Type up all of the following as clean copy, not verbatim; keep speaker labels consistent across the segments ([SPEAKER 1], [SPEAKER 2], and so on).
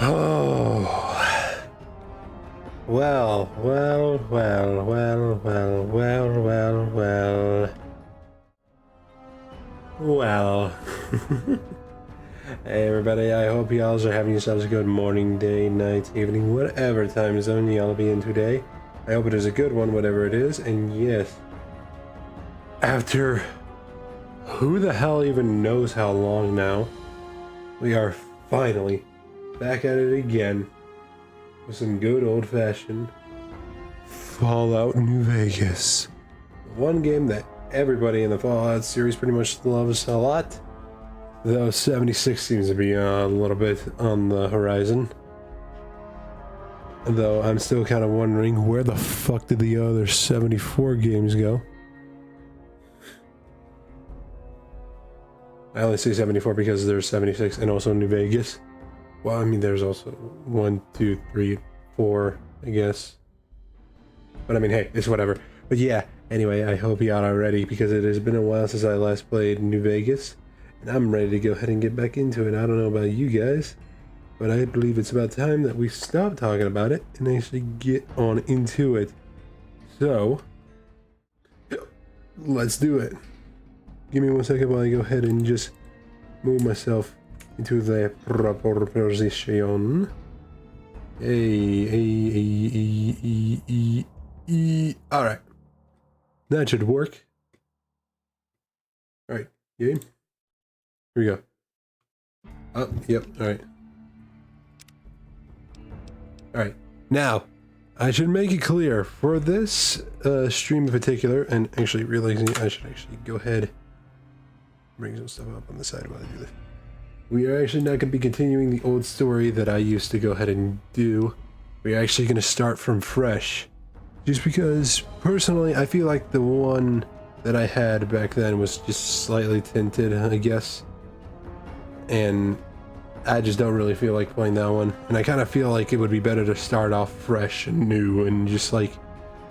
[SPEAKER 1] Oh. Well. Hey everybody, I hope y'all are having yourselves a good morning, day, night, evening, whatever time zone y'all be in today. I hope it is a good one, whatever it is, and yes, after who the hell even knows how long now, we are finally back at it again with some good old-fashioned Fallout New Vegas. One game that everybody in the Fallout series pretty much loves a lot, though 76 seems to be a little bit on the horizon. Though I'm still kind of wondering where the fuck did the other 74 games go? I only say 74 because there's 76 and also New Vegas. Well, I mean, there's also 1, 2, 3, 4, I guess. But I mean, hey, it's whatever. But yeah, anyway, I hope y'all are ready because it has been a while since I last played New Vegas. And I'm ready to go ahead and get back into it. I don't know about you guys, but I believe it's about time that we stop talking about it and actually get on into it. So, let's do it. Give me 1 second while I go ahead and just move myself into the proper position. Alright. That should work. Alright, game. Here we go. Oh, yep, alright. Alright, now, I should make it clear, for this stream in particular, and actually realizing I should actually go ahead bring some stuff up on the side while I do this. We are actually not going to be continuing the old story that I used to go ahead and do. We're actually going to start from fresh. Just because, personally, I feel like the one that I had back then was just slightly tinted, I guess. And I just don't really feel like playing that one. And I kind of feel like it would be better to start off fresh and new and just like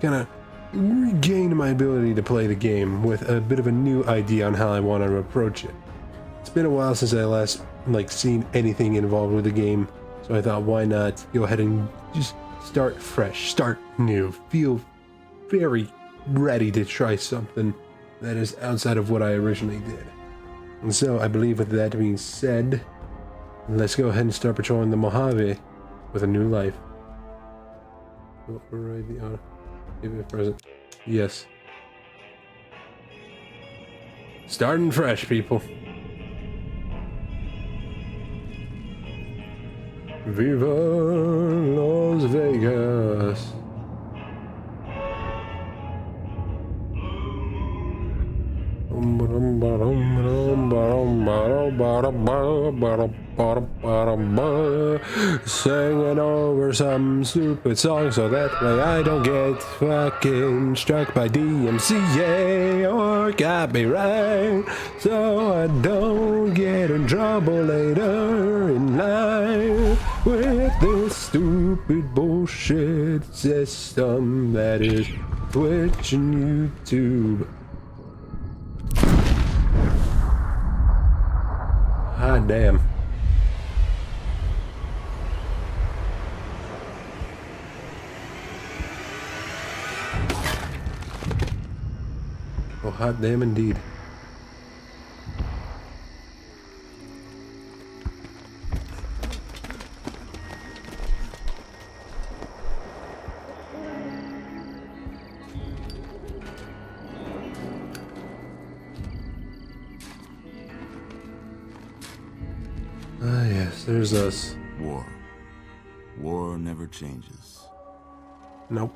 [SPEAKER 1] kind of regain my ability to play the game with a bit of a new idea on how I want to approach it. It's been a while since I last seen anything involved with the game, so I thought why not go ahead and just start fresh, start new, feel very ready to try something that is outside of what I originally did. And so I believe with that being said, let's go ahead and start patrolling the Mojave with a new life. Override the auto. Give it a present. Yes. Starting fresh, people. Viva Las Vegas. Singing over some stupid song so that way I don't get fucking struck by DMCA or copyright, so I don't get in trouble later in life with this stupid bullshit system that is Twitch and YouTube. Hot damn. Oh, hot damn indeed. Ah, yes, there's us.
[SPEAKER 2] War. War never changes.
[SPEAKER 1] Nope.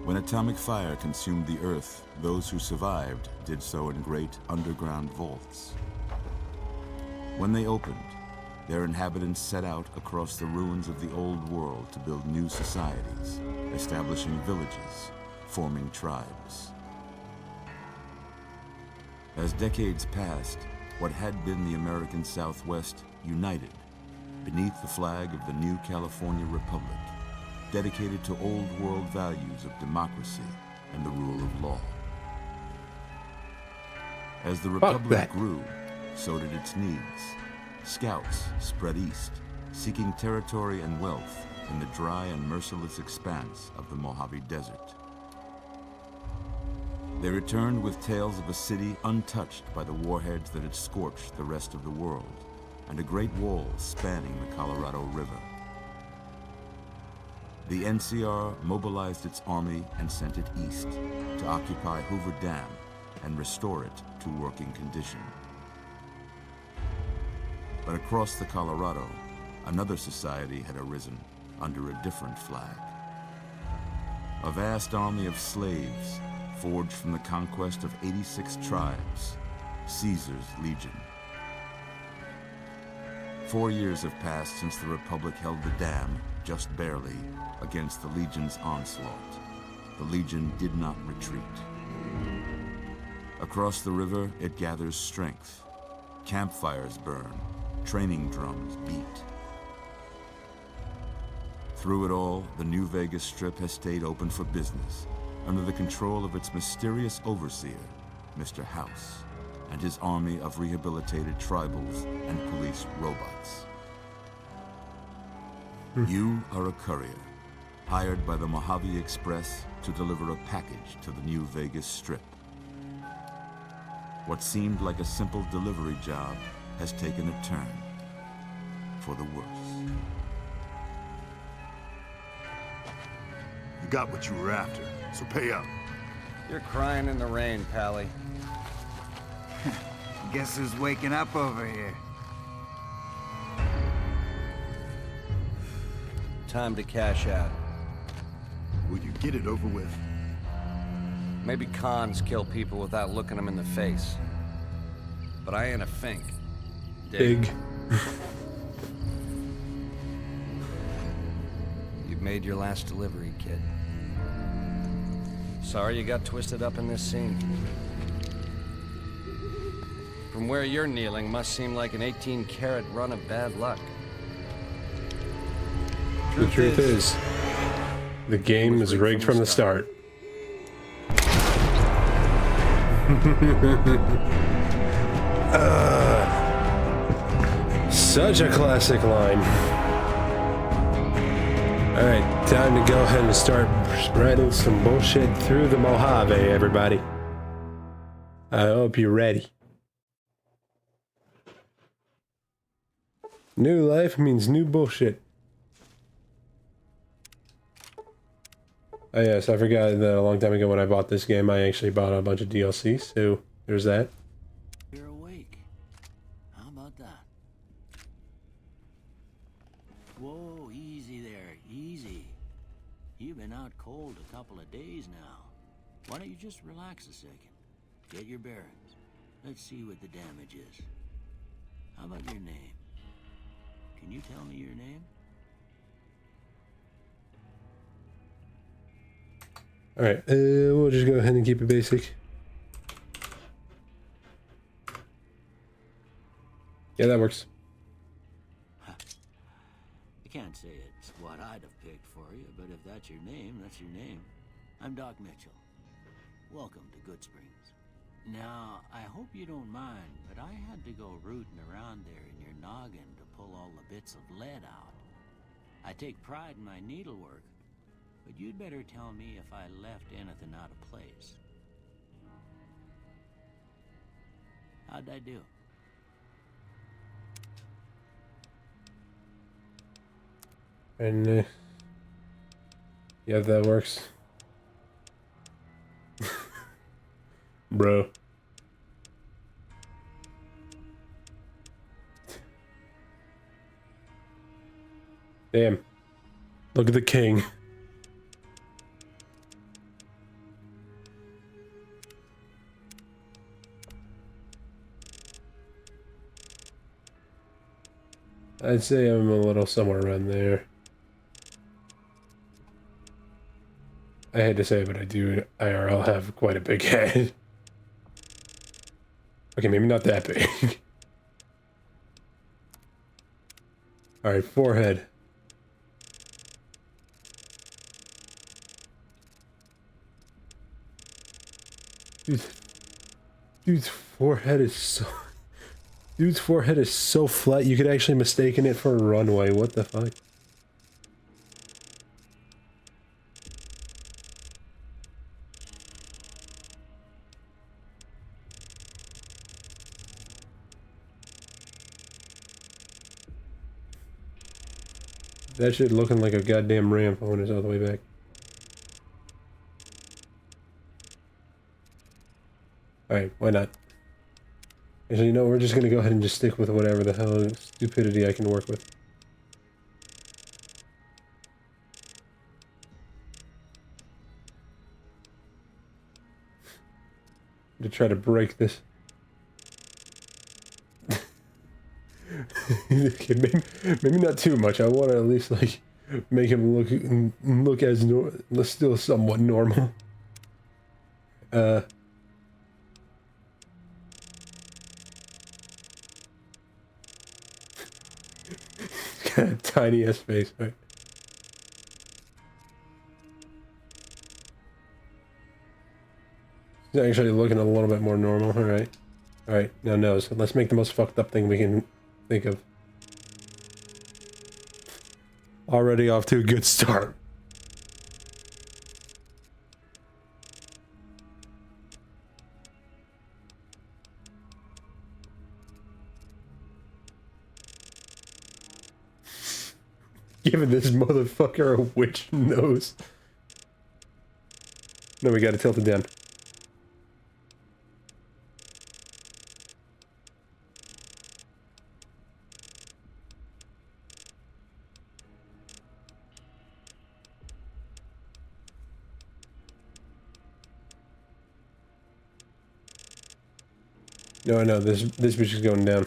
[SPEAKER 2] When atomic fire consumed the earth, those who survived did so in great underground vaults. When they opened, their inhabitants set out across the ruins of the old world to build new societies, establishing villages, forming tribes. As decades passed, what had been the American Southwest united beneath the flag of the new California Republic, dedicated to old world values of democracy and the rule of law. As the Republic grew, so did its needs. Scouts spread east, seeking territory and wealth in the dry and merciless expanse of the Mojave Desert. They returned with tales of a city untouched by the warheads that had scorched the rest of the world, and a great wall spanning the Colorado River. The NCR mobilized its army and sent it east to occupy Hoover Dam and restore it to working condition. But across the Colorado, another society had arisen under a different flag. A vast army of slaves forged from the conquest of 86 tribes, Caesar's Legion. 4 years have passed since the Republic held the dam, just barely, against the Legion's onslaught. The Legion did not retreat. Across the river, it gathers strength. Campfires burn, training drums beat. Through it all, the New Vegas Strip has stayed open for business, under the control of its mysterious overseer, Mr. House, and his army of rehabilitated tribals and police robots. You are a courier, hired by the Mojave Express to deliver a package to the New Vegas Strip. What seemed like a simple delivery job has taken a turn for the worse.
[SPEAKER 3] You got what you were after, so pay up.
[SPEAKER 4] You're crying in the rain, Pally.
[SPEAKER 5] Guess who's waking up over here?
[SPEAKER 4] Time to cash out.
[SPEAKER 3] Will you get it over with?
[SPEAKER 4] Maybe cons kill people without looking them in the face. But I ain't a fink. Dig.
[SPEAKER 1] Big.
[SPEAKER 4] You've made your last delivery, kid. Sorry you got twisted up in this scene. From where you're kneeling must seem like an 18-carat run of bad luck.
[SPEAKER 1] The truth is, the game is rigged from the start. Such a classic line. Alright, time to go ahead and start spreading some bullshit through the Mojave, everybody. I hope you're ready. New life means new bullshit. Oh yes, I forgot that a long time ago when I bought this game, I actually bought a bunch of DLC, so there's that.
[SPEAKER 6] You're awake. How about that? Whoa, easy there, easy. You've been out cold a couple of days now. Why don't you just relax a second? Get your bearings. Let's see what the damage is. How about your name? Can you tell me your name?
[SPEAKER 1] Alright, we'll just go ahead and keep it basic. Yeah, that works.
[SPEAKER 6] I can't say it's what I'd have picked for you, but if that's your name, that's your name. I'm Doc Mitchell. Welcome to Good Springs. Now, I hope you don't mind, but I had to go rooting around there in your noggin to pull all the bits of lead out. I take pride in my needlework, but you'd better tell me if I left anything out of place. How'd I do?
[SPEAKER 1] And, yeah, that works. Bro. Damn. Look at the king. I'd say I'm a little somewhere around there. I hate to say it, but I do IRL have quite a big head. Okay, maybe not that big. Alright, forehead. Dude's forehead is so... Dude's forehead is so flat you could actually mistaken it for a runway. What the fuck? That shit looking like a goddamn ramp when it's all the way back. Alright, why not? Actually, you know, we're just gonna go ahead and just stick with whatever the hell stupidity I can work with. To try to break this. Okay, maybe not too much. I want to at least like make him look as still somewhat normal. Got a tiny ass face, right? He's actually looking a little bit more normal. All right, all right. Now nose. Let's make the most fucked up thing we can think of. Already off to a good start. Giving this motherfucker a witch nose. No, we gotta tilt it down. No, no, this bitch is going down.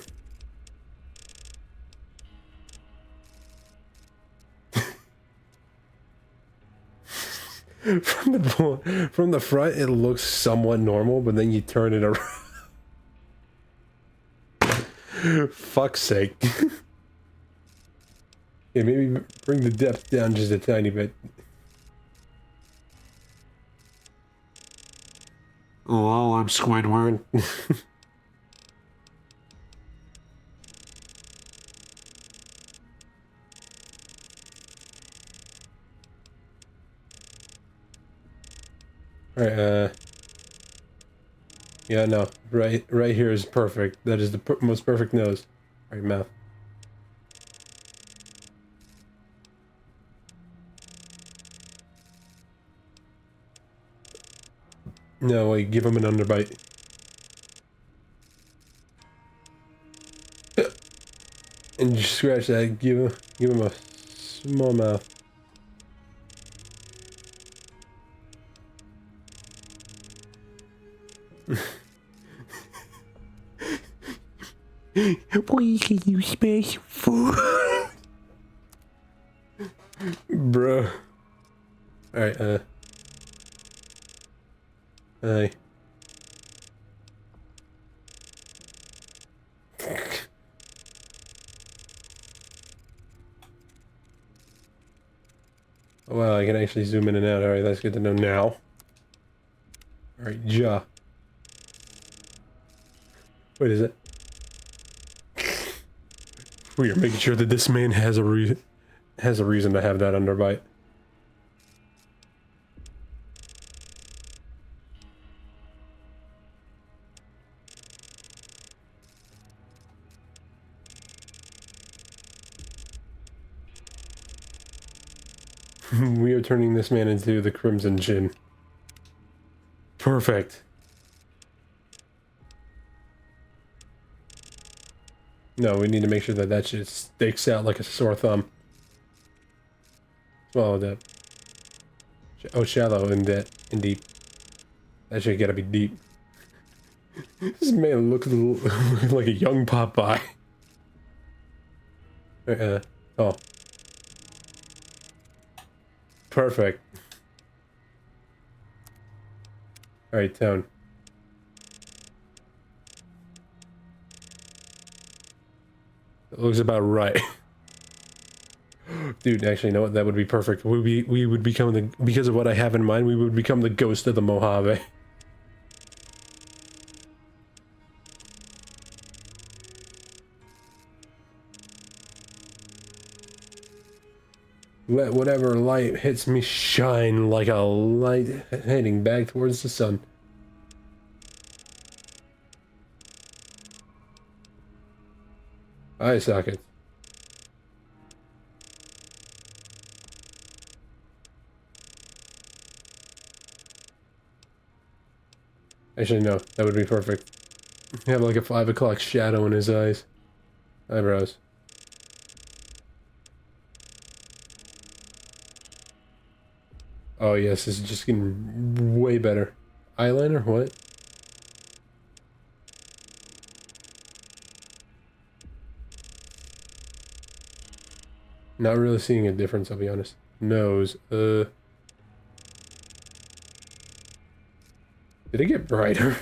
[SPEAKER 1] From the front, it looks somewhat normal, but then you turn it around. Fuck's sake. Yeah, maybe bring the depth down just a tiny bit. Oh, I'm Squidward. Alright, yeah, no. Right here is perfect. That is the most perfect nose. Alright, mouth. No, wait, give him an underbite. And just scratch that. Give him a small mouth. Boy, can you smash food? Bro. Alright, Aye. Oh, wow, I can actually zoom in and out. Alright, that's good to know now. Alright, jaw. Wait, is it? We are making sure that this man has a reason to have that underbite. We are turning this man into the Crimson Chin. Perfect. No, we need to make sure that that shit sticks out like a sore thumb. Swallow that. Oh, shallow and deep. That shit gotta be deep. This man looks like a young Popeye. Oh. Perfect. Alright, tone. It looks about right. Dude, actually, you know what? That would be perfect. We would become the, because of what I have in mind, we would become the ghost of the Mojave. Let whatever light hits me shine like a light heading back towards the sun. Eye socket. Actually, no. That would be perfect. Have like a 5 o'clock shadow in his eyes. Eyebrows. Oh yes, this is just getting way better. Eyeliner? What? Not really seeing a difference, I'll be honest. Nose. Did it get brighter?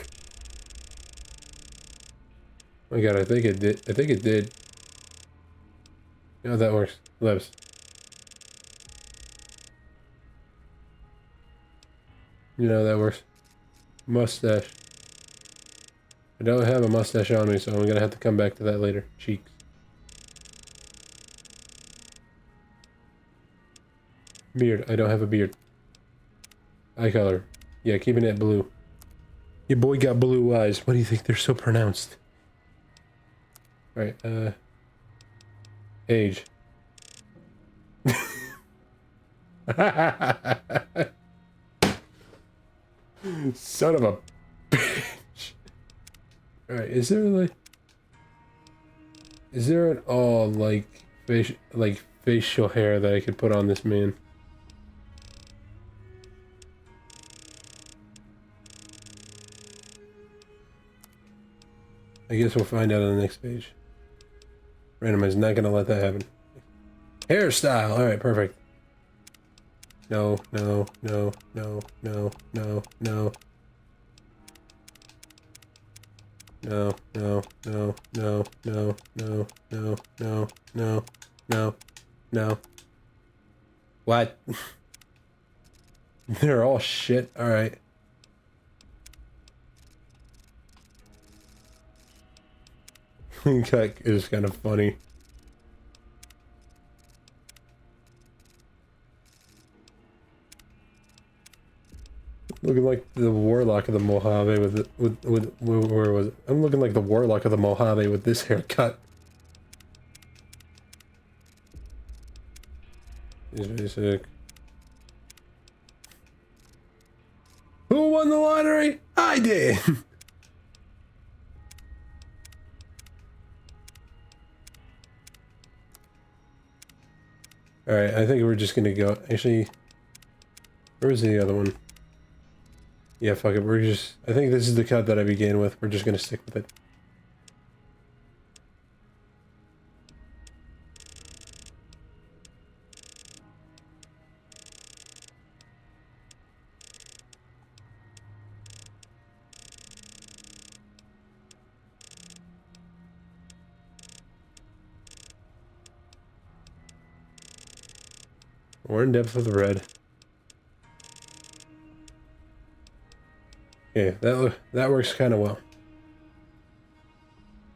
[SPEAKER 1] Oh my god, I think it did. I think it did. You know how that works. Lips. You know how that works. Mustache. I don't have a mustache on me, so I'm gonna have to come back to that later. Cheeks. Beard. I don't have a beard. Eye color. Yeah, keeping it blue. Your boy got blue eyes. What do you think they're so pronounced? Alright, age. Son of a bitch. Alright, is there an all like facial hair that I could put on this man? I guess we'll find out on the next page. Randomize not gonna let that happen. Hairstyle! Alright, perfect. No, no, no, no, no, no, no. No, no, no, no, no, no, no, no, no, no, no. What? They're all shit. Alright. That is kind of funny. Looking like the warlock of the Mojave with where was it? I'm looking like the warlock of the Mojave with this haircut. He's basic. Who won the lottery? I did. Alright, I think we're just gonna go. Actually, where's the other one? Yeah, fuck it. We're just. I think this is the cut that I began with. We're just gonna stick with it. We're in depth with the red. Yeah, that works kind of well.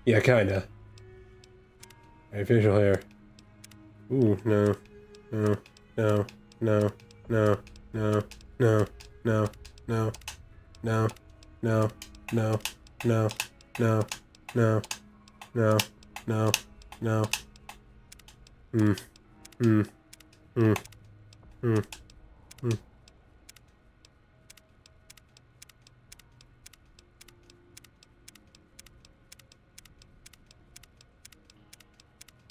[SPEAKER 1] Yeah, kinda. Alright, facial hair. Ooh, no, no, no, no, no, no, no, no, no, no, no, no, no, no, no, no, no, no. Mm, mm, mm, mm, mm.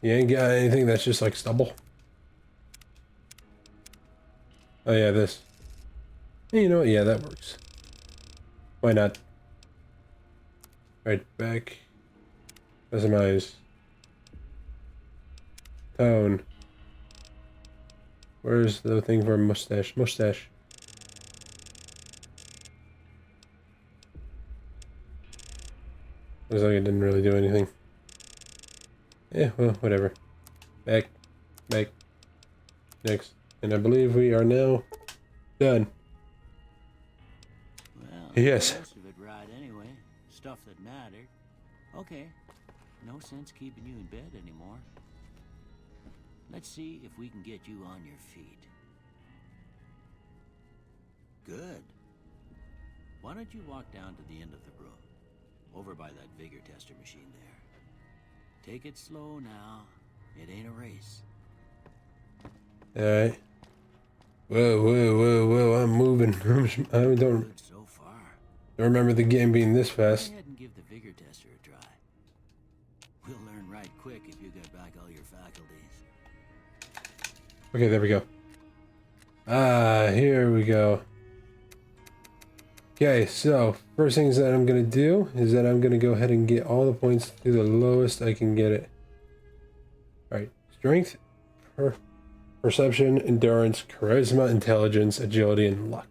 [SPEAKER 1] You ain't got anything that's just like stubble? Oh yeah, this. Hey, you know what? Yeah, that works. Why not? Right, back. Customize. Tone. Where's the thing for mustache? Mustache. Looks like it didn't really do anything. Yeah, well, whatever. Back. Back. Next. And I believe we are now done.
[SPEAKER 6] Well,
[SPEAKER 1] Yes.
[SPEAKER 6] most of it right anyway. Stuff that mattered. Okay. No sense keeping you in bed anymore. Let's see if we can get you on your feet. Good. Why don't you walk down to the end of the room, over by that vigor tester machine there. Take it slow now. It ain't a race.
[SPEAKER 1] Alright. Whoa, I'm moving. I don't
[SPEAKER 6] Good so far.
[SPEAKER 1] remember the game being this
[SPEAKER 6] Go
[SPEAKER 1] fast.
[SPEAKER 6] ahead and give the vigor tester a try. We'll learn right quick if you get back all your faculties.
[SPEAKER 1] Okay, there we go. Ah, here we go. Okay, so first things that I'm gonna do is that I'm gonna go ahead and get all the points to the lowest I can get it. Alright, strength, perception, endurance, charisma, intelligence, agility, and luck.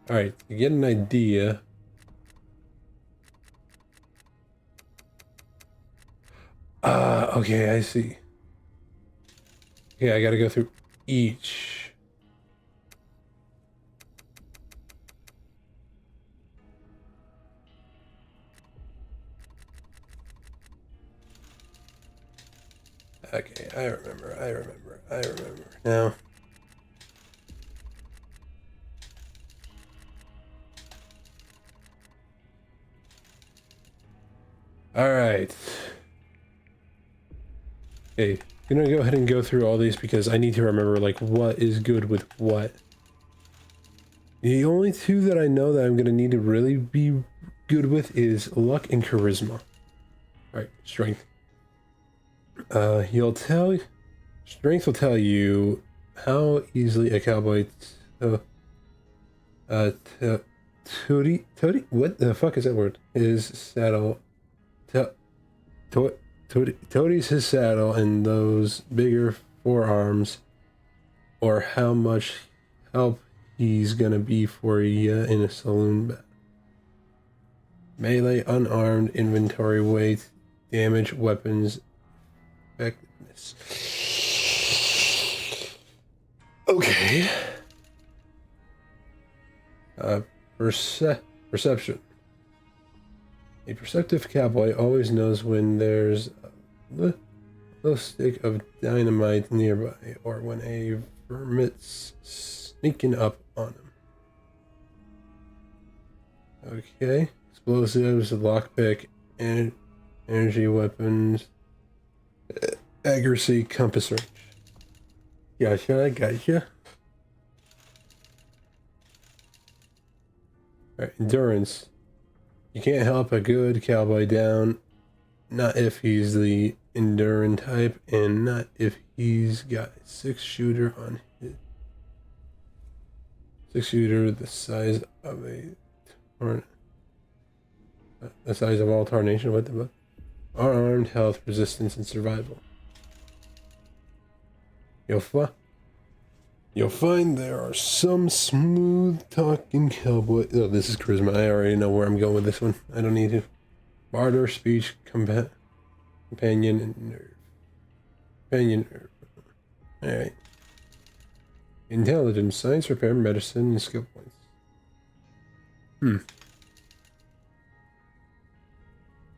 [SPEAKER 1] Alright, to get an idea. Okay, I see. Okay, I gotta go through each. Okay, I remember now. Alright. Okay, I'm gonna go ahead and go through all these because I need to remember, like, what is good with what. The only two that I know that I'm gonna need to really be good with is luck and charisma. Alright, strength. Strength will tell you how easily a cowboy what the fuck is that word? His saddle toadies his saddle and those bigger forearms, or how much help he's gonna be for you in a saloon battle. Melee, unarmed, inventory weight, damage, weapons, effectiveness. Okay. Perception. A perceptive cowboy always knows when there's a little stick of dynamite nearby, or when a vermit's sneaking up on him. Okay. Explosives, lockpick, and energy weapons, accuracy, compass range. Gotcha, I gotcha. Alright, endurance. You can't help a good cowboy down, not if he's the enduring type, and not if he's got a 6-shooter on his 6-shooter the size of all tarnation. What the fuck? Unarmed, health, resistance, and survival. You'll find there are some smooth-talking cowboy. Oh, this is charisma. I already know where I'm going with this one. I don't need to. Barter, speech, companion, and nerve. Companion, nerve. Alright. Intelligence, science, repair, medicine, and skill points.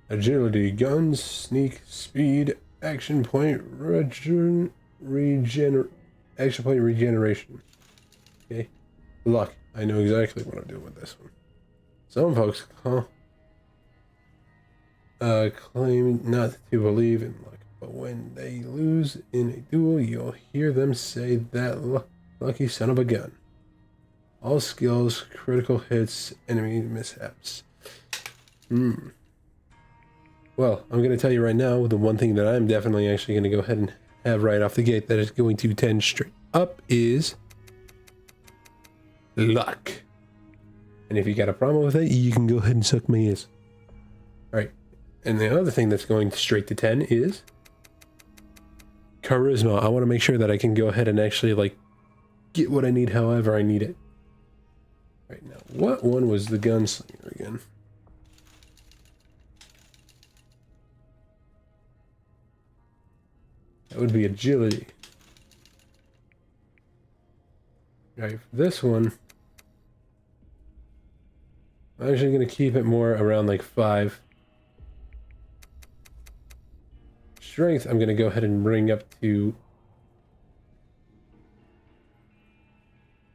[SPEAKER 1] Agility, guns, sneak, speed, action point, regeneration. Okay. Luck. I know exactly what I'm doing with this one. Some folks claim not to believe in luck, but when they lose in a duel, you'll hear them say that lucky son of a gun. All skills, critical hits, enemy mishaps. Well, I'm going to tell you right now, the one thing that I'm definitely actually going to go ahead and have right off the gate that is going to 10 straight up is luck. And if you got a problem with it, you can go ahead and suck my ass. Alright. And the other thing that's going straight to 10 is charisma. I want to make sure that I can go ahead and actually, like, get what I need however I need it. Right now, what one was the gunslinger again? That would be agility. Right, for this one, I'm actually going to keep it more around like 5. strength, I'm going to go ahead and bring up to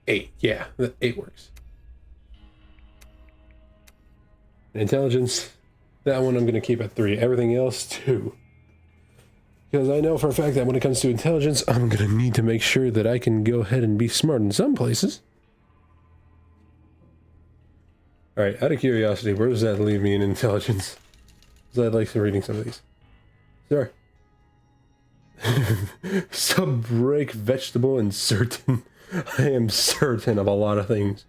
[SPEAKER 1] 8. Yeah, the 8 works. Intelligence, that one I'm going to keep at 3. Everything else, 2. Because I know for a fact that when it comes to intelligence, I'm going to need to make sure that I can go ahead and be smart in some places. Alright, out of curiosity, where does that leave me in intelligence? Because I'd like to reading some of these. Sure. Sub-break vegetable and certain. I am certain of a lot of things.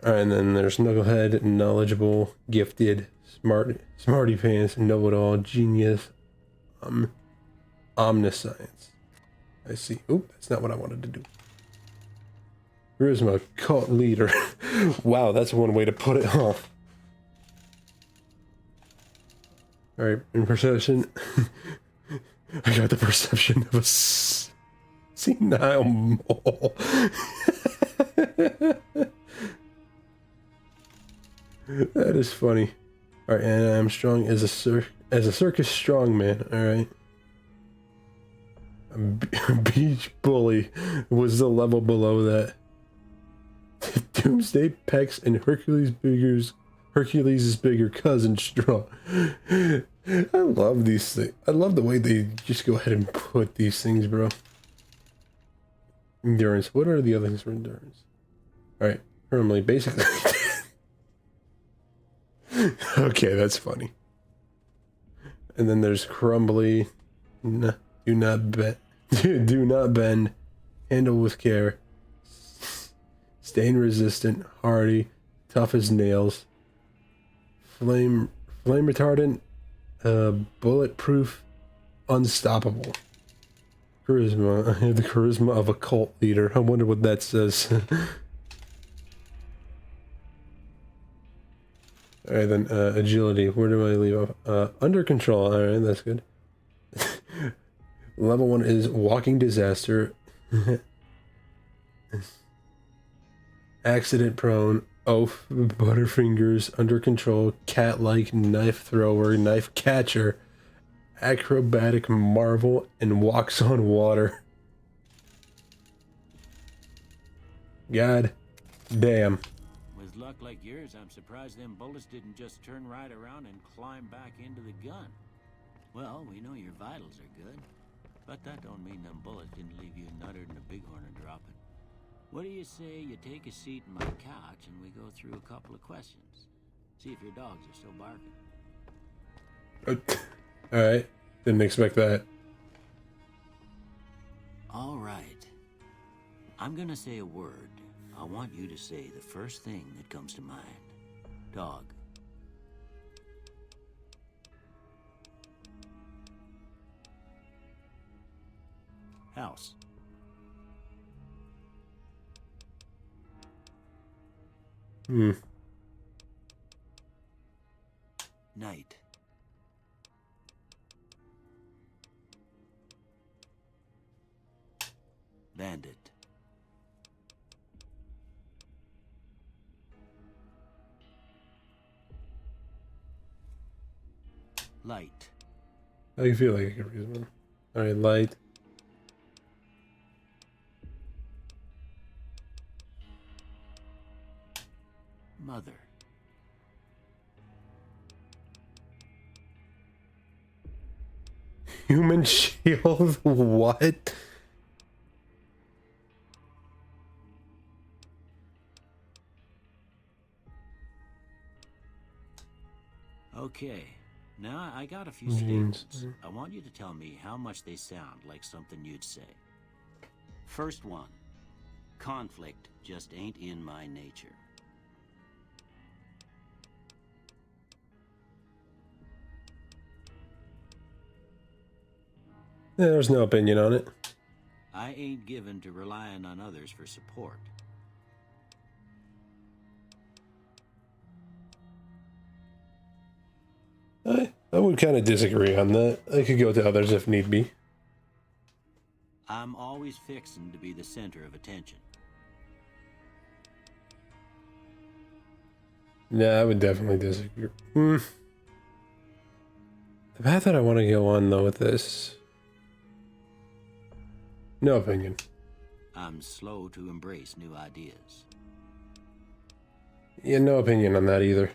[SPEAKER 1] Alright, and then there's Knucklehead, knowledgeable, gifted, smarty pants, know-it-all, genius, omniscience. I see. Oop, that's not what I wanted to do. Charisma, cult leader. Wow, that's one way to put it off. Alright, in perception. I got the perception of a senile mole. That is funny. Alright, and I'm strong as a circus strongman. Alright. A beach bully was the level below that. Doomsday Pecs and Hercules' bigger cousin strong. I love these things. I love the way they just go ahead and put these things, bro. Endurance. What are the other things for endurance? Alright, firmly, basically. Okay, that's funny. And then there's crumbly. No, do not bend. Do not bend. Handle with care. Stain resistant. Hardy. Tough as nails. Flame retardant. Bulletproof. Unstoppable. Charisma. I have the charisma of a cult leader. I wonder what that says. Alright then, agility. Where do I leave off? Under control. Alright, that's good. Level 1 is walking disaster. Accident prone. Oaf. Butterfingers. Under control. Cat-like. Knife thrower. Knife catcher. Acrobatic marvel. And walks on water. God damn.
[SPEAKER 6] With luck like yours, I'm surprised them bullets didn't just turn right around and climb back into the gun. Well, we know your vitals are good, but that don't mean them bullets didn't leave you nuttered and a bighorn are dropping. What do you say you take a seat in my couch and we go through a couple of questions? See if your dogs are still barking.
[SPEAKER 1] Alright, didn't expect that.
[SPEAKER 6] All right. I'm gonna say a word. I want you to say the first thing that comes to mind. Dog. House. Night. Bandit. Light.
[SPEAKER 1] I feel like I could read one. Alright, light.
[SPEAKER 6] Mother.
[SPEAKER 1] Human shield? What?
[SPEAKER 6] Okay. Now, I got a few statements. I want you to tell me how much they sound like something you'd say. First one. Conflict just ain't in my nature.
[SPEAKER 1] There's no opinion on it.
[SPEAKER 6] I ain't given to relying on others for support.
[SPEAKER 1] I would kind of disagree on that. I could go to others if need be.
[SPEAKER 6] I'm always fixing to be the center of attention.
[SPEAKER 1] Yeah, I would definitely disagree. The path that I want to go on, though, with this... No opinion.
[SPEAKER 6] I'm slow to embrace new ideas.
[SPEAKER 1] Yeah, no opinion on that either.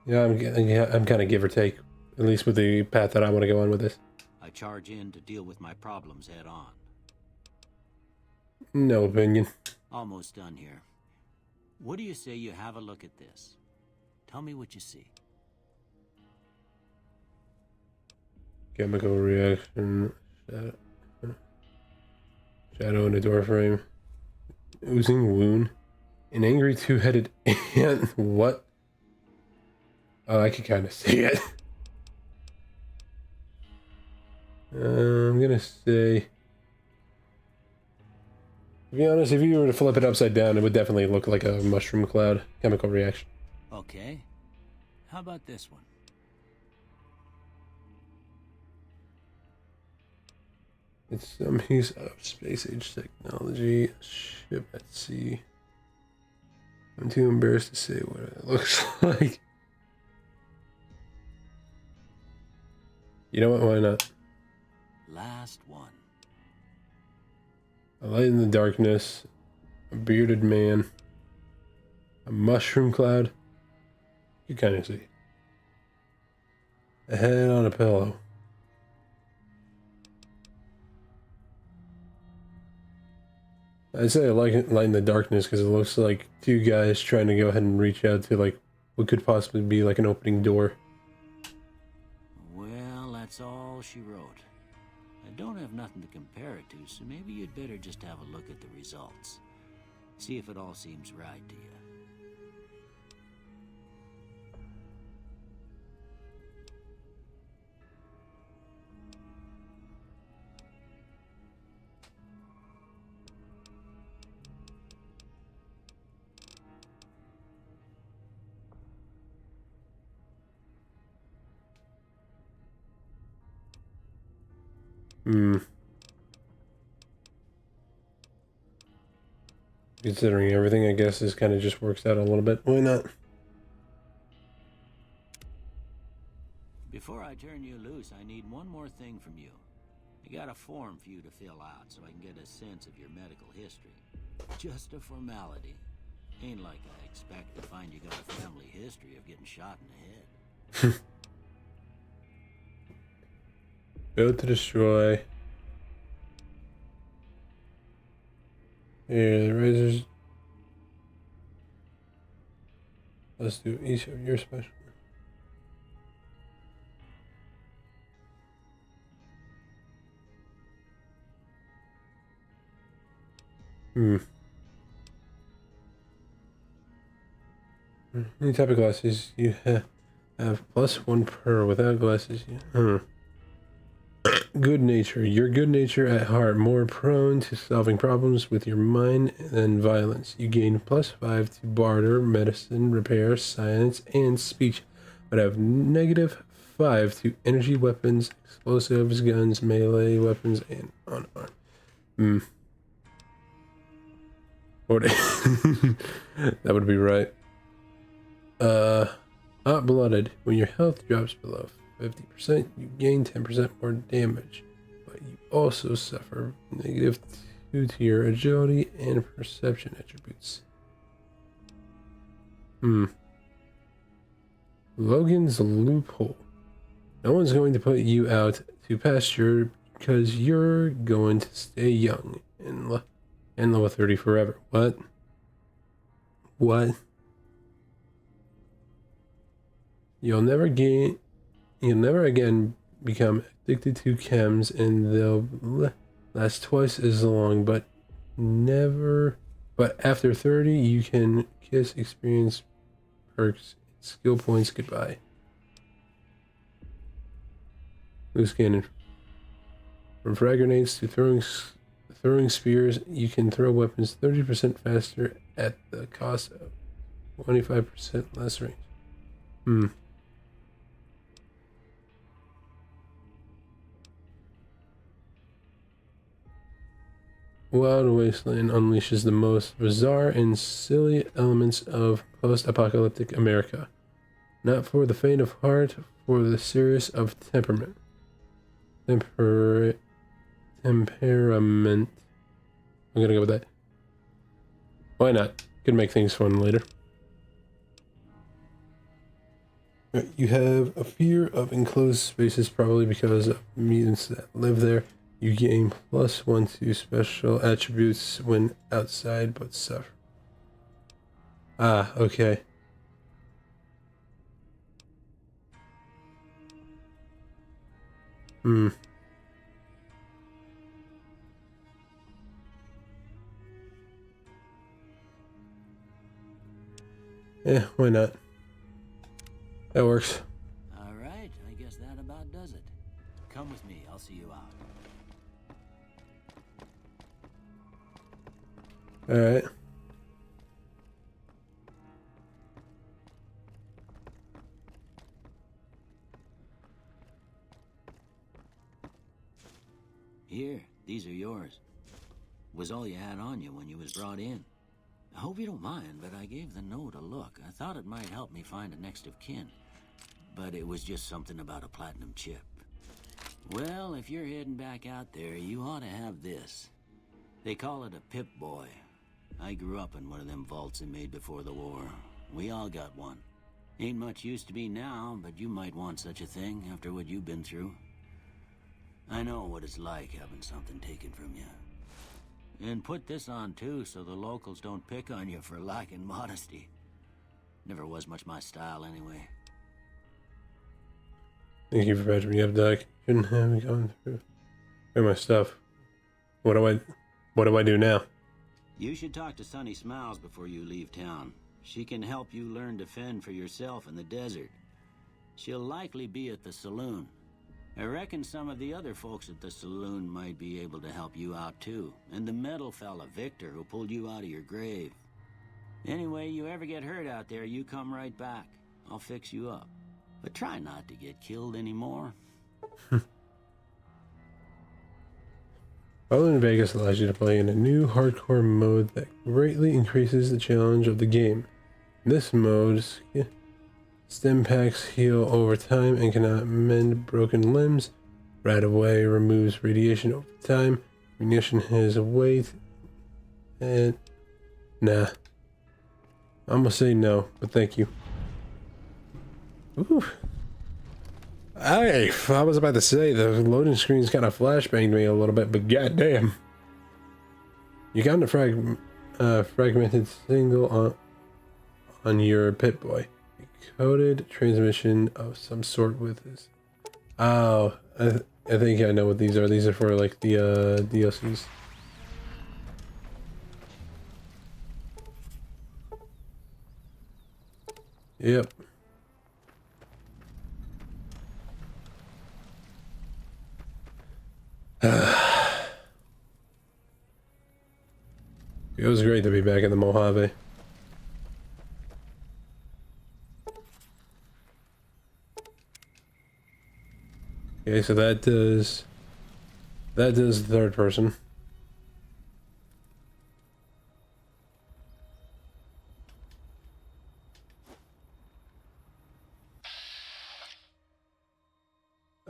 [SPEAKER 1] Yeah, I'm kind of give or take, at least with the path that I want to go on with this.
[SPEAKER 6] I charge in to deal with my problems head on.
[SPEAKER 1] No opinion.
[SPEAKER 6] Almost done here. What do you say you have a look at this? Tell me what you see.
[SPEAKER 1] Chemical reaction. Shadow in a door frame. Oozing wound. An angry two-headed ant. What? Oh, I can kind of see it. I'm gonna say... To be honest, if you were to flip it upside down, it would definitely look like a mushroom cloud. Chemical reaction.
[SPEAKER 6] Okay. How about this one?
[SPEAKER 1] It's some piece of space age technology. A ship at sea. I'm too embarrassed to say what it looks like. You know what? Why not?
[SPEAKER 6] Last one.
[SPEAKER 1] A light in the darkness. A bearded man. A mushroom cloud. You kind of see. A head on a pillow. I'd say I like it, light in the darkness because it looks like two guys trying to go ahead and reach out to like what could possibly be like an opening door.
[SPEAKER 6] Well, that's all she wrote. I don't have nothing to compare it to, so maybe you'd better just have a look at the results. See if it all seems right to you.
[SPEAKER 1] Considering everything, I guess this kind of just works out a little bit. Why not?
[SPEAKER 6] Before I turn you loose, I need one more thing from you. I got a form for you to fill out so I can get a sense of your medical history. Just a formality. Ain't like I expect to find you got a family history of getting shot in the head.
[SPEAKER 1] Build to destroy. Yeah, the razors. Let's do each of your special. Any type of glasses you have +1 per. Without glasses, Good nature. Your good nature at heart, more prone to solving problems with your mind than violence. You gain +5 to barter, medicine, repair, science, and speech, but have -5 to energy, weapons, explosives, guns, melee weapons, and unarmed. That would be right. Hot-blooded. When your health drops below 50%, you gain 10% more damage, but you also suffer -2 to your agility and perception attributes. Logan's loophole. No one's going to put you out to pasture because you're going to stay young and level 30 forever. What? What? You'll never again become addicted to chems, and they'll last twice as long, but after 30 you can kiss experience, perks, skill points goodbye. Loose cannon. From frag grenades to throwing spears, you can throw weapons 30% faster at the cost of 25% less range. Wild Wasteland unleashes the most bizarre and silly elements of post-apocalyptic America. Not for the faint of heart, for the serious of temperament. Temperament. I'm gonna go with that. Why not? Could make things fun later. You have a fear of enclosed spaces, probably because of mutants that live there. You gain +1 to special attributes when outside, but suffer. Ah, okay. Hmm. Yeah, why not? That works.
[SPEAKER 6] All right, I guess that about does it. Come with me, I'll see you out.
[SPEAKER 1] Alright.
[SPEAKER 6] Here, these are yours. Was all you had on you when you was brought in. I hope you don't mind, but I gave the note a look. I thought it might help me find a next of kin. But it was just something about a platinum chip. Well, if you're heading back out there, you ought to have this. They call it a Pip-Boy. I grew up in one of them vaults they made before the war. We all got one. Ain't much use to me now, but you might want such a thing after what you've been through. I know what it's like having something taken from you. And put this on too, so the locals don't pick on you for lacking modesty. Never was much my style anyway.
[SPEAKER 1] Thank you for patching me up, Doc. Shouldn't have gone through my stuff. What do I do now?
[SPEAKER 6] You should talk to Sunny Smiles before you leave town. She can help you learn to fend for yourself in the desert. She'll likely be at the saloon. I reckon some of the other folks at the saloon might be able to help you out too. And the metal fella, Victor, who pulled you out of your grave. Anyway, you ever get hurt out there, you come right back. I'll fix you up. But try not to get killed anymore.
[SPEAKER 1] Fallout in Vegas allows you to play in a new hardcore mode that greatly increases the challenge of the game. In this mode, stim packs heal over time and cannot mend broken limbs. Right away removes radiation over time. Munition has weight. And nah. I'm gonna say no, but thank you. Ooh. I was about to say the loading screen's kind of flashbanged me a little bit, but goddamn. You got a fragmented single on your Pip-Boy. Coded transmission of some sort with this. Oh, I think I know what these are. These are for like the DLCs. Yep. It was great to be back in the Mojave. Okay, so that does third person.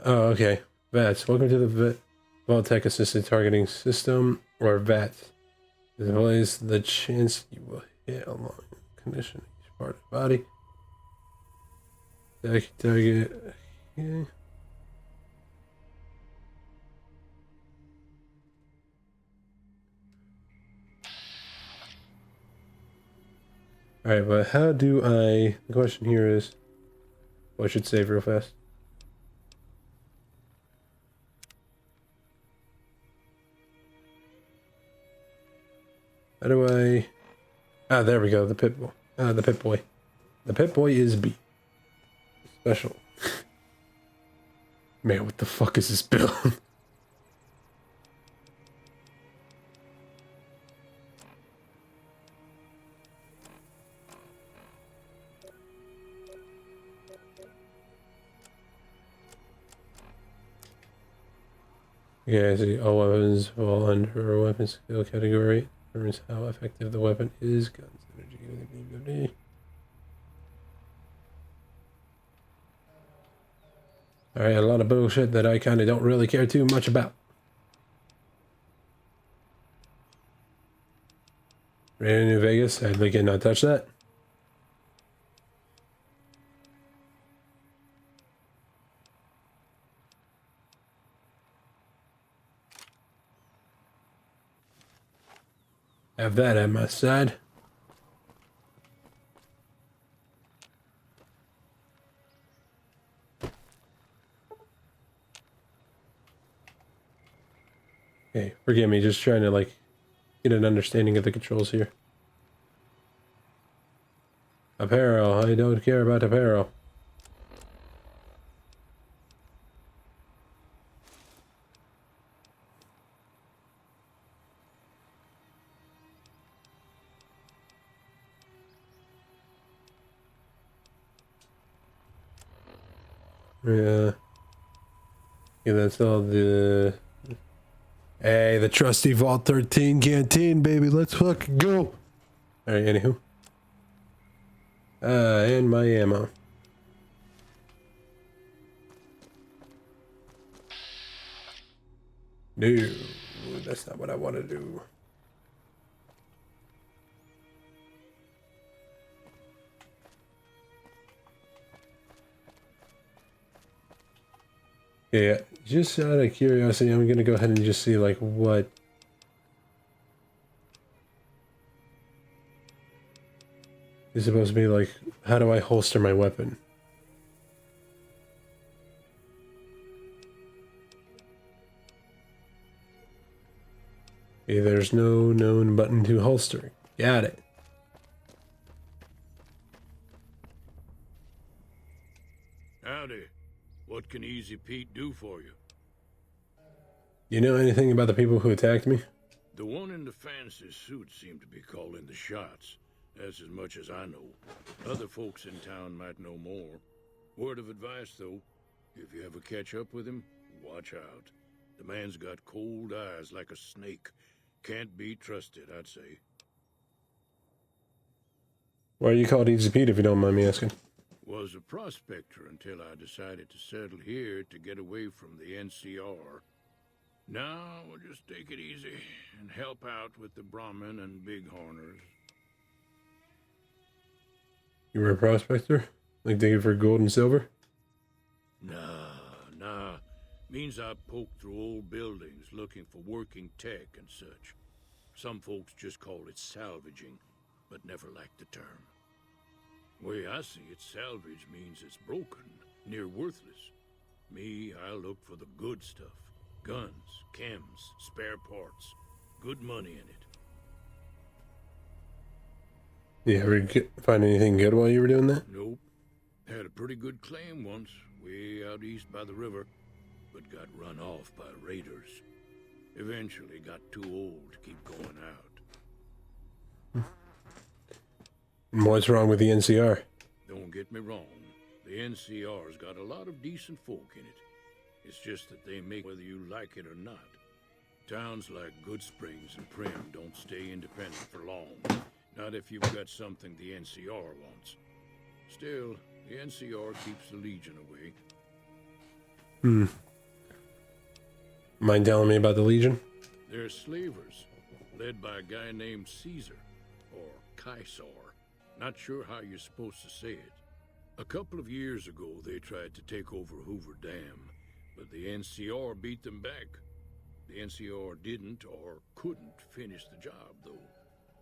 [SPEAKER 1] Oh, okay. VATS. Welcome to the Vault-Tec Assisted Targeting System, or VATS. This displays the chance you will hit along condition each part of the body. Target. Okay. Alright, but how do I... The question here is... Well, I should save real fast. How do I... Ah, there we go, the Pip-Boy. The Pip-Boy. The Pip-Boy is B. Special. Man, what the fuck is this build? Okay, I see all weapons fall under a weapon skill category. Determines how effective the weapon is. Guns, energy. Alright, a lot of bullshit that I kind of don't really care too much about. Right in New Vegas, I'd like it not touch that. Have that at my side. Okay, forgive me, just trying to like get an understanding of the controls here. Apparel, I don't care about apparel. Yeah. Yeah, that's all the... Hey, the trusty Vault 13 canteen, baby. Let's fucking go. Alright, anywho. And my ammo. No, that's not what I want to do. Yeah, just out of curiosity, I'm gonna go ahead and just see like what is supposed to be like. How do I holster my weapon? Okay, there's no known button to holster. Got it.
[SPEAKER 7] Howdy. What can Easy Pete do for you?
[SPEAKER 1] You know anything about the people who attacked me?
[SPEAKER 7] The one in the fancy suit seemed to be calling the shots. That's as much as I know. Other folks in town might know more. Word of advice, though, if you ever catch up with him, watch out. The man's got cold eyes like a snake. Can't be trusted, I'd say.
[SPEAKER 1] Why are you called Easy Pete if you don't mind me asking?
[SPEAKER 7] Was a prospector until I decided to settle here to get away from the NCR. Now we'll just take it easy and help out with the Brahmin and Bighorners.
[SPEAKER 1] You were a prospector? Like digging for gold and silver?
[SPEAKER 7] Nah. Means I poke through old buildings looking for working tech and such. Some folks just call it salvaging, but never liked the term. Way I see it, salvage means it's broken, near worthless. Me, I look for the good stuff. Guns, chems, spare parts. Good money in it.
[SPEAKER 1] You ever find anything good while you were doing that?
[SPEAKER 7] Nope. Had a pretty good claim once, way out east by the river, but got run off by raiders. Eventually got too old to keep going out.
[SPEAKER 1] And what's wrong with the NCR?
[SPEAKER 7] Don't get me wrong. The NCR's got a lot of decent folk in it. It's just that they make whether you like it or not. Towns like Goodsprings and Prim don't stay independent for long. Not if you've got something the NCR wants. Still, the NCR keeps the Legion away.
[SPEAKER 1] Mind telling me about the Legion?
[SPEAKER 7] They're slavers, led by a guy named Caesar, or Caesar. Not sure how you're supposed to say it. A couple of years ago, they tried to take over Hoover Dam, but the NCR beat them back. The NCR didn't or couldn't finish the job, though.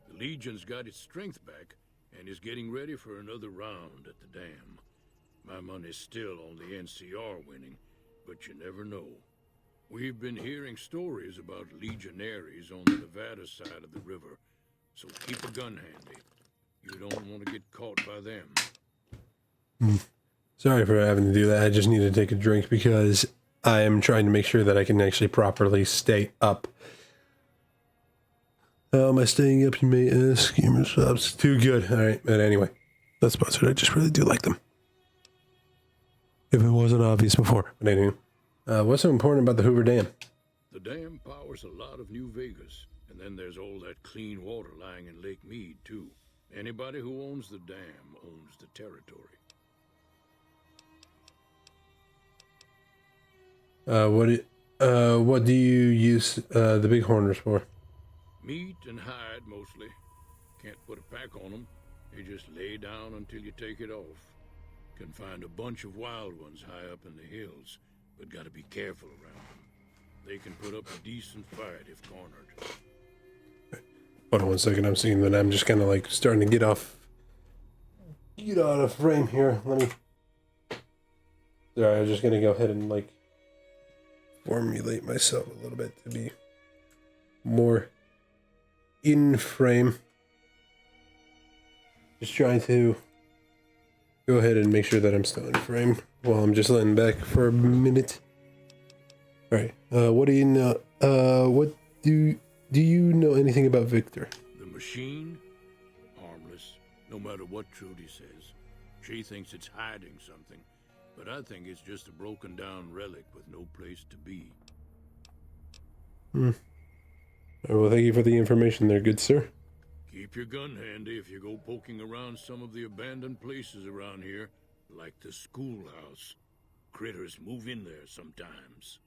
[SPEAKER 7] The Legion's got its strength back and is getting ready for another round at the dam. My money's still on the NCR winning, but you never know. We've been hearing stories about legionaries on the Nevada side of the river, so keep a gun handy. You don't want to get caught by them.
[SPEAKER 1] Sorry for having to do that. I just need to take a drink because I am trying to make sure that I can actually properly stay up. How am I staying up, you may ask? Gamer subs. Too good. Alright, but anyway. That's sponsored. I just really do like them. If it wasn't obvious before. But anyway. What's so important about the Hoover Dam?
[SPEAKER 7] The dam powers a lot of New Vegas, and then there's all that clean water lying in Lake Mead, too. Anybody who owns the dam owns the territory.
[SPEAKER 1] What do you use the big horners for?
[SPEAKER 7] Meat and hide, mostly. Can't put a pack on them. They just lay down until you take it off. Can find a bunch of wild ones high up in the hills, but gotta be careful around them. They can put up a decent fight if cornered.
[SPEAKER 1] Hold on one second. I'm seeing that I'm just kind of like starting to get out of frame here. Let me. Sorry, I'm just gonna go ahead and like formulate myself a little bit to be more in frame. Just trying to go ahead and make sure that I'm still in frame while I'm just laying back for a minute. All right. What do you know? What do you know anything about Victor?
[SPEAKER 7] The machine? Harmless, no matter what Trudy says. She thinks it's hiding something, but I think it's just a broken down relic with no place to be.
[SPEAKER 1] All right, well, thank you for the information there, good sir.
[SPEAKER 7] Keep your gun handy if you go poking around some of the abandoned places around here, like the schoolhouse. Critters move in there sometimes.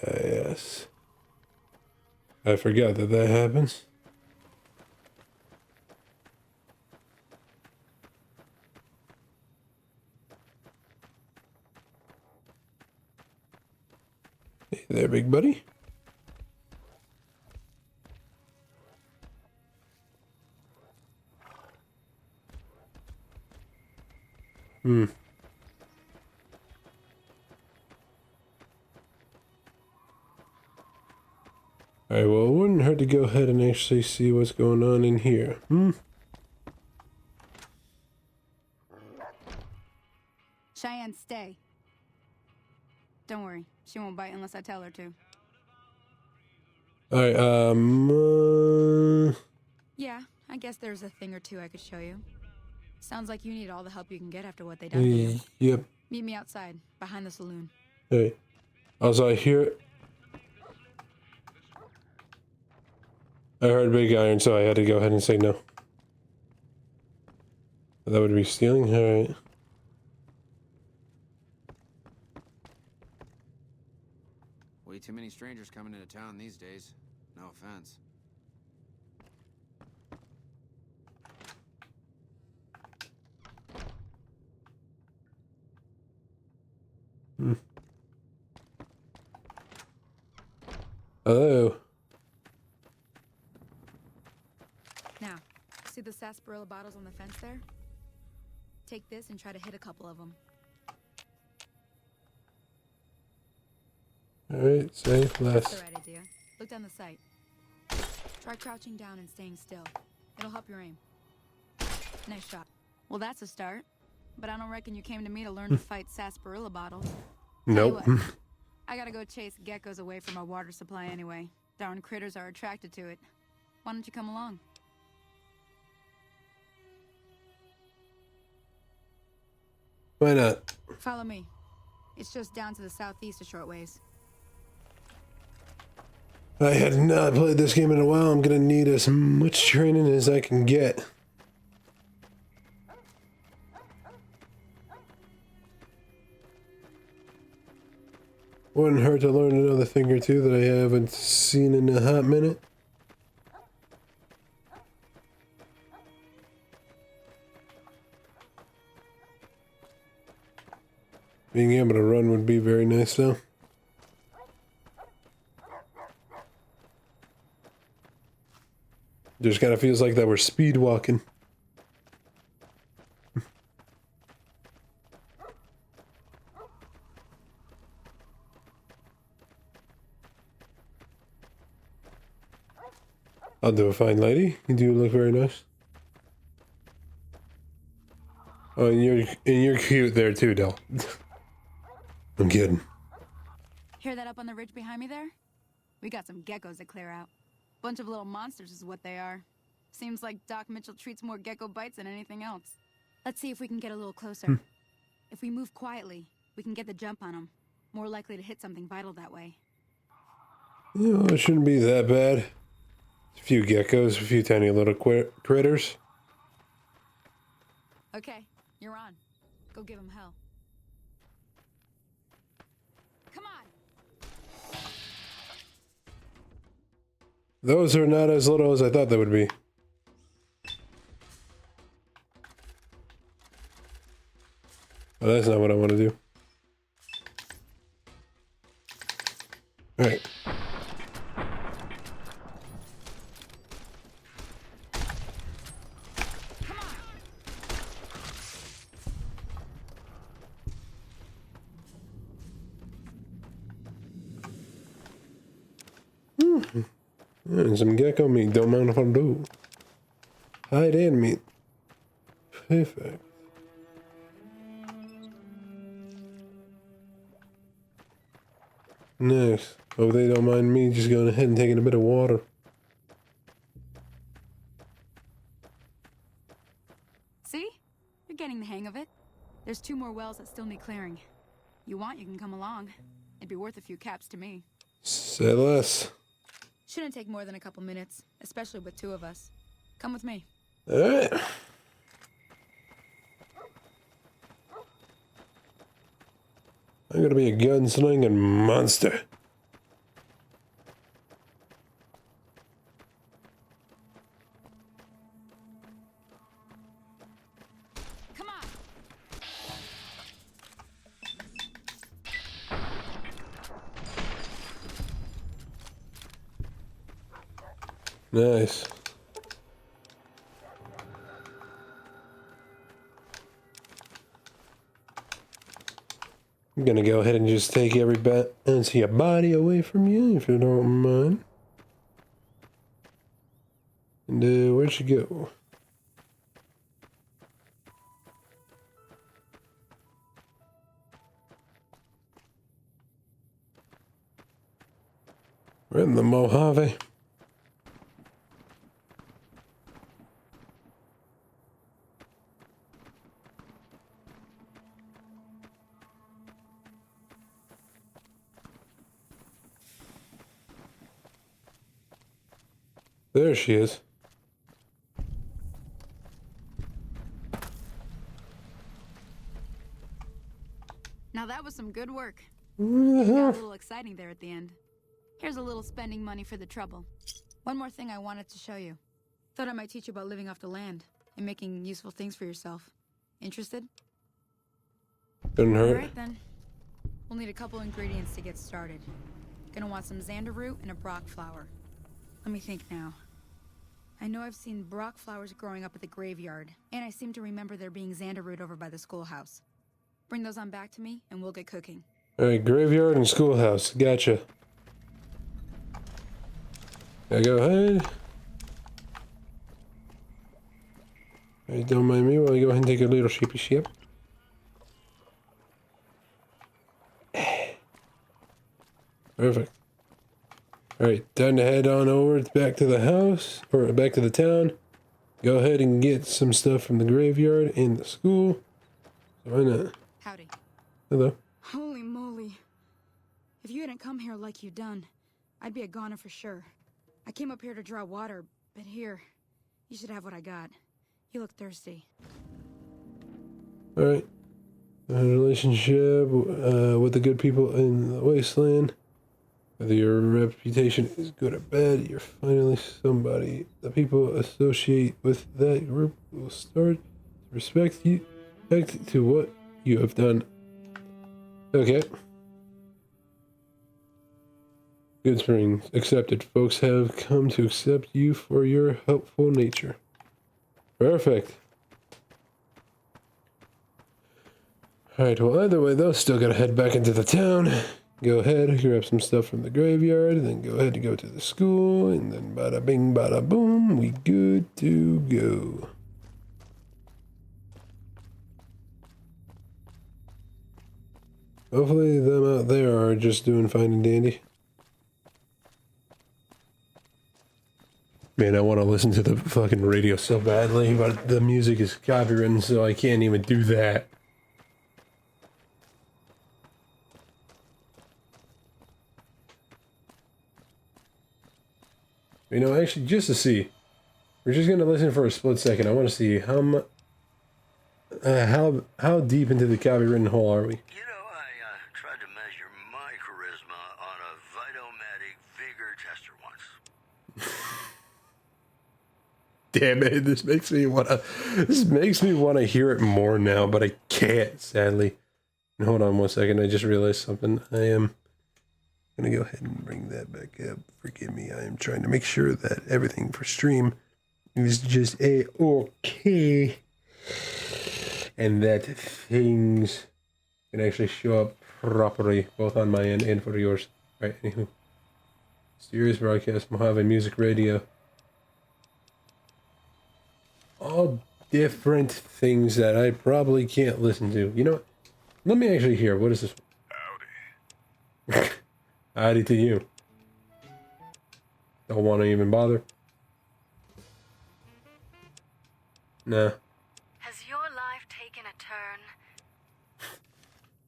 [SPEAKER 1] Yes. I forgot that happens. Hey there, big buddy. Alright, well, it wouldn't hurt to go ahead and actually see what's going on in here.
[SPEAKER 8] Cheyenne, stay. Don't worry, she won't bite unless I tell her to.
[SPEAKER 1] Alright,
[SPEAKER 8] Yeah, I guess there's a thing or two I could show you. Sounds like you need all the help you can get after what they done to you.
[SPEAKER 1] Yep.
[SPEAKER 8] Meet me outside, behind the saloon.
[SPEAKER 1] Alright. Also, I heard big iron, so I had to go ahead and say no. That would be stealing? Alright.
[SPEAKER 9] Way too many strangers coming into town these days. No offense.
[SPEAKER 1] Hello.
[SPEAKER 8] Now, see the sarsaparilla bottles on the fence there? Take this and try to hit a couple of them.
[SPEAKER 1] Alright, safe,
[SPEAKER 8] That's
[SPEAKER 1] less.
[SPEAKER 8] the right idea. Look down the sight. Try crouching down and staying still. It'll help your aim. Nice shot. Well, that's a start. But I don't reckon you came to me to learn to fight sarsaparilla bottles.
[SPEAKER 1] Nope.
[SPEAKER 8] Tell you what, I gotta go chase geckos away from our water supply anyway. Darn critters are attracted to it. Why don't you come along?
[SPEAKER 1] Why not?
[SPEAKER 8] Follow me. It's just down to the southeast a short ways.
[SPEAKER 1] I had not played this game in a while. I'm gonna need as much training as I can get. Wouldn't hurt to learn another thing or two that I haven't seen in a hot minute. Being able to run would be very nice though. Just kind of feels like that we're speed walking. I'll do a fine lady. You do look very nice. Oh, and you're cute there too, Del. I'm kidding.
[SPEAKER 8] Hear that up on the ridge behind me there? We got some geckos to clear out. Bunch of little monsters is what they are. Seems like Doc Mitchell treats more gecko bites than anything else. Let's see if we can get a little closer. If we move quietly, we can get the jump on them. More likely to hit something vital that way.
[SPEAKER 1] No, it shouldn't be that bad. A few geckos, a few tiny little critters.
[SPEAKER 8] Okay, you're on. Go give them hell.
[SPEAKER 1] Those are not as little as I thought they would be. But that's not what I want to do. Alright. And some gecko meat, don't mind if I do. Hide and meat. Perfect. Nice. Hope they don't mind me just going ahead and taking a bit of water.
[SPEAKER 8] See? You're getting the hang of it. There's 2 more wells that still need clearing. You want, you can come along. It'd be worth a few caps to me.
[SPEAKER 1] Say less.
[SPEAKER 8] Shouldn't take more than a couple minutes, especially with 2 of us. Come with me.
[SPEAKER 1] Alright. I'm gonna be a gunslinging monster.
[SPEAKER 8] Come on!
[SPEAKER 1] Nice. I'm gonna go ahead and just take every ounce of your body away from you, if you don't mind. And where'd she go? We're in the Mojave. There she is.
[SPEAKER 8] Now that was some good work. It got a little exciting there at the end. Here's a little spending money for the trouble. One more thing I wanted to show you. Thought I might teach you about living off the land and making useful things for yourself. Interested?
[SPEAKER 1] Couldn't hurt.
[SPEAKER 8] Alright then. We'll need a couple ingredients to get started. Gonna want some xander root and a brock flower. Let me think now. I know I've seen brock flowers growing up at the graveyard, and I seem to remember there being xander root over by the schoolhouse. Bring those on back to me, and we'll get cooking.
[SPEAKER 1] Alright, graveyard and schoolhouse. Gotcha. Yeah, go ahead. Alright, don't mind me while I go ahead and take a little sheepy sheep. Perfect. Alright, time to head on over back to the house, or back to the town. Go ahead and get some stuff from the graveyard and the school. So why not?
[SPEAKER 8] Howdy.
[SPEAKER 1] Hello.
[SPEAKER 8] Holy moly. If you hadn't come here like you done, I'd be a goner for sure. I came up here to draw water, but here, you should have what I got. You look thirsty.
[SPEAKER 1] Alright. A relationship with the good people in the wasteland. Whether your reputation is good or bad, you're finally somebody. The people associate with that group will start to respect you, respect to what you have done. Okay. Good Springs. Accepted. Folks have come to accept you for your helpful nature. Perfect. Alright, well either way though, still gotta head back into the town. Go ahead, grab some stuff from the graveyard, then go ahead and go to the school, and then bada bing, bada boom, we good to go. Hopefully them out there are just doing fine and dandy. Man, I want to listen to the fucking radio so badly, but the music is copywritten, so I can't even do that. You know, actually, just to see, we're just gonna listen for a split second. I want to see how deep into the copywritten hole are we?
[SPEAKER 10] You know, I tried to measure my charisma on a Vitomatic vigor tester once.
[SPEAKER 1] damn it! This makes me wanna hear it more now, but I can't, sadly. And hold on one second. I just realized something. I am gonna go ahead and bring that back up. Forgive me. I am trying to make sure that everything for stream is just okay, and that things can actually show up properly, both on my end and for yours. Right. Anywho. Serious broadcast, Mojave Music Radio. All different things that I probably can't listen to. You know what? Let me actually hear. What is this? Howdy. Howdy to you. Don't want to even bother? Nah.
[SPEAKER 11] Has your life taken a turn?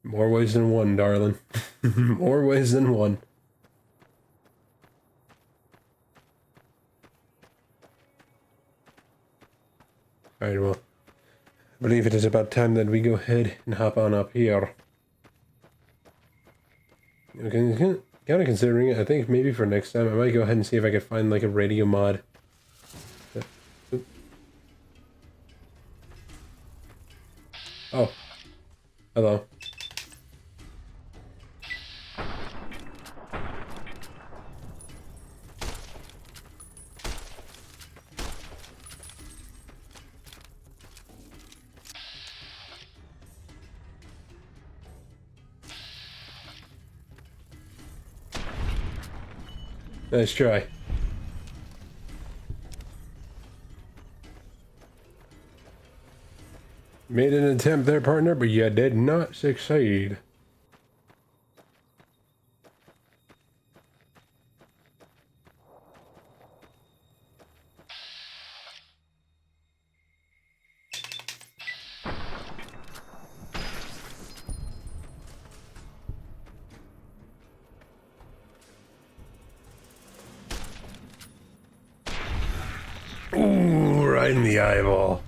[SPEAKER 1] More ways than one, darling. More ways than one. Alright, well, I believe it is about time that we go ahead and hop on up here. Okay, kind of considering it, I think maybe for next time, I might go ahead and see if I can find like a radio mod. Oh. Hello. Nice try. Made an attempt there, partner, but you did not succeed. Ooh, right in the eyeball.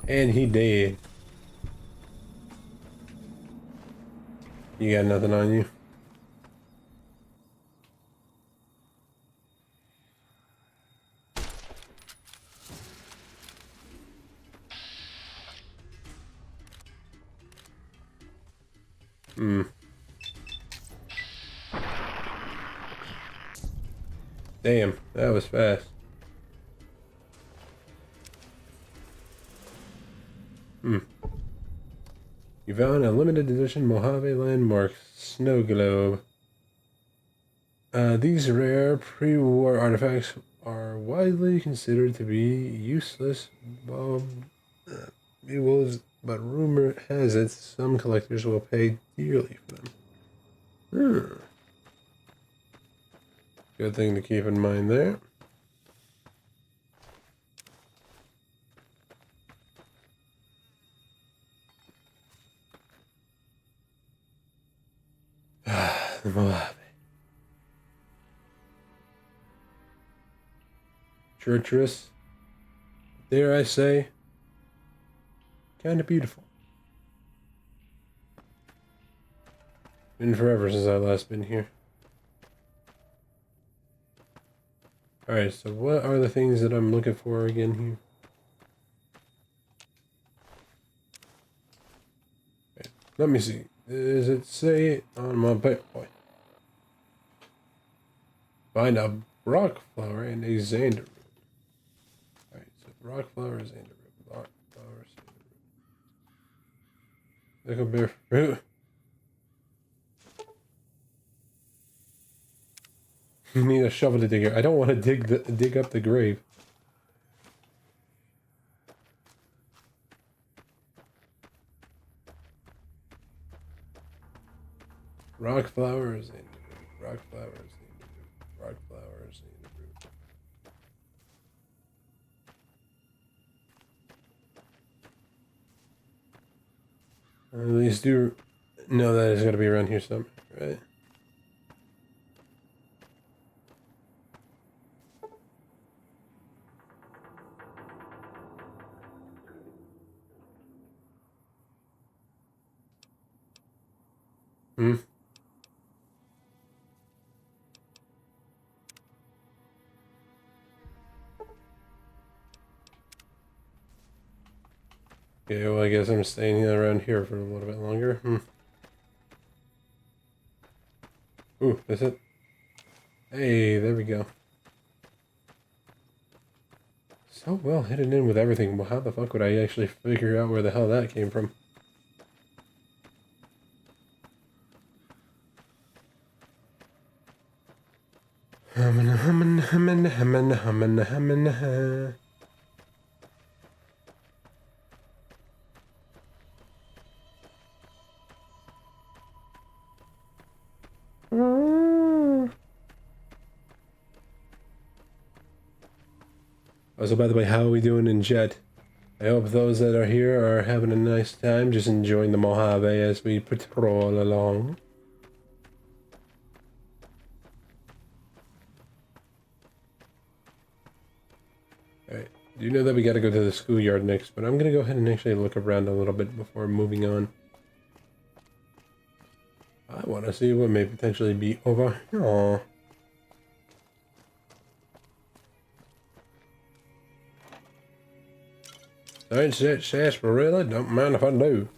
[SPEAKER 1] And he did. You got nothing on you? Hmm. Damn, that was fast. Hmm. You found a limited edition Mojave landmark snow globe. These rare pre-war artifacts are widely considered to be useless mules, but rumor has it some collectors will pay dearly for them. Hmm. Good thing to keep in mind there. The Mojave. Treacherous. Dare I say, kind of beautiful. Been forever since I last been here. Alright, so what are the things that I'm looking for again here? Okay, let me see. Does it say on my boy? Find a rock flower and a xander root. Alright, so rock flower, xander root. Rock flower, xander root. Lickleberry fruit. You need a shovel to dig it. I don't want to dig up the grave. Rock flowers and rock flowers and rock flowers and at least do know that it's got to be around here somewhere, right? Hmm? Okay, well, I guess I'm staying around here for a little bit longer. Ooh, that's it. Hey, there we go. So well hidden in with everything. Well, how the fuck would I actually figure out where the hell that came from? Also, by the way, how are we doing in Jet? I hope those that are here are having a nice time, just enjoying the Mojave as we patrol along. Alright, you know that we gotta go to the schoolyard next, but I'm gonna go ahead and actually look around a little bit before moving on. I want to see what may potentially be over here. That's it, sarsaparilla. Don't mind if I do.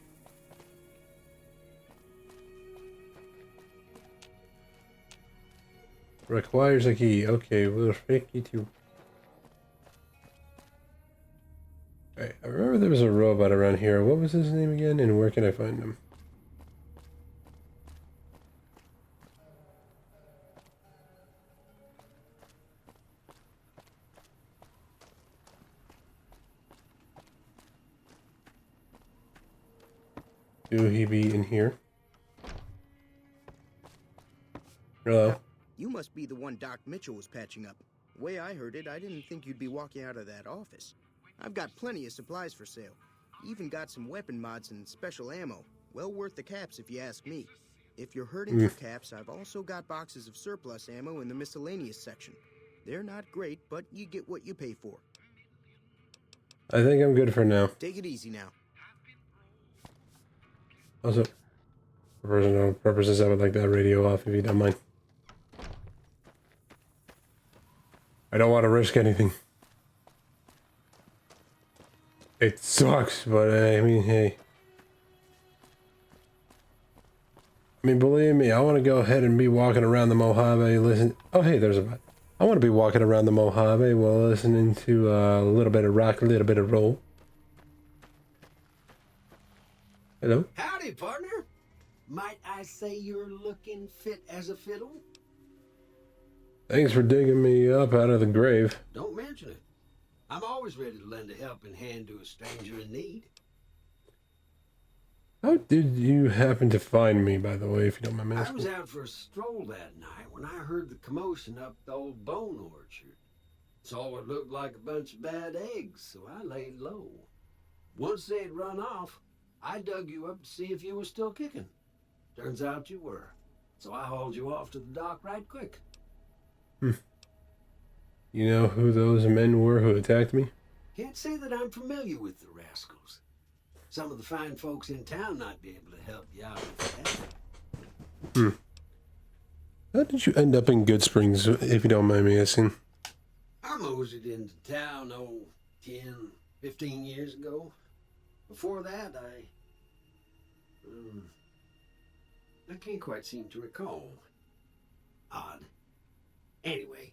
[SPEAKER 1] Requires a key. Okay, we'll fake you too. Alright, I remember there was a robot around here. What was his name again, and where can I find him? Do he be in here? Hello?
[SPEAKER 12] You must be the one Doc Mitchell was patching up. The way I heard it, I didn't think you'd be walking out of that office. I've got plenty of supplies for sale. Even got some weapon mods and special ammo. Well worth the caps if you ask me. If you're hurting for caps, I've also got boxes of surplus ammo in the miscellaneous section. They're not great, but you get what you pay for.
[SPEAKER 1] I think I'm good for now.
[SPEAKER 12] Take it easy now.
[SPEAKER 1] Also, for personal purposes, I would like that radio off if you don't mind. I don't want to risk anything. It sucks, but I mean, hey. I mean, believe me, I want to go ahead and be walking around the Mojave, listen. Oh, hey, there's a bot. I want to be walking around the Mojave while listening to a little bit of rock, a little bit of roll. Hello?
[SPEAKER 13] Howdy, partner. Might I say you're looking fit as a fiddle?
[SPEAKER 1] Thanks for digging me up out of the grave.
[SPEAKER 13] Don't mention it. I'm always ready to lend a helping hand to a stranger in need.
[SPEAKER 1] How did you happen to find me, by the way, if you don't mind me
[SPEAKER 13] I
[SPEAKER 1] asking?
[SPEAKER 13] was out for a stroll that night when I heard the commotion up the old bone orchard. Saw what looked like a bunch of bad eggs, so I laid low. Once they'd run off, I dug you up to see if you were still kicking. Turns out you were, so I hauled you off to the dock right quick.
[SPEAKER 1] You know who those men were who attacked me?
[SPEAKER 13] Can't say that I'm familiar with the rascals. Some of the fine folks in town might be able to help you out with that.
[SPEAKER 1] How did you end up in Good Springs, if you don't mind me asking?
[SPEAKER 13] I moseyed into town, 10, 15 years ago. Before that, I can't quite seem to recall. Odd. Anyway,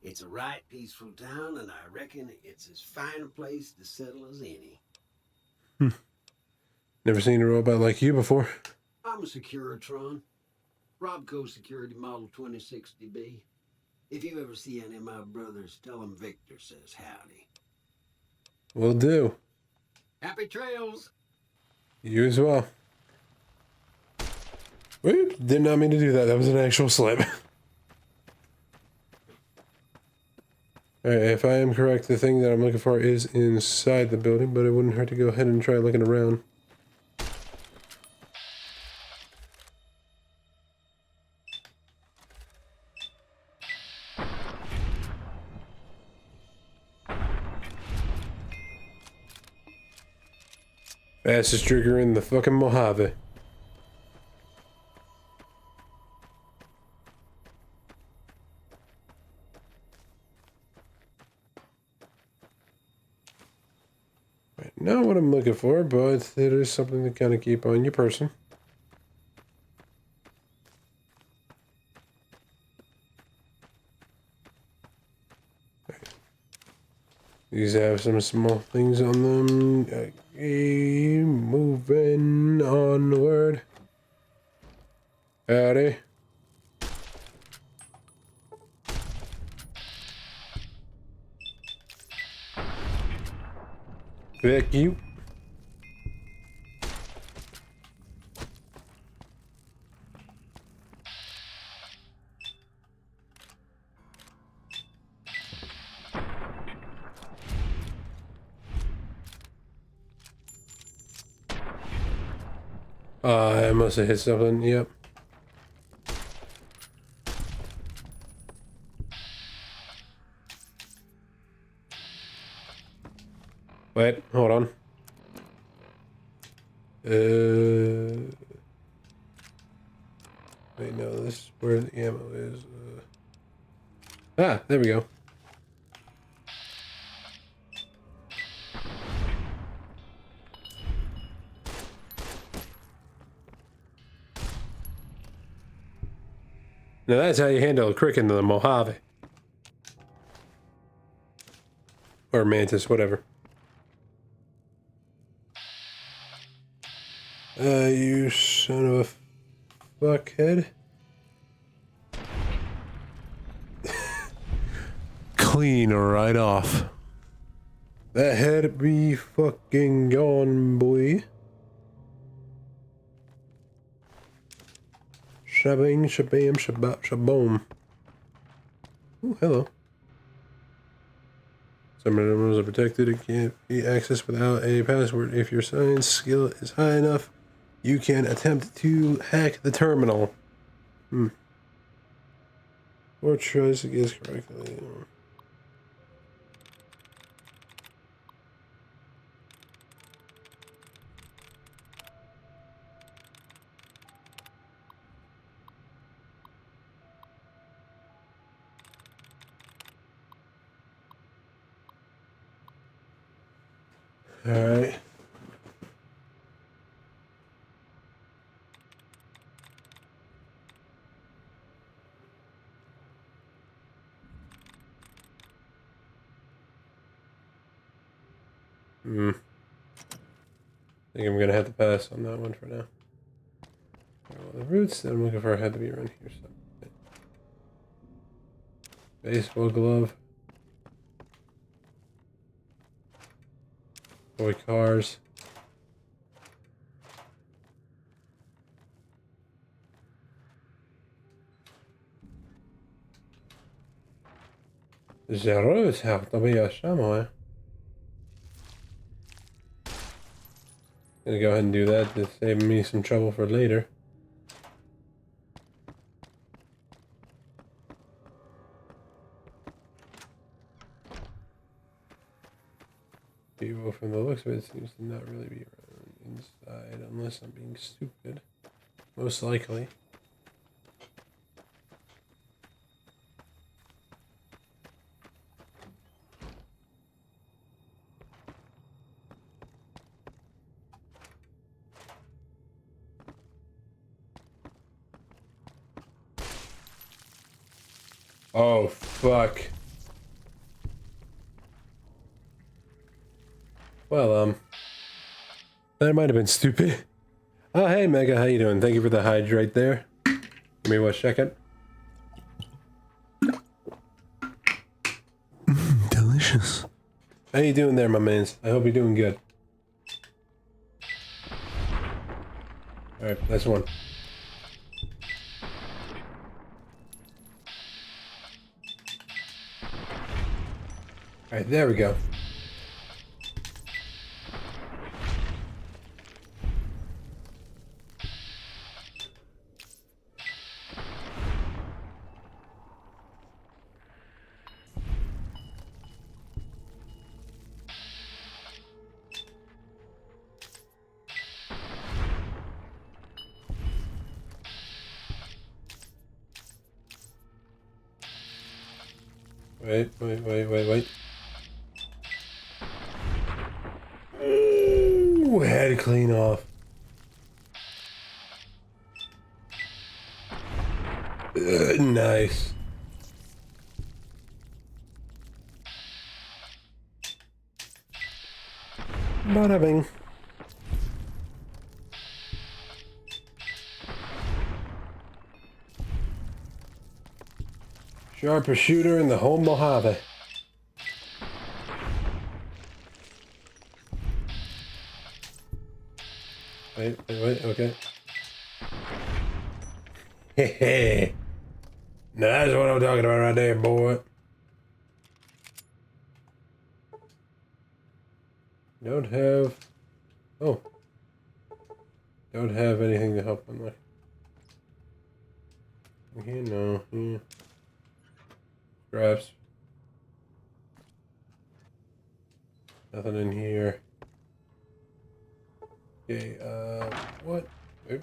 [SPEAKER 13] it's a right peaceful town, and I reckon it's as fine a place to settle as any.
[SPEAKER 1] Never seen a robot like you before.
[SPEAKER 13] I'm a Securitron. Robco Security Model 2060B. If you ever see any of my brothers, tell them Victor says howdy.
[SPEAKER 1] Will do.
[SPEAKER 13] Happy trails!
[SPEAKER 1] You as well. Whoop, did not mean to do that. That was an actual slip. Alright, if I am correct, the thing that I'm looking for is inside the building, but it wouldn't hurt to go ahead and try looking around. Fastest trigger in the fucking Mojave. not what I'm looking for, but it is something to kind of keep on your person. These have some small things on them. Okay, moving onward. Howdy. Thank you. I must have hit something. Yep. Wait, hold on. Wait, no, this is where the ammo is. Ah, there we go. Now that's how you handle a crick into the Mojave. Or mantis, whatever. You son of a fuckhead. Clean right off. That head be fucking gone, boy. Shabang, shabam, shabab, shaboom. Oh, hello. Some terminals are protected. It can't be accessed without a password. If your science skill is high enough, you can attempt to hack the terminal. Or tries to guess correctly. Alright. I think I'm gonna have to pass on that one for now. Well, the roots that I'm looking for had to be around here. So. Baseball glove. Toy cars. The roots have to be somewhere. Gonna go ahead and do that to save me some trouble for later. People from the looks of it seems to not really be around inside unless I'm being stupid. Most likely. Oh, fuck. Well, that might have been stupid. Oh, hey, Mega, how you doing? Thank you for the hydrate there. Give me 1 second. Delicious. How you doing there, my mans? I hope you're doing good. Alright, that's one. Alright, there we go. Wait. dead clean off. Nice. Bada bing. Sharpest shooter in the whole Mojave. Wait, okay. Hey, now that's what I'm talking about right there, boy. Don't have... Oh. Don't have anything to help on that. Okay, no. Yeah. Scraps. Nothing in here. Okay, what? Wait.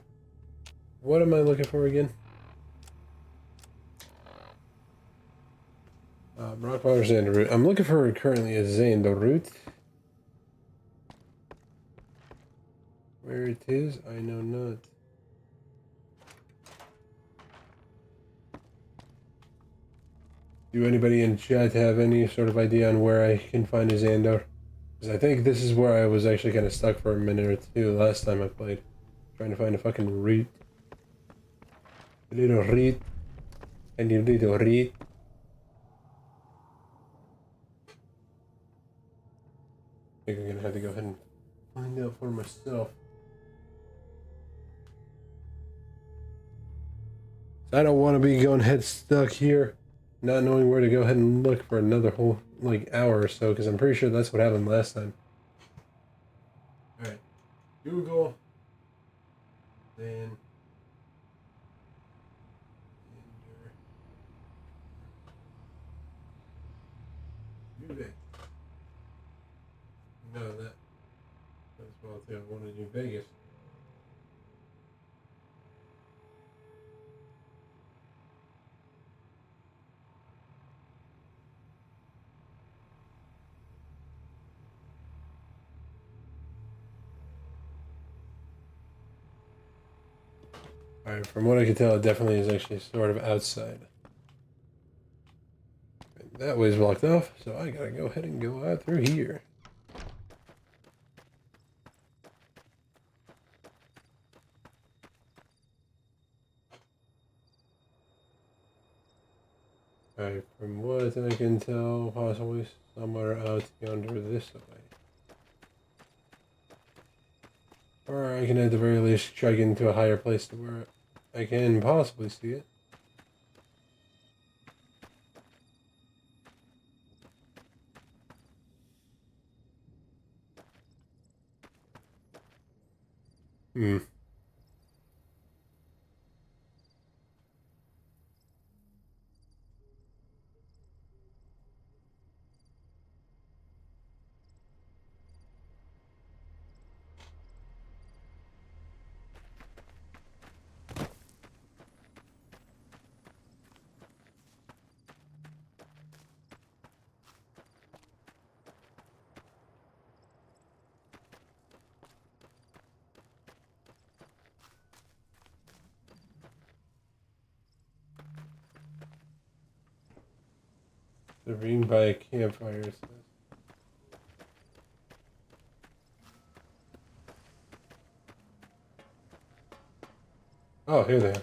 [SPEAKER 1] What am I looking for again? Rock powder Xander root. I'm looking for currently a Xander root. Where it is, I know not. Do anybody in chat have any sort of idea on where I can find a Xander? Because I think this is where I was actually kind of stuck for a minute or two last time I played. Trying to find a fucking root. A little root. And a little root. I think I'm gonna have to go ahead and find out for myself. I don't want to be going head stuck here, not knowing where to go ahead and look for another whole, like, hour or so, because I'm pretty sure that's what happened last time. Alright. Google. Then. Mojave. No, that's what I want to do. Vegas. Alright, from what I can tell, it definitely is actually sort of outside. And that way's blocked off, so I gotta go ahead and go out through here. Alright, from what I can tell, possibly somewhere out yonder this way. Or I can at the very least try getting to a higher place to where I can possibly see it. Hmm. They're being by a campfire. It says. Oh, here they are. At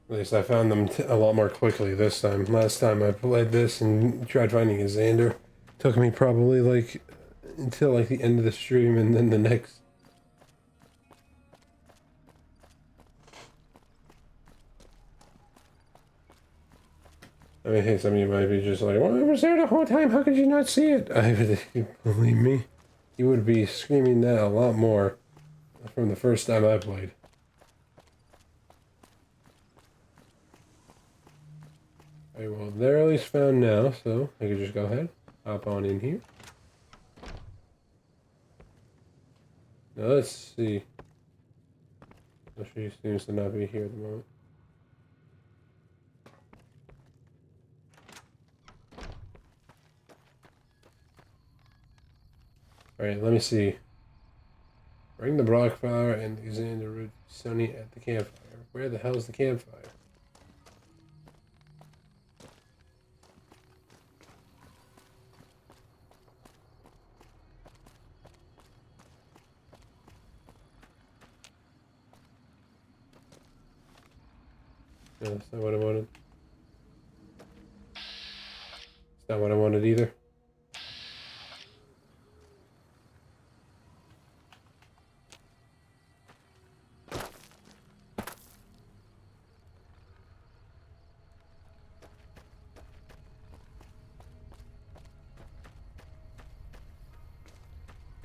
[SPEAKER 1] least I found them a lot more quickly this time. Last time I played this and tried finding a Xander. Took me probably like until like the end of the stream and then the next. I mean, hey, some of you might be just like, well, I was there the whole time, how could you not see it? Believe me, you would be screaming that a lot more from the first time I played. Alright, well, they're at least found now, so I can just go ahead, hop on in here. Now, let's see. Oh, she seems to not be here at the moment. Alright, let me see. Bring the block flower and examine the root Sunny at the campfire. Where the hell's the campfire? No, that's not what I wanted. It's not what I wanted either.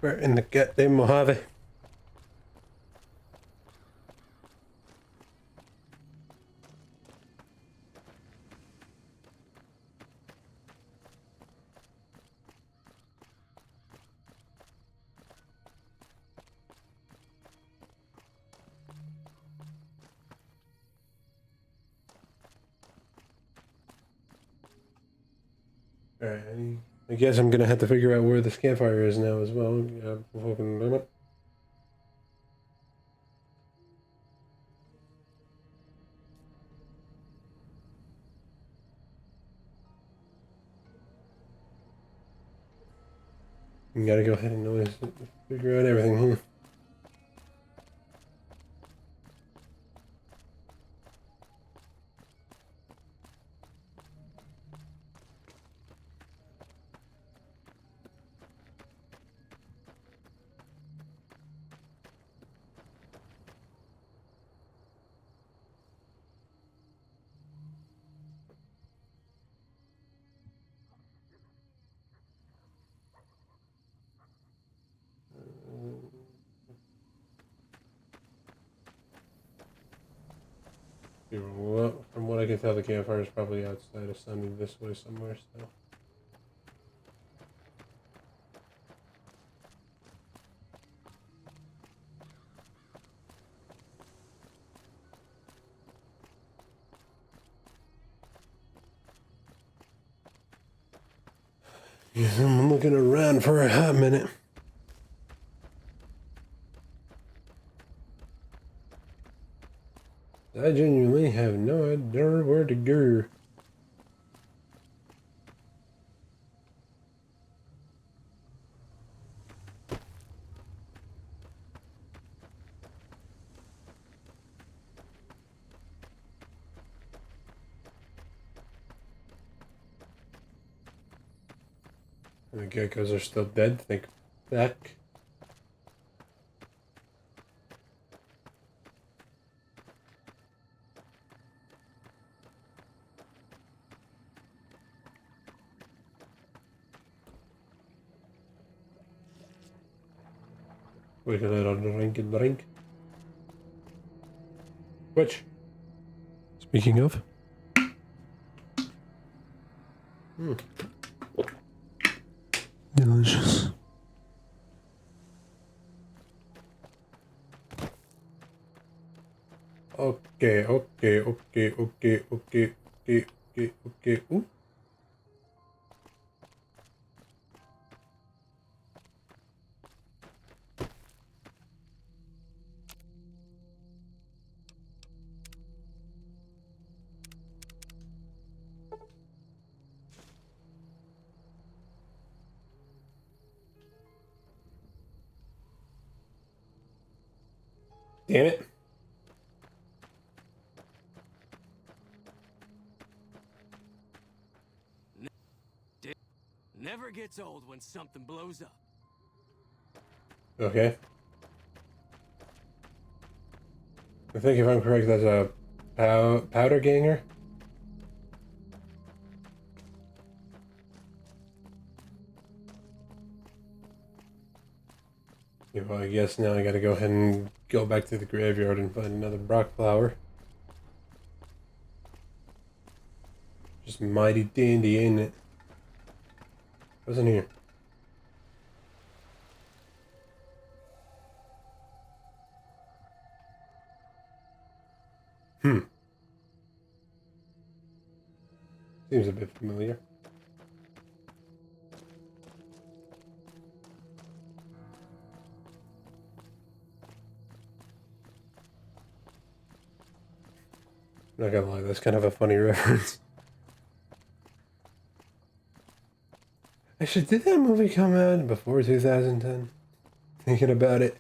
[SPEAKER 1] We're in the goddamn Mojave. Alright, I guess I'm gonna have to figure out where this campfire is now as well. You gotta go ahead and always figure out everything here. Well, from what I can tell, the campfire is probably outside of Sunny this way somewhere, so. Yeah, I'm looking around for a hot minute. I genuinely have no idea where to go. The geckos are still dead, think back. Wait a little drink and drink. Which? Speaking of. Delicious. Okay. Ooh. Damn it.
[SPEAKER 14] Never gets old when something blows up.
[SPEAKER 1] Okay. I think if I'm correct, that's a powder ganger. Yeah, well, I guess now I gotta go ahead and go back to the graveyard and find another Brock flower. Just mighty dandy, ain't it? What's in here? Seems a bit familiar. I'm not gonna lie, that's kind of a funny reference. Actually, did that movie come out before 2010? Thinking about it.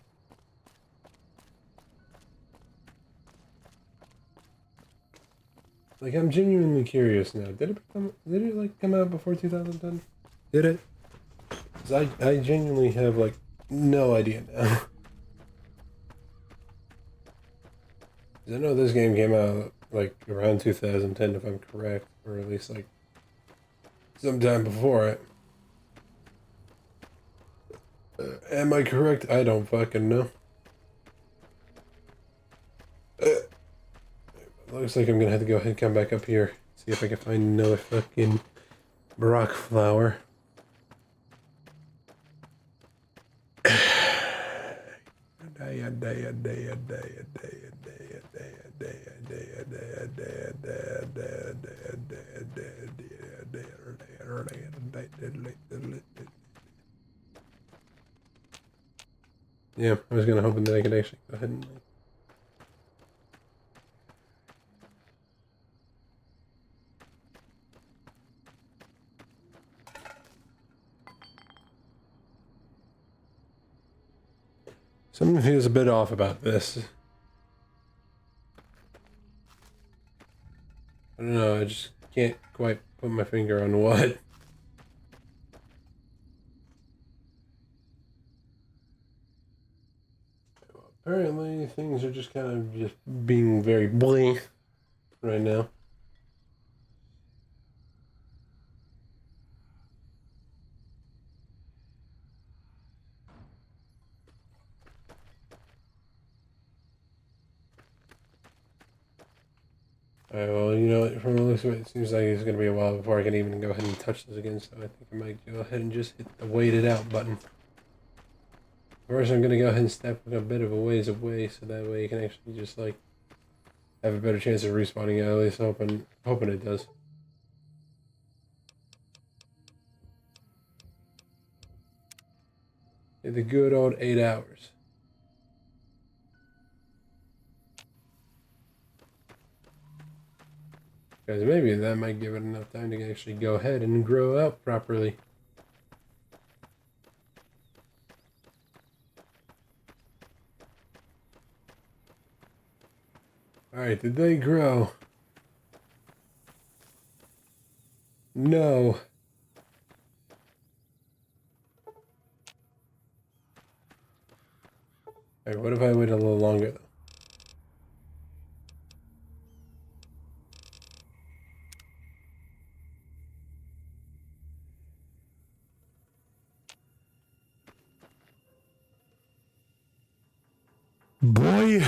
[SPEAKER 1] Like, I'm genuinely curious now. Did it like come out before 2010? Did it? 'Cause I genuinely have like no idea now. 'Cause I know this game came out like around 2010 if I'm correct, or at least like sometime before it. Am I correct? I don't fucking know. Looks like I'm gonna have to go ahead and come back up here. See if I can find another fucking rock flower. Yeah, I was gonna hope that I could actually go ahead and something feels a bit off about this. I don't know, I just can't quite put my finger on what. Apparently, things are just kind of just being very bling right now. Alright, well, you know, from the looks of it, it seems like it's going to be a while before I can even go ahead and touch this again, so I think I might go ahead and just hit the wait it out button. First, I'm going to go ahead and step a bit of a ways away, so that way you can actually just, like, have a better chance of respawning, at least hoping it does. The good old 8 hours. Because maybe that might give it enough time to actually go ahead and grow out properly. Alright, did they grow? No. Alright, what if I wait a little longer though? Boy.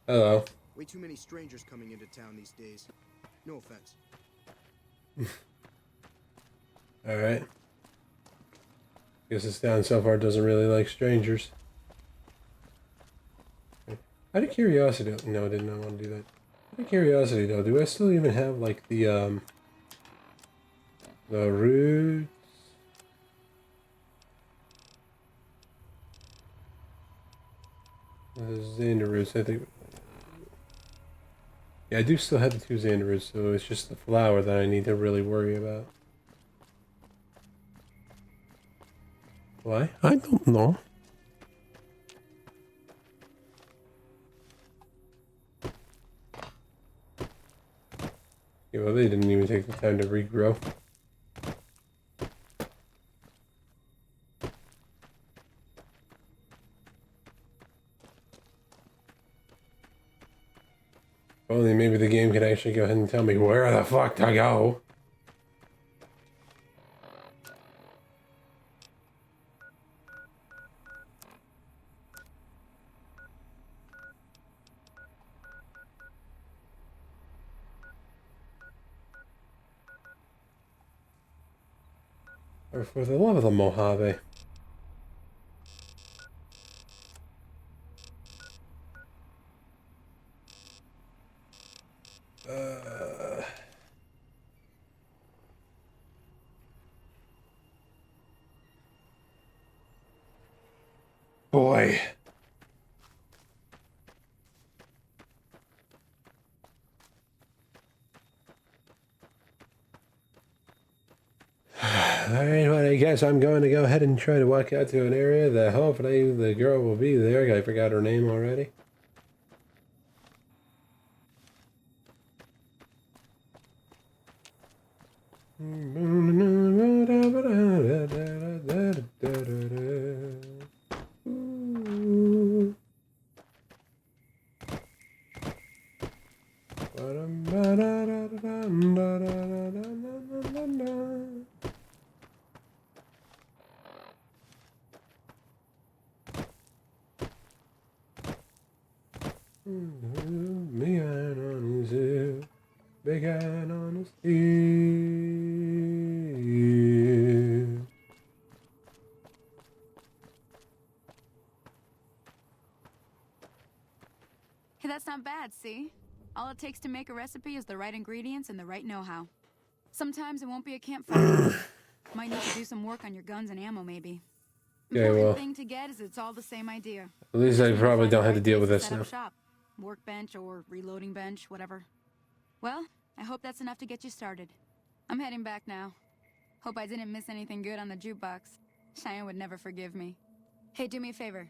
[SPEAKER 1] Hello.
[SPEAKER 12] Way too many strangers coming into town these days. No offense.
[SPEAKER 1] Alright. Guess this town so far doesn't really like strangers. Out of curiosity, no, I did not want to do that. Out of curiosity though, do I still even have like the roots? The Xander roots, I think. Yeah, I do still have the 2 Xander roots, so it's just the flower that I need to really worry about. Why? I don't know. Yeah, well, they didn't even take the time to regrow. Only maybe the game could actually go ahead and tell me where the fuck to go. Or for the love of the Mojave. Boy. Alright, well, I guess I'm going to go ahead and try to walk out to an area that hopefully the girl will be there. I forgot her name already. Big and honest ear.
[SPEAKER 8] Hey, that's not bad, see? All it takes to make a recipe is the right ingredients and the right know-how. Sometimes it won't be a campfire. Might need to do some work on your guns and ammo, maybe.
[SPEAKER 1] Okay,
[SPEAKER 8] Important
[SPEAKER 1] well,
[SPEAKER 8] thing to get is it's all the same idea.
[SPEAKER 1] at least I probably don't have to deal with this
[SPEAKER 8] Set
[SPEAKER 1] now.
[SPEAKER 8] up shop, workbench or reloading bench, whatever. Well, I hope that's enough to get you started. I'm heading back now. Hope I didn't miss anything good on the jukebox. Cheyenne would never forgive me. Hey, do me a favor.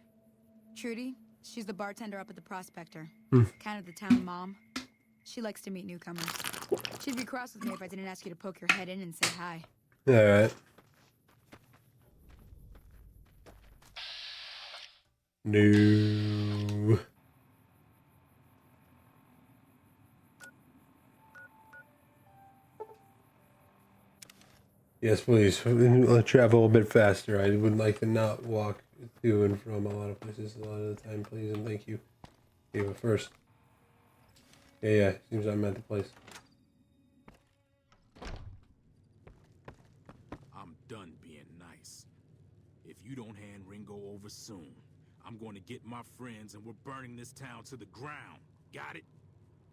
[SPEAKER 8] Trudy, she's the bartender up at the Prospector. Kind of the town mom. She likes to meet newcomers. She'd be cross with me if I didn't ask you to poke your head in and say hi.
[SPEAKER 1] Alright. No. Yes, please. Let's travel a bit faster. I would like to not walk to and from a lot of places a lot of the time, please, and thank you. Okay, but first. Yeah, seems I'm at the place.
[SPEAKER 15] I'm done being nice. If you don't hand Ringo over soon, I'm going to get my friends and we're burning this town to the ground. Got it?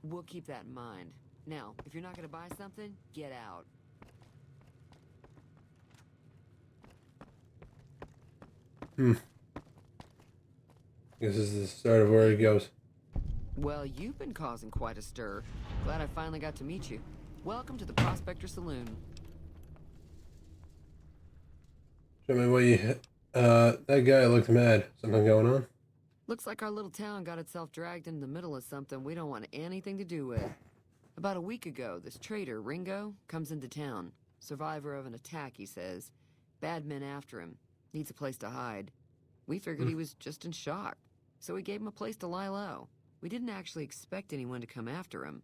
[SPEAKER 16] We'll keep that in mind. Now, if you're not going to buy something, get out.
[SPEAKER 1] This is the start of where it goes.
[SPEAKER 16] Well, you've been causing quite a stir. Glad I finally got to meet you. Welcome to the Prospector Saloon.
[SPEAKER 1] Show me what you... that guy looked mad. Something going on?
[SPEAKER 16] Looks like our little town got itself dragged into the middle of something we don't want anything to do with. About a week ago, this traitor, Ringo, comes into town. Survivor of an attack, he says. Bad men after him. Needs a place to hide. We figured he was just in shock, so we gave him a place to lie low. We didn't actually expect anyone to come after him.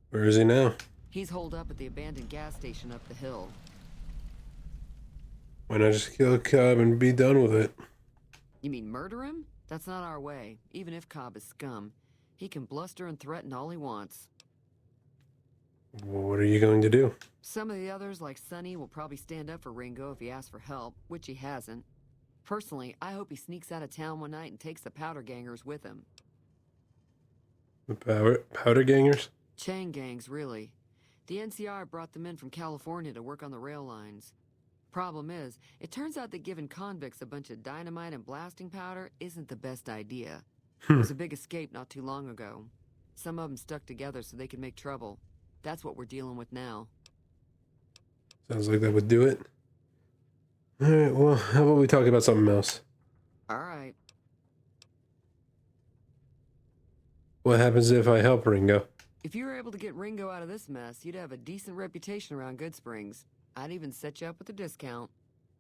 [SPEAKER 1] Where is he now?
[SPEAKER 16] He's holed up at the abandoned gas station up the hill.
[SPEAKER 1] Why not just kill Cobb and be done with it?
[SPEAKER 16] You mean murder him? That's not our way, even if Cobb is scum. He can bluster and threaten all he wants.
[SPEAKER 1] What are you going to do?
[SPEAKER 16] Some of the others, like Sonny, will probably stand up for Ringo if he asks for help, which he hasn't. Personally, I hope he sneaks out of town one night and takes the powder gangers with him.
[SPEAKER 1] The powder gangers?
[SPEAKER 16] Chain gangs, really. The NCR brought them in from California to work on the rail lines. Problem is, it turns out that giving convicts a bunch of dynamite and blasting powder isn't the best idea. There was a big escape not too long ago. Some of them stuck together so they could make trouble. That's what we're dealing with now.
[SPEAKER 1] Sounds like that would do it. Alright, well, how about we talk about something else?
[SPEAKER 16] Alright.
[SPEAKER 1] What happens if I help Ringo?
[SPEAKER 16] If you were able to get Ringo out of this mess, you'd have a decent reputation around Good Springs. I'd even set you up with a discount.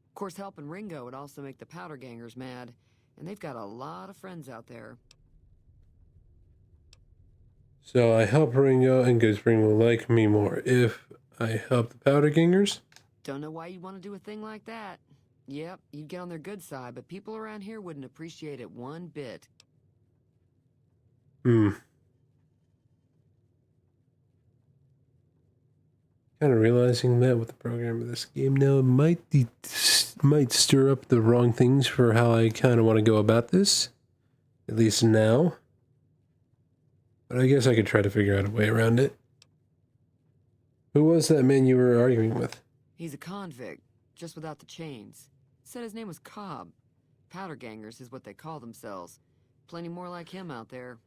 [SPEAKER 16] Of course, helping Ringo would also make the powder gangers mad, and they've got a lot of friends out there.
[SPEAKER 1] So I help Ringo and Goodspring will like me more if I help the powder gangers?
[SPEAKER 16] Don't know why you'd want to do a thing like that. Yep, you'd get on their good side, but people around here wouldn't appreciate it one bit.
[SPEAKER 1] Kind of realizing that with the program of this game now, it might stir up the wrong things for how I kind of want to go about this. At least now. But I guess I could try to figure out a way around it. Who was that man you were arguing with?
[SPEAKER 16] He's a convict, just without the chains. Said his name was Cobb. Powder gangers is what they call themselves. Plenty more like him out there.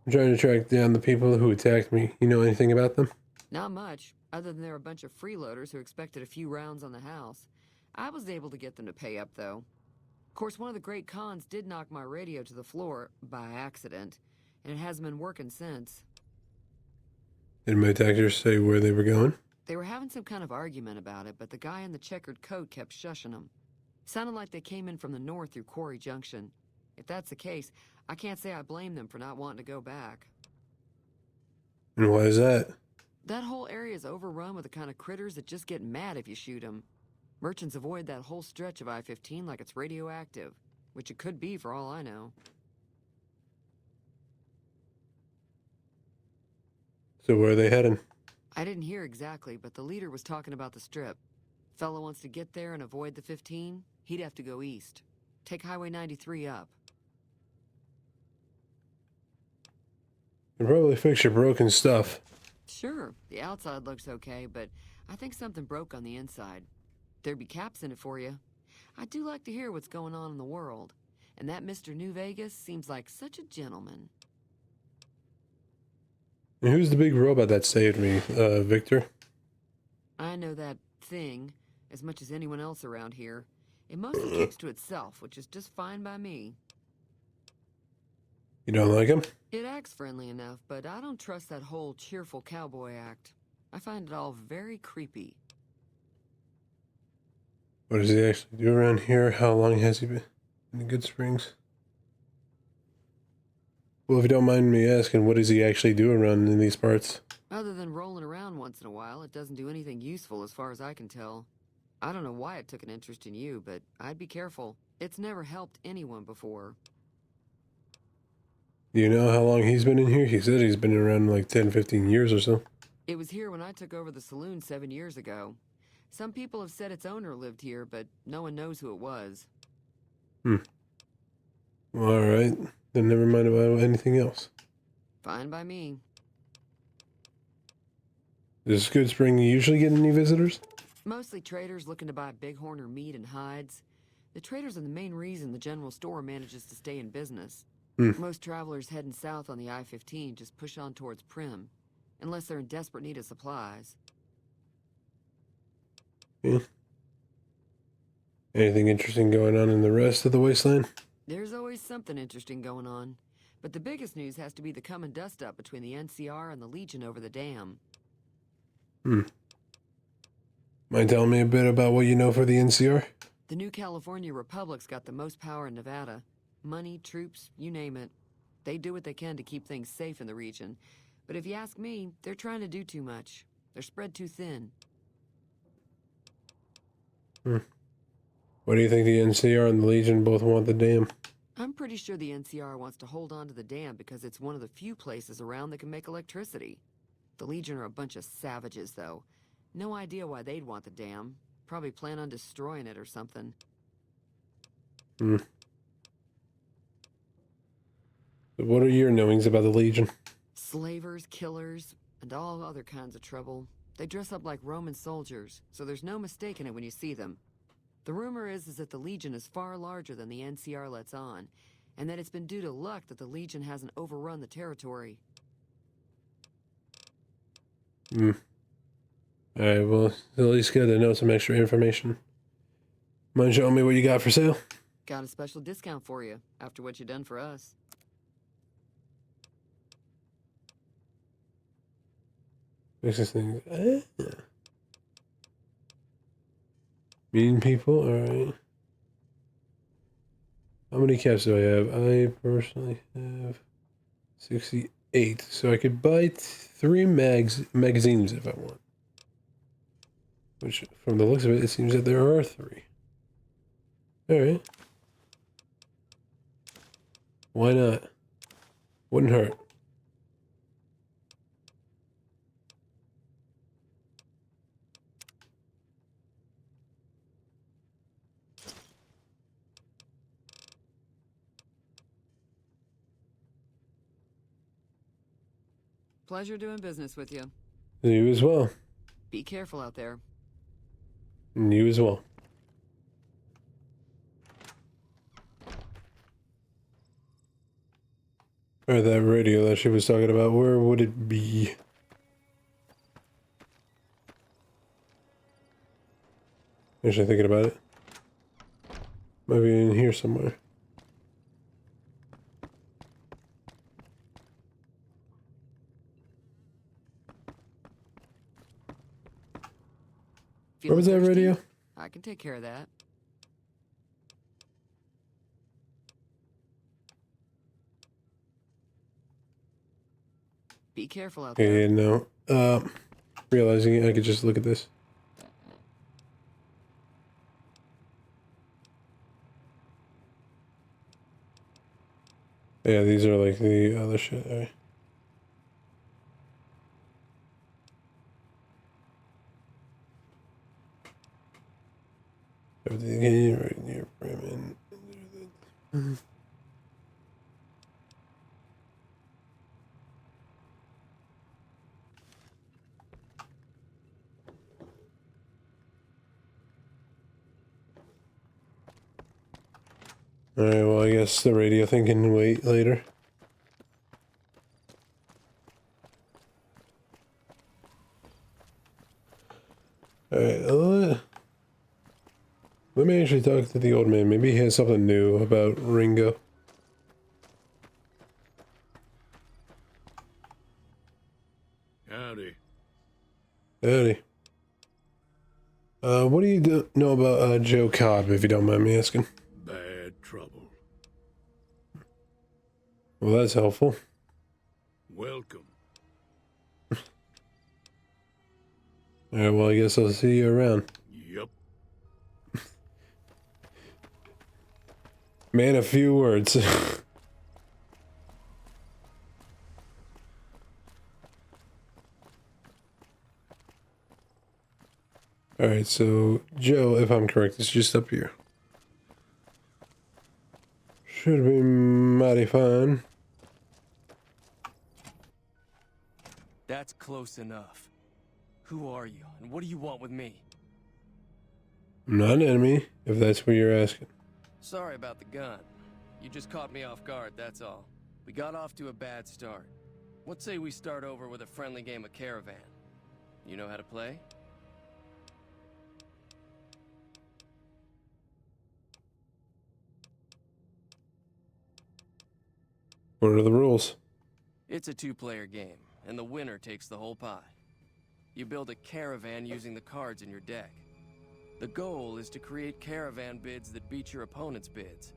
[SPEAKER 1] I'm trying to track down the people who attacked me. You know anything about them?
[SPEAKER 16] Not much, other than they're a bunch of freeloaders who expected a few rounds on the house. I was able to get them to pay up, though. Of course, one of the great cons did knock my radio to the floor, by accident, and it hasn't been working since.
[SPEAKER 1] Did my attackers say where they were going?
[SPEAKER 16] They were having some kind of argument about it, but the guy in the checkered coat kept shushing them. Sounded like they came in from the north through Quarry Junction. If that's the case, I can't say I blame them for not wanting to go back.
[SPEAKER 1] And why is that?
[SPEAKER 16] That whole area is overrun with the kind of critters that just get mad if you shoot them. Merchants avoid that whole stretch of I-15 like it's radioactive, which it could be for all I know.
[SPEAKER 1] So where are they heading?
[SPEAKER 16] I didn't hear exactly, but the leader was talking about the strip. Fellow wants to get there and avoid the 15, he'd have to go east. Take Highway 93 up.
[SPEAKER 1] They'll probably fix your broken stuff.
[SPEAKER 16] Sure, the outside looks okay, but I think something broke on the inside. There'd be caps in it for you. I do like to hear what's going on in the world. And that Mr. New Vegas seems like such a gentleman.
[SPEAKER 1] And who's the big robot that saved me? Victor?
[SPEAKER 16] I know that thing as much as anyone else around here. It mostly keeps to itself, which is just fine by me.
[SPEAKER 1] You don't like him?
[SPEAKER 16] It acts friendly enough, but I don't trust that whole cheerful cowboy act. I find it all very creepy.
[SPEAKER 1] What does he actually do around here? How long has he been in the Good Springs? Well, if you don't mind me asking, what does he actually do around in these parts?
[SPEAKER 16] Other than rolling around once in a while, it doesn't do anything useful as far as I can tell. I don't know why it took an interest in you, but I'd be careful. It's never helped anyone before.
[SPEAKER 1] Do you know how long he's been in here? He said he's been around like 10, 15 years or so.
[SPEAKER 16] It was here when I took over the saloon 7 years ago. Some people have said its owner lived here, but no one knows who it was.
[SPEAKER 1] All right. Then never mind about anything else.
[SPEAKER 16] Fine by me.
[SPEAKER 1] Does Good Spring usually get any visitors?
[SPEAKER 16] Mostly traders looking to buy bighorn or meat and hides. The traders are the main reason the general store manages to stay in business. Most travelers heading south on the I-15 just push on towards Prim, unless they're in desperate need of supplies.
[SPEAKER 1] Anything interesting going on in the rest of the wasteland?
[SPEAKER 16] There's always something interesting going on. But the biggest news has to be the coming dust-up between the NCR and the Legion over the dam.
[SPEAKER 1] Mind telling me a bit about what you know for the NCR?
[SPEAKER 16] The new California Republic's got the most power in Nevada. Money, troops, you name it. They do what they can to keep things safe in the region. But if you ask me, they're trying to do too much. They're spread too thin.
[SPEAKER 1] What do you think the NCR and the Legion both want the dam?
[SPEAKER 16] I'm pretty sure the NCR wants to hold on to the dam because it's one of the few places around that can make electricity. The Legion are a bunch of savages, though. No idea why they'd want the dam. Probably plan on destroying it or something.
[SPEAKER 1] What are your knowings about the Legion?
[SPEAKER 16] Slavers, killers, and all other kinds of trouble. They dress up like Roman soldiers, so there's no mistaking it when you see them. The rumor is that the Legion is far larger than the NCR lets on, and that it's been due to luck that the Legion hasn't overrun the territory.
[SPEAKER 1] Alright, well, it's at least good to know some extra information. Mind showing me what you got for sale?
[SPEAKER 16] Got a special discount for you, after what you've done for us.
[SPEAKER 1] Fixes things. Meeting people? Alright. How many caps do I have? I personally have 68. So I could buy 3 magazines if I want. Which, from the looks of it, it seems that there are 3. Alright. Why not? Wouldn't hurt.
[SPEAKER 16] Pleasure doing business with you.
[SPEAKER 1] You as well.
[SPEAKER 16] Be careful out there.
[SPEAKER 1] You as well. Alright, that radio that she was talking about, where would it be? Actually thinking about it. Maybe in here somewhere. Where was that radio?
[SPEAKER 16] I can take care of that. Be careful out there.
[SPEAKER 1] Yeah, no. Realizing I could just look at this. Yeah, these are like the other shit. Alright. Everything right near Bremen. Alright, well, I guess the radio thing can wait later. Alright, let me actually talk to the old man. Maybe he has something new about Ringo.
[SPEAKER 7] Howdy.
[SPEAKER 1] Howdy. What do you know about Joe Cobb, if you don't mind me asking?
[SPEAKER 7] Bad trouble.
[SPEAKER 1] Well, that's helpful.
[SPEAKER 7] Welcome.
[SPEAKER 1] Alright, well, I guess I'll see you around.
[SPEAKER 7] Yup.
[SPEAKER 1] Man, a few words. Alright, so Joe, if I'm correct, is just up here. Should be mighty fine.
[SPEAKER 14] That's close enough. Who are you, and what do you want with me?
[SPEAKER 1] I'm not an enemy, if that's what you're asking.
[SPEAKER 14] Sorry about the gun. You just caught me off guard, that's all. We got off to a bad start. What say we start over with a friendly game of Caravan? You know how to play?
[SPEAKER 1] What are the rules?
[SPEAKER 14] It's a two-player game, and the winner takes the whole pie. You build a caravan using the cards in your deck. The goal is to create caravan bids that beat your opponent's bids,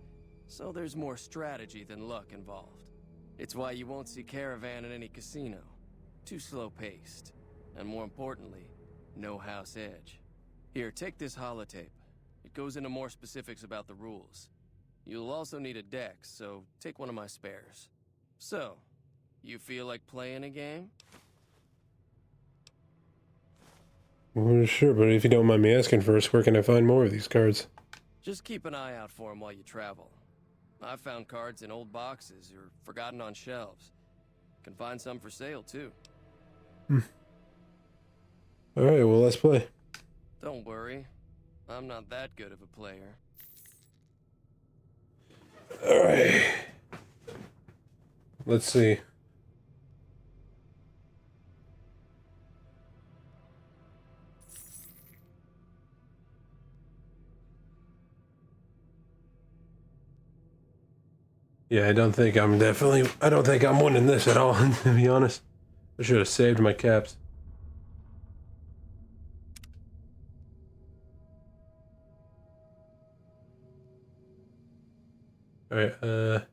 [SPEAKER 14] so there's more strategy than luck involved. It's why you won't see caravan in any casino. Too slow-paced, and more importantly, no house edge. Here, take this holotape. It goes into more specifics about the rules. You'll also need a deck, so take one of my spares. So, you feel like playing a game?
[SPEAKER 1] Well, sure, but if you don't mind me asking first, where can I find more of these cards?
[SPEAKER 14] Just keep an eye out for them while you travel. I've found cards in old boxes or forgotten on shelves. Can find some for sale, too.
[SPEAKER 1] Alright, well, let's play.
[SPEAKER 14] Don't worry. I'm not that good of a player.
[SPEAKER 1] Alright. Let's see. Yeah, I don't think I'm winning this at all, to be honest. I should have saved my caps. Alright,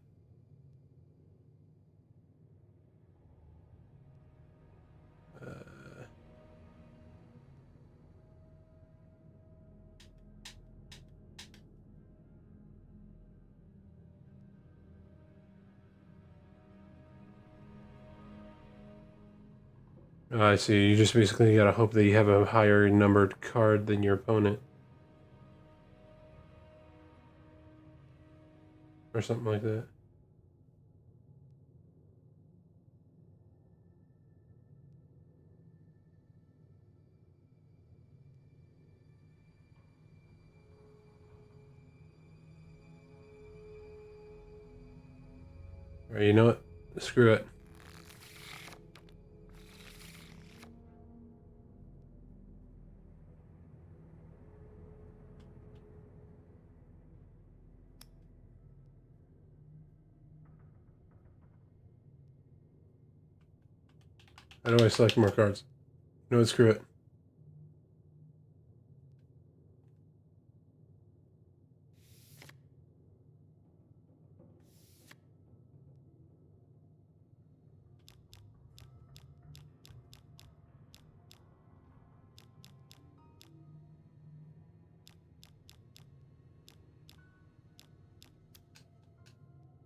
[SPEAKER 1] I see. You just basically gotta hope that you have a higher numbered card than your opponent. Or something like that. Alright, you know what? Screw it. How do I select more cards? No, screw it.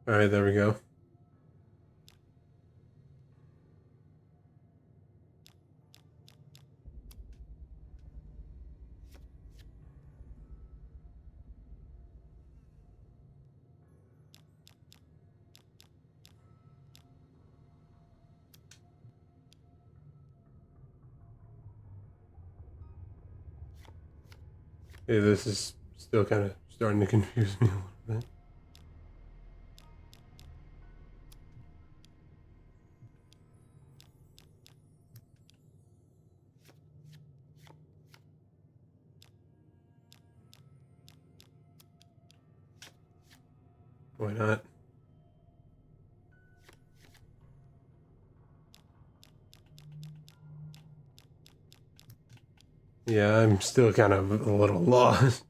[SPEAKER 1] Alright, there we go. Hey, this is still kind of starting to confuse me a little bit. Why not? Yeah, I'm still kind of a little lost.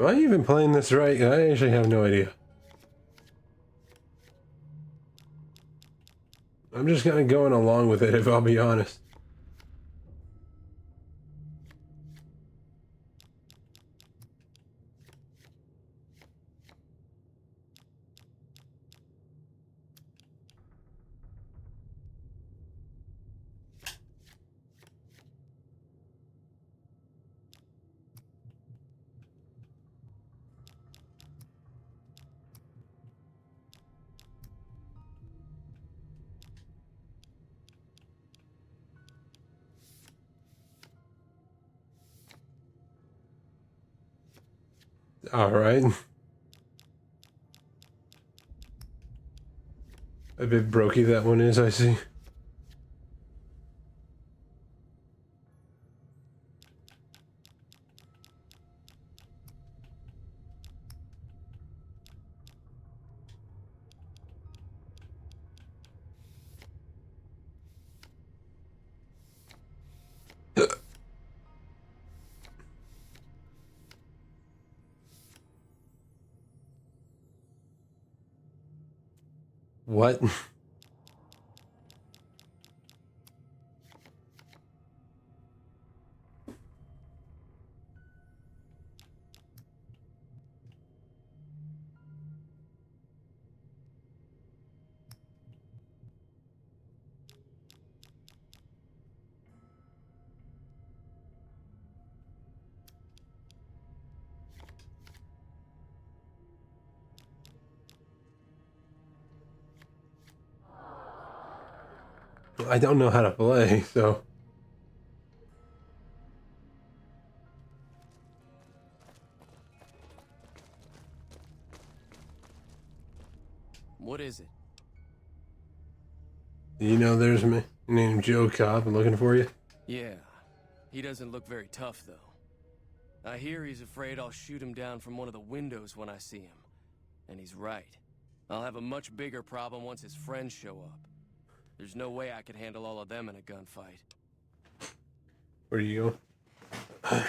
[SPEAKER 1] Am I even playing this right? I actually have no idea. I'm just kind of going along with it, if I'll be honest. Alright. A bit brokey that one is, I see. What? I don't know how to play, so...
[SPEAKER 14] What is it?
[SPEAKER 1] You know there's me named Joe Cobb looking for you?
[SPEAKER 14] Yeah. He doesn't look very tough, though. I hear he's afraid I'll shoot him down from one of the windows when I see him. And he's right. I'll have a much bigger problem once his friends show up. There's no way I could handle all of them in a gunfight.
[SPEAKER 1] Where do you go?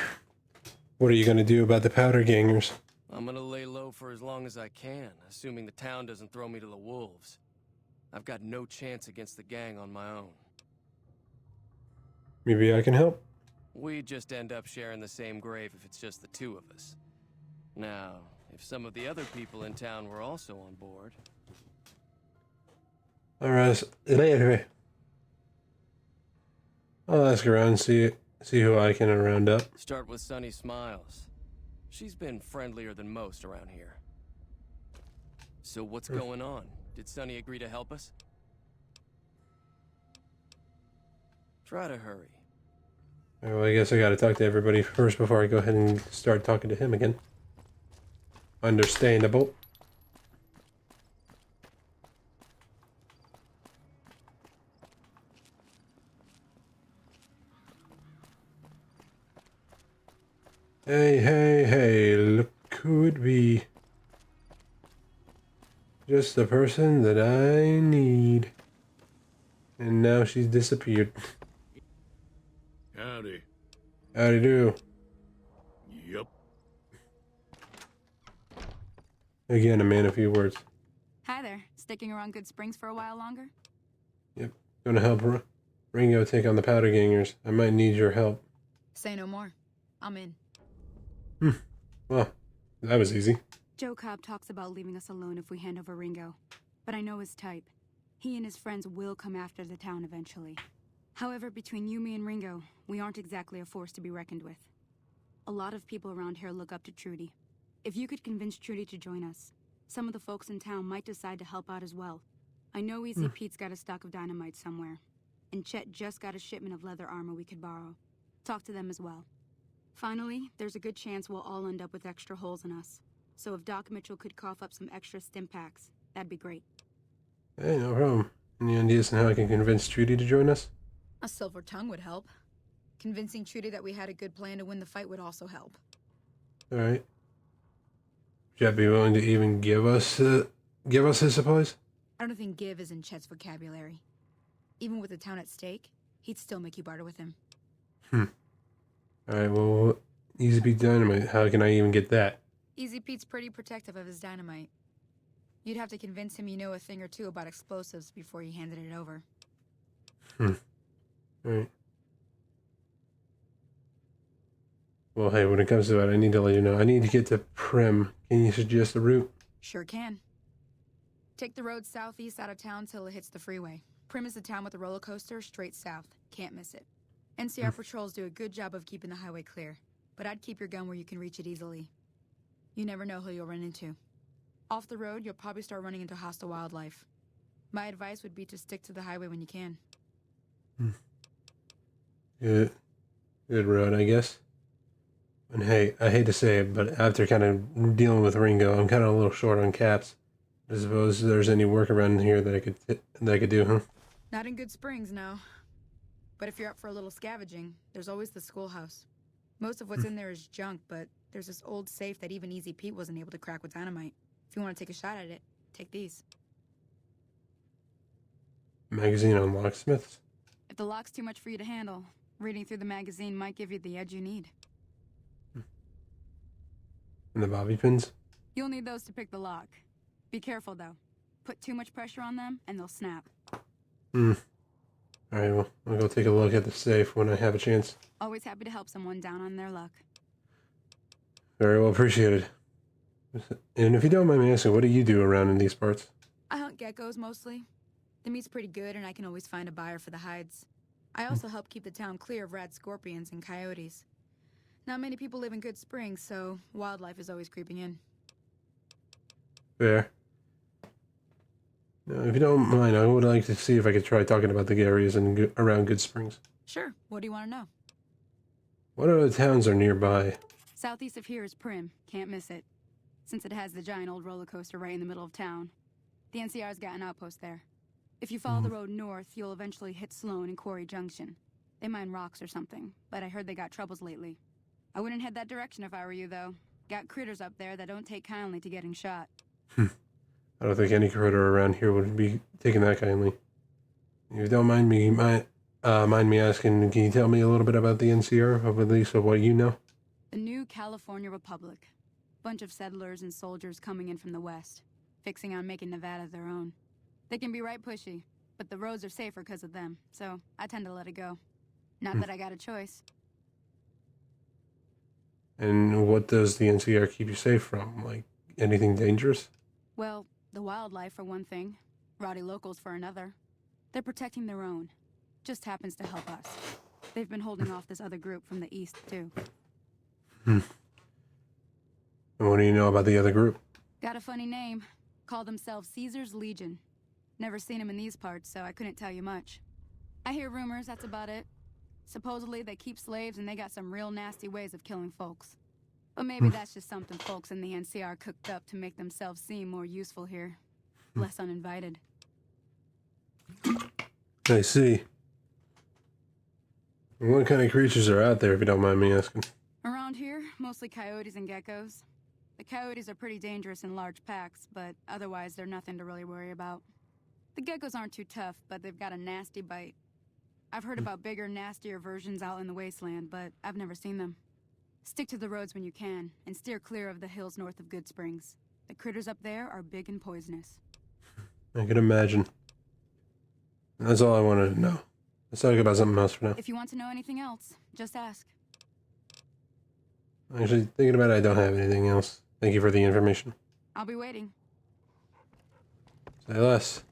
[SPEAKER 1] What are you gonna do about the powder gangers?
[SPEAKER 14] I'm gonna lay low for as long as I can, assuming the town doesn't throw me to the wolves. I've got no chance against the gang on my own.
[SPEAKER 1] Maybe I can help?
[SPEAKER 14] We'd just end up sharing the same grave if it's just the two of us. Now, if some of the other people in town were also on board,
[SPEAKER 1] Alright, anyway. I'll ask around, see who I can round up.
[SPEAKER 14] Start with Sunny Smiles. She's been friendlier than most around here. So what's going on? Did Sunny agree to help us? Try to hurry.
[SPEAKER 1] Well, I guess I gotta talk to everybody first before I go ahead and start talking to him again. Understandable. Hey, look who it be. Just the person that I need. And now she's disappeared.
[SPEAKER 7] Howdy.
[SPEAKER 1] Howdy do.
[SPEAKER 7] Yup.
[SPEAKER 1] Again, a man of few words.
[SPEAKER 8] Hi there. Sticking around Good Springs for a while longer?
[SPEAKER 1] Yep. Gonna help Ringo take on the powder gangers. I might need your help.
[SPEAKER 8] Say no more. I'm in.
[SPEAKER 1] Well, that was easy.
[SPEAKER 8] Joe Cobb talks about leaving us alone if we hand over Ringo. But I know his type. He and his friends will come after the town eventually. However, between you, me, and Ringo, we aren't exactly a force to be reckoned with. A lot of people around here look up to Trudy. If you could convince Trudy to join us, some of the folks in town might decide to help out as well. I know Easy Pete's got a stock of dynamite somewhere, and Chet just got a shipment of leather armor we could borrow. Talk to them as well. Finally, there's a good chance we'll all end up with extra holes in us. So if Doc Mitchell could cough up some extra stim packs, that'd be great.
[SPEAKER 1] Hey, no problem. Any ideas on how I can convince Trudy to join us?
[SPEAKER 8] A silver tongue would help. Convincing Trudy that we had a good plan to win the fight would also help.
[SPEAKER 1] Alright. Would you be willing to even give us his supplies?
[SPEAKER 8] I don't think give is in Chet's vocabulary. Even with the town at stake, he'd still make you barter with him.
[SPEAKER 1] Alright, well, Easy Pete Dynamite, how can I even get that?
[SPEAKER 8] Easy Pete's pretty protective of his dynamite. You'd have to convince him you know a thing or two about explosives before you handed it over.
[SPEAKER 1] Alright. Well, hey, when it comes to it, I need to let you know. I need to get to Prim. Can you suggest a route?
[SPEAKER 8] Sure can. Take the road southeast out of town till it hits the freeway. Prim is the town with the roller coaster straight south. Can't miss it. NCR patrols do a good job of keeping the highway clear, but I'd keep your gun where you can reach it easily. You never know who you'll run into. Off the road, you'll probably start running into hostile wildlife. My advice would be to stick to the highway when you can.
[SPEAKER 1] Good road, I guess. And hey, I hate to say it, but after kind of dealing with Ringo, I'm kind of a little short on caps. I suppose there's any work around here that I could do, huh?
[SPEAKER 8] Not in Good Springs, no. But if you're up for a little scavenging, there's always the schoolhouse. Most of what's in there is junk, but there's this old safe that even Easy Pete wasn't able to crack with dynamite. If you want to take a shot at it, take these.
[SPEAKER 1] Magazine on locksmiths?
[SPEAKER 8] If the lock's too much for you to handle, reading through the magazine might give you the edge you need.
[SPEAKER 1] And the bobby pins?
[SPEAKER 8] You'll need those to pick the lock. Be careful, though. Put too much pressure on them, and they'll snap.
[SPEAKER 1] Alright, well, I'll go take a look at the safe when I have a chance.
[SPEAKER 8] Always happy to help someone down on their luck.
[SPEAKER 1] Very well appreciated. And if you don't mind me asking, what do you do around in these parts?
[SPEAKER 8] I hunt geckos, mostly. The meat's pretty good, and I can always find a buyer for the hides. I also help keep the town clear of rad scorpions and coyotes. Not many people live in Good Springs, so wildlife is always creeping in.
[SPEAKER 1] Fair. Now, if you don't mind, I would like to see if I could try talking about the areas around Good Springs.
[SPEAKER 8] Sure. What do you want to know?
[SPEAKER 1] What other towns are nearby?
[SPEAKER 8] Southeast of here is Prim. Can't miss it. Since it has the giant old roller coaster right in the middle of town. The NCR's got an outpost there. If you follow the road north, you'll eventually hit Sloan and Quarry Junction. They mine rocks or something, but I heard they got troubles lately. I wouldn't head that direction if I were you, though. Got critters up there that don't take kindly to getting shot.
[SPEAKER 1] I don't think any critter around here would be taking that kindly. If you don't mind me asking, can you tell me a little bit about the NCR, or at least of what you know?
[SPEAKER 8] The new California Republic. Bunch of settlers and soldiers coming in from the west, fixing on making Nevada their own. They can be right pushy, but the roads are safer because of them, so I tend to let it go. Not that I got a choice.
[SPEAKER 1] And what does the NCR keep you safe from? Like, anything dangerous?
[SPEAKER 8] Well, the wildlife, for one thing. Rowdy locals for another. They're protecting their own. Just happens to help us. They've been holding off this other group from the east, too.
[SPEAKER 1] And what do you know about the other group?
[SPEAKER 8] Got a funny name. Call themselves Caesar's Legion. Never seen them in these parts, so I couldn't tell you much. I hear rumors, that's about it. Supposedly they keep slaves and they got some real nasty ways of killing folks. But maybe that's just something folks in the NCR cooked up to make themselves seem more useful here. Less uninvited.
[SPEAKER 1] I see. What kind of creatures are out there, if you don't mind me asking?
[SPEAKER 8] Around here, mostly coyotes and geckos. The coyotes are pretty dangerous in large packs, but otherwise they're nothing to really worry about. The geckos aren't too tough, but they've got a nasty bite. I've heard about bigger, nastier versions out in the wasteland, but I've never seen them. Stick to the roads when you can, and steer clear of the hills north of Good Springs. The critters up there are big and poisonous.
[SPEAKER 1] I can imagine. That's all I wanted to know. Let's talk about something else for now.
[SPEAKER 8] If you want to know anything else, just ask.
[SPEAKER 1] Actually, thinking about it, I don't have anything else. Thank you for the information.
[SPEAKER 8] I'll be waiting.
[SPEAKER 1] Say less.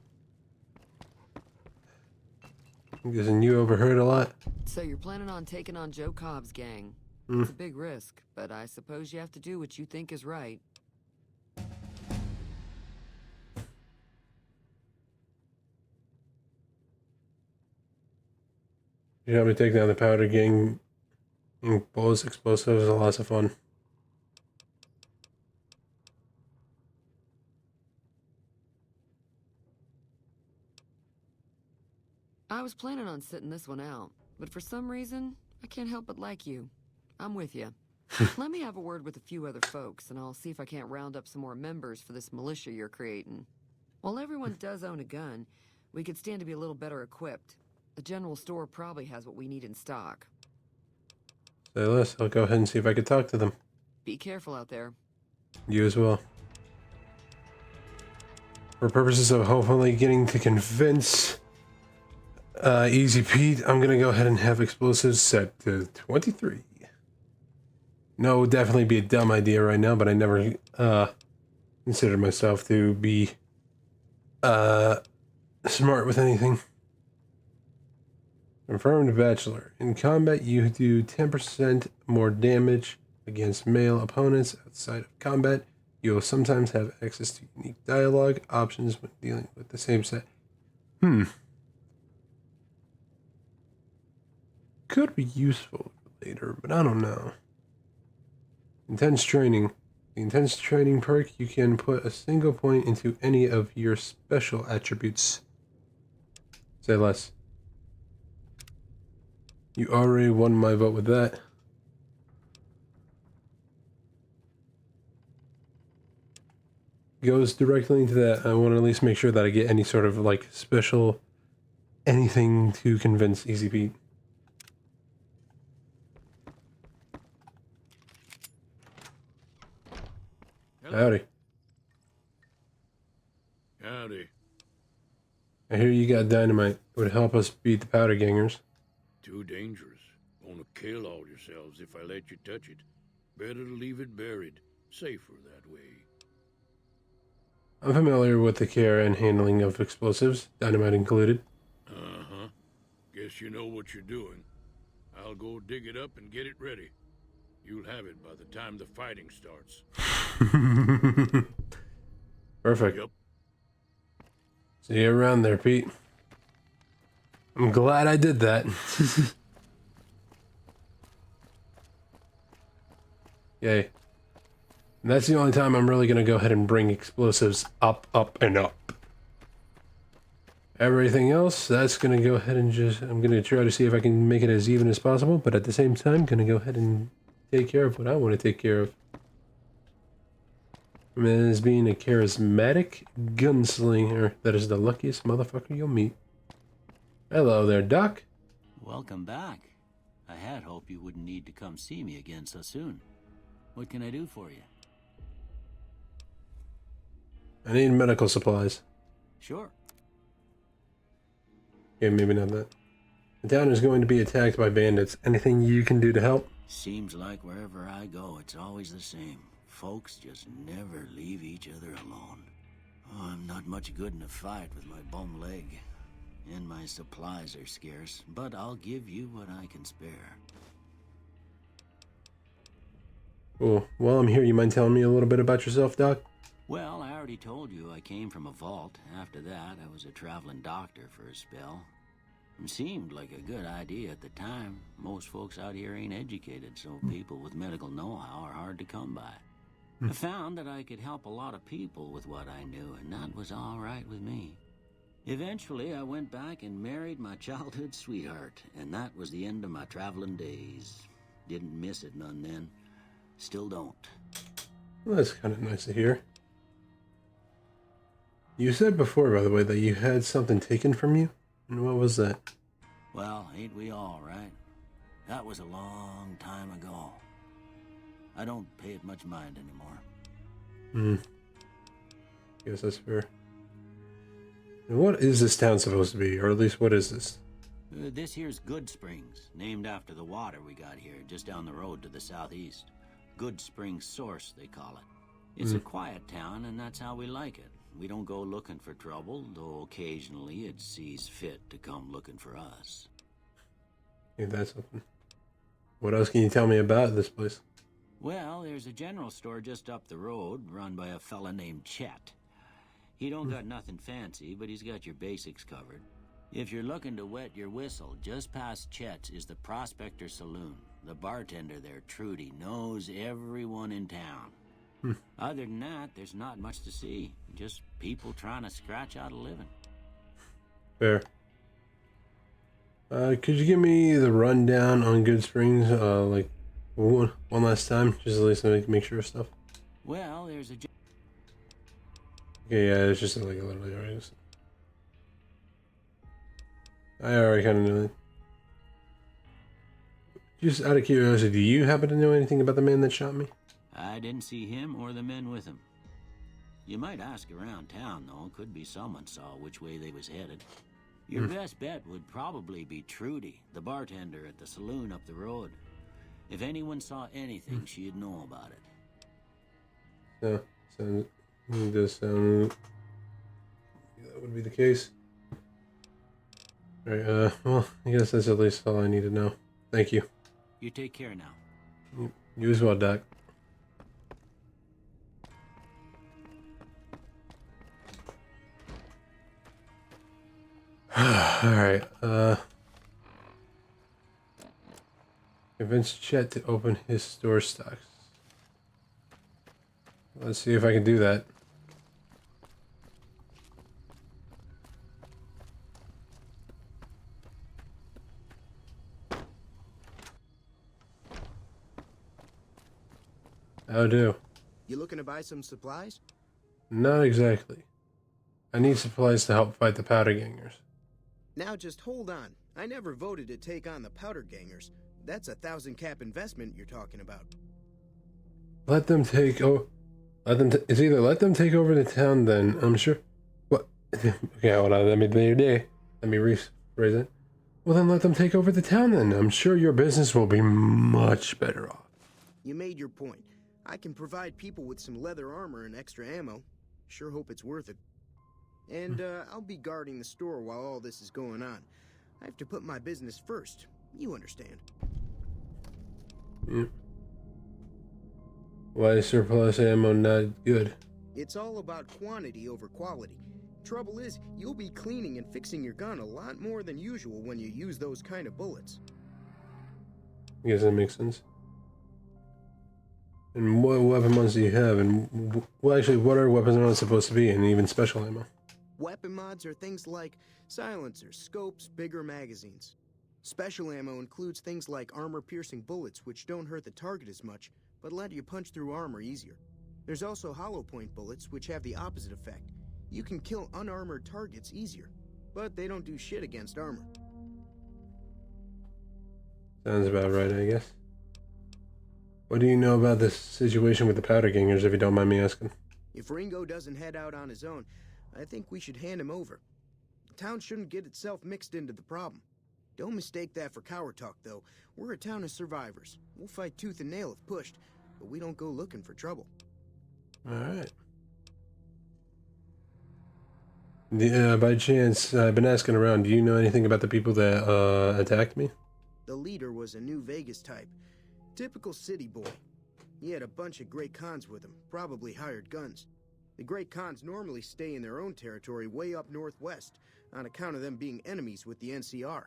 [SPEAKER 1] I'm guessing you overheard a lot.
[SPEAKER 16] So you're planning on taking on Joe Cobb's gang.
[SPEAKER 1] Mm.
[SPEAKER 16] It's a big risk, but I suppose you have to do what you think is right.
[SPEAKER 1] You helped me take down the powder gang. Bullets, explosives, a lot of fun.
[SPEAKER 16] I was planning on sitting this one out, but for some reason, I can't help but like you. I'm with you. Let me have a word with a few other folks, and I'll see if I can't round up some more members for this militia you're creating. While everyone does own a gun, we could stand to be a little better equipped. The general store probably has what we need in stock.
[SPEAKER 1] Say less. I'll go ahead and see if I can talk to them.
[SPEAKER 16] Be careful out there.
[SPEAKER 1] You as well. For purposes of hopefully getting to convince Easy Pete, I'm gonna go ahead and have explosives set to 23. No, it would definitely be a dumb idea right now, but I never considered myself to be smart with anything. Confirmed bachelor. In combat, you do 10% more damage against male opponents outside of combat. You will sometimes have access to unique dialogue options when dealing with the same set. Could be useful later, but I don't know. Intense training. The intense training perk, you can put a single point into any of your special attributes. Say less. You already won my vote with that. Goes directly into that. I want to at least make sure that I get any sort of like special anything to convince Easy Pete. Howdy.
[SPEAKER 7] Howdy.
[SPEAKER 1] I hear you got dynamite. It would help us beat the powder gangers.
[SPEAKER 7] Too dangerous. Gonna kill all yourselves if I let you touch it. Better to leave it buried. Safer that way.
[SPEAKER 1] I'm familiar with the care and handling of explosives, dynamite included.
[SPEAKER 7] Uh-huh. Guess you know what you're doing. I'll go dig it up and get it ready. You'll have it by the time the fighting starts.
[SPEAKER 1] Perfect.
[SPEAKER 7] Yep.
[SPEAKER 1] See you around there, Pete. I'm glad I did that. Yay. And that's the only time I'm really going to go ahead and bring explosives up, and up. Everything else, that's going to go ahead and just... I'm going to try to see if I can make it as even as possible, but at the same time, going to go ahead and take care of what I want to take care of. And as being a charismatic gunslinger, that is the luckiest motherfucker you'll meet. Hello there, Doc.
[SPEAKER 6] Welcome back. I had hoped you wouldn't need to come see me again so soon. What can I do for you?
[SPEAKER 1] I need medical supplies.
[SPEAKER 6] Sure.
[SPEAKER 1] Yeah, maybe not that. The town is going to be attacked by bandits. Anything you can do to help?
[SPEAKER 6] Seems like wherever I go, it's always the same. Folks just never leave each other alone. Oh, I'm not much good in a fight with my bum leg. And my supplies are scarce, but I'll give you what I can spare.
[SPEAKER 1] Cool. While I'm here, you mind telling me a little bit about yourself, Doc?
[SPEAKER 6] Well, I already told you I came from a vault. After that, I was a traveling doctor for a spell. It seemed like a good idea at the time. Most folks out here ain't educated, so people with medical know-how are hard to come by. I found that I could help a lot of people with what I knew, and that was all right with me. Eventually, I went back and married my childhood sweetheart, and that was the end of my traveling days. Didn't miss it none then. Still don't.
[SPEAKER 1] Well, that's kind of nice to hear. You said before, by the way, that you had something taken from you? And what was that?
[SPEAKER 6] Well, ain't we all, right? That was a long time ago. I don't pay it much mind anymore.
[SPEAKER 1] Guess that's fair. And what is this town supposed to be? Or at least, what is this?
[SPEAKER 6] This here's Good Springs, named after the water we got here, just down the road to the southeast. Good Springs Source, they call it. It's a quiet town, and that's how we like it. We don't go looking for trouble, though occasionally it sees fit to come looking for us.
[SPEAKER 1] Hey, that's something. What else can you tell me about this place?
[SPEAKER 6] Well, there's a general store just up the road, run by a fella named Chet. He don't got nothing fancy, but he's got your basics covered. If you're looking to wet your whistle, just past Chet's is the Prospector Saloon. The bartender there, Trudy, knows everyone in town. Other than that, there's not much to see. Just people trying to scratch out a living.
[SPEAKER 1] Fair. Could you give me the rundown on Good Springs, like, one last time? Just at least make sure of stuff.
[SPEAKER 6] Well, there's a...
[SPEAKER 1] Okay, yeah, it's just like a little bit. I already kind of knew it. Just out of curiosity, do you happen to know anything about the man that shot me?
[SPEAKER 6] I didn't see him or the men with him. You might ask around town, though. Could be someone saw which way they was headed. Your best bet would probably be Trudy, the bartender at the saloon up the road. If anyone saw anything, she'd know about it.
[SPEAKER 1] Yeah, does sound... that would be the case. Alright, well, I guess that's at least all I need to know. Thank you.
[SPEAKER 6] You take care now.
[SPEAKER 1] You as well, Doc. Alright, convince Chet to open his store stocks. Let's see if I can do that. How do?
[SPEAKER 12] You looking to buy some supplies?
[SPEAKER 1] Not exactly. I need supplies to help fight the powder gangers.
[SPEAKER 12] Now just hold on. I never voted to take on the powder gangers. That's 1,000 cap investment you're talking about.
[SPEAKER 1] Let them take it's either let them take over the town, then I'm sure. What? Okay, hold on. Let me rephrase it. Well, then let them take over the town. Then I'm sure your business will be much better off.
[SPEAKER 12] You made your point. I can provide people with some leather armor and extra ammo. Sure hope it's worth it. And I'll be guarding the store while all this is going on. I have to put my business first. You understand.
[SPEAKER 1] Yeah. Why is surplus ammo not good?
[SPEAKER 12] It's all about quantity over quality. Trouble is, you'll be cleaning and fixing your gun a lot more than usual when you use those kind of bullets.
[SPEAKER 1] I guess that makes sense. And what weapon mods do you have? And, well, actually, what are weapons mods supposed to be? And even special ammo?
[SPEAKER 12] Weapon mods are things like silencers, scopes, bigger magazines. Special ammo includes things like armor-piercing bullets, which don't hurt the target as much, but let you punch through armor easier. There's also hollow point bullets, which have the opposite effect. You can kill unarmored targets easier, but they don't do shit against armor.
[SPEAKER 1] Sounds about right, I guess. What do you know about this situation with the powder gangers, if you don't mind me asking?
[SPEAKER 12] If Ringo doesn't head out on his own, I think we should hand him over. The town shouldn't get itself mixed into the problem. Don't mistake that for coward talk, though. We're a town of survivors. We'll fight tooth and nail if pushed, but we don't go looking for trouble.
[SPEAKER 1] Alright. By chance, I've been asking around. Do you know anything about the people that attacked me?
[SPEAKER 12] The leader was a New Vegas type. Typical city boy. He had a bunch of Great Khans with him, probably hired guns. The Great Khans normally stay in their own territory way up northwest, on account of them being enemies with the NCR.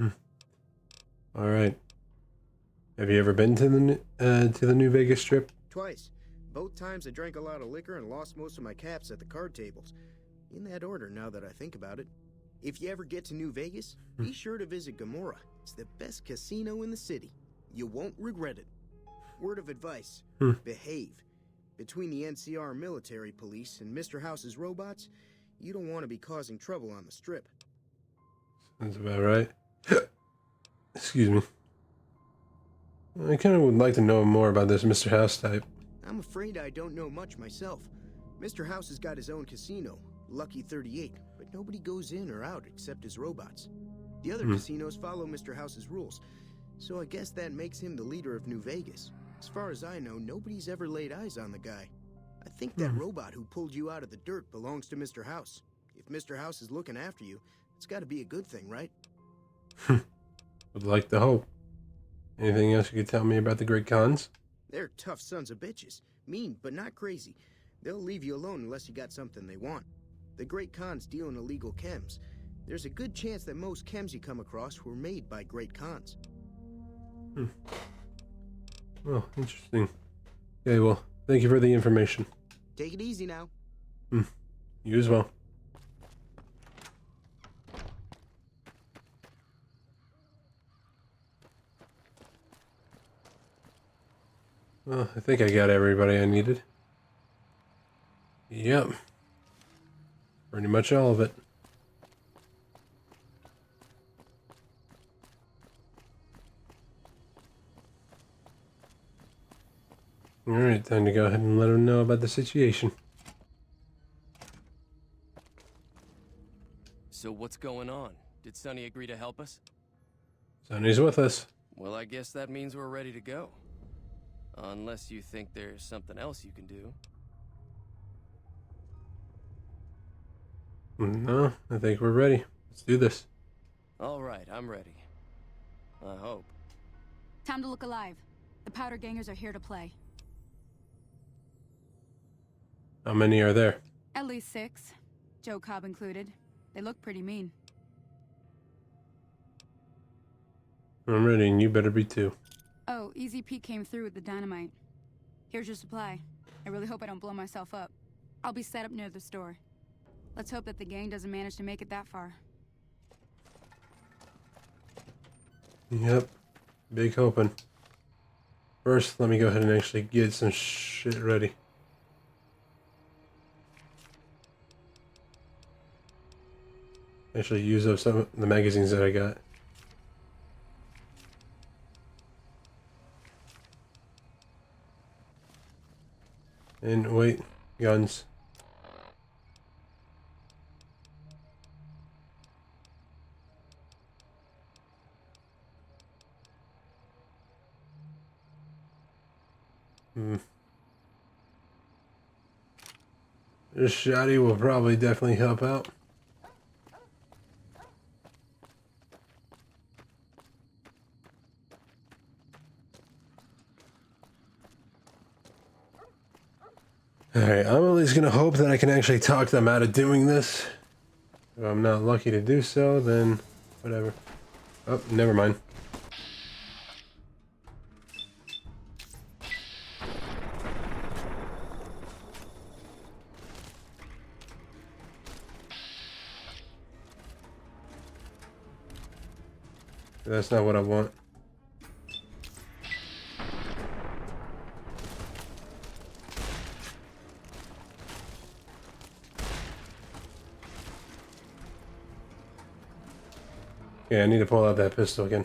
[SPEAKER 1] All right. Have you ever been to the New Vegas Strip?
[SPEAKER 12] Twice. Both times I drank a lot of liquor and lost most of my caps at the card tables. In that order, now that I think about it. If you ever get to New Vegas, be sure to visit Gomorrah. It's the best casino in the city. You won't regret it. Word of advice, behave. Between the NCR military police and Mr. House's robots, you don't want to be causing trouble on the Strip.
[SPEAKER 1] Sounds about right. Excuse me. I kind of would like to know more about this Mr. House type.
[SPEAKER 12] I'm afraid I don't know much myself. Mr. House has got his own casino, Lucky 38, but nobody goes in or out except his robots. The other casinos follow Mr. House's rules, so I guess that makes him the leader of New Vegas. As far as I know, nobody's ever laid eyes on the guy. I think that robot who pulled you out of the dirt belongs to Mr. House. If Mr. House is looking after you, it's got to be a good thing, right?
[SPEAKER 1] Would like to hope. Anything else you could tell me about the Great Khans?
[SPEAKER 12] They're tough sons of bitches. Mean, but not crazy. They'll leave you alone unless you got something they want. The Great Khans deal in illegal chems. There's a good chance that most chems you come across were made by Great Khans.
[SPEAKER 1] Oh, interesting. Okay, well, thank you for the information.
[SPEAKER 12] Take it easy now.
[SPEAKER 1] You as well. Well, I think I got everybody I needed. Yep. Pretty much all of it. Alright, time to go ahead and let them know about the situation.
[SPEAKER 14] So what's going on? Did Sonny agree to help us?
[SPEAKER 1] Sonny's with us.
[SPEAKER 14] Well, I guess that means we're ready to go. Unless you think there's something else you can do.
[SPEAKER 1] No, I think we're ready. Let's do this.
[SPEAKER 14] All right, I'm ready. I hope.
[SPEAKER 8] Time to look alive. The powder gangers are here to play.
[SPEAKER 1] How many are there?
[SPEAKER 8] At least 6. Joe Cobb included. They look pretty mean.
[SPEAKER 1] I'm ready, and you better be too.
[SPEAKER 8] Oh, Easy Pete came through with the dynamite. Here's your supply. I really hope I don't blow myself up. I'll be set up near the store. Let's hope that the gang doesn't manage to make it that far.
[SPEAKER 1] Yep. Big hoping. First, let me go ahead and actually get some shit ready. Actually use up some of the magazines that I got. And wait, guns. This shotty will probably definitely help out. Alright, I'm at least gonna hope that I can actually talk them out of doing this. If I'm not lucky to do so, then whatever. Oh, never mind. That's not what I want. Yeah, I need to pull out that pistol again.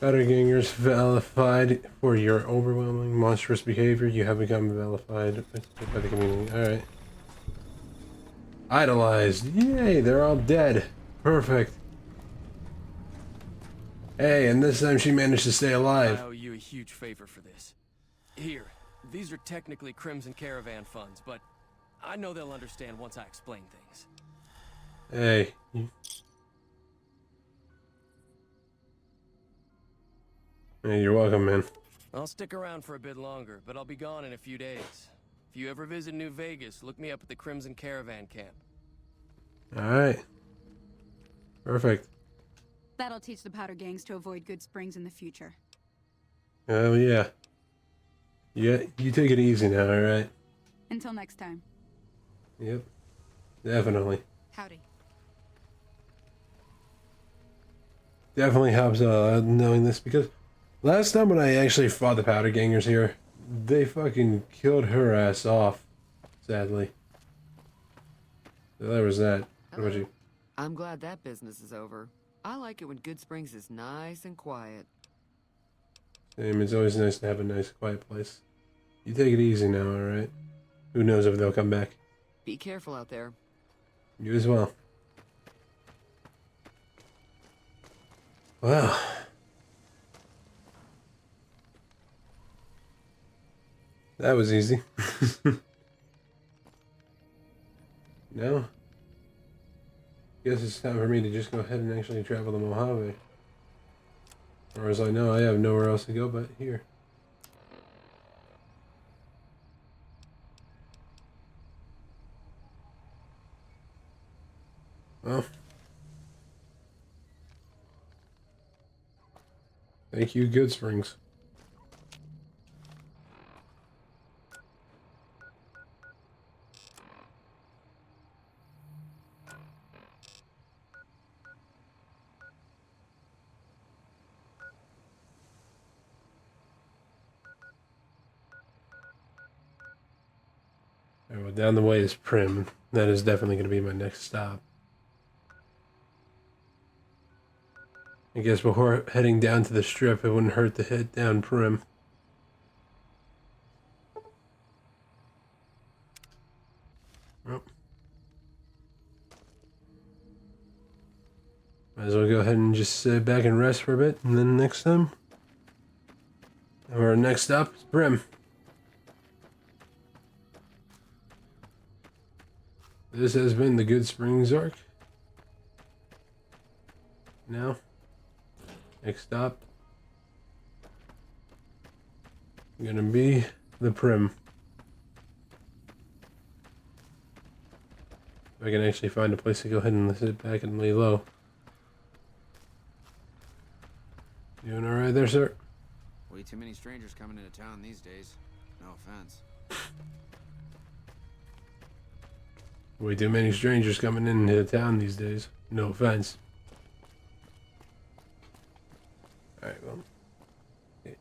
[SPEAKER 1] Gangers vilified for your overwhelming monstrous behavior. You have become vilified by the community. Alright. Idolized. Yay, they're all dead. Perfect. Hey, and this time she managed to stay alive.
[SPEAKER 14] I owe you a huge favor for this. Here, these are technically Crimson Caravan funds, but I know they'll understand once I explain things.
[SPEAKER 1] Hey. Hey, you're welcome, man.
[SPEAKER 14] I'll stick around for a bit longer, but I'll be gone in a few days. If you ever visit New Vegas, look me up at the Crimson Caravan camp.
[SPEAKER 1] Alright. Perfect.
[SPEAKER 8] That'll teach the powder gangs to avoid Good Springs in the future.
[SPEAKER 1] Oh, yeah. Yeah, you take it easy now, alright?
[SPEAKER 8] Until next time.
[SPEAKER 1] Yep. Definitely.
[SPEAKER 8] Howdy.
[SPEAKER 1] Definitely helps knowing this, because last time when I actually fought the powder gangers here, they fucking killed her ass off, sadly. So there was that. What about you?
[SPEAKER 16] I'm glad that business is over. I like it when Good Springs is nice and quiet.
[SPEAKER 1] Same, it's always nice to have a nice, quiet place. You take it easy now, alright? Who knows if they'll come back.
[SPEAKER 16] Be careful out there.
[SPEAKER 1] You as well. Wow. That was easy. No? Guess it's time for me to just go ahead and actually travel to Mojave. Or as I know, I have nowhere else to go but here. Well. Thank you, Good Springs. Alright, well, down the way is Prim. That is definitely going to be my next stop. I guess before heading down to the strip, it wouldn't hurt to hit down Prim. Well. Might as well go ahead and just sit back and rest for a bit, and then next time, our next stop is Prim. This has been the Good Springs arc. Now, next stop, gonna be the Prim. If I can actually find a place to go ahead and sit back and lay low. Doing alright there, sir?
[SPEAKER 9] Way too many strangers coming into town these days. No offense.
[SPEAKER 1] Way too many strangers coming into town these days. No offense. Alright, well. Okay.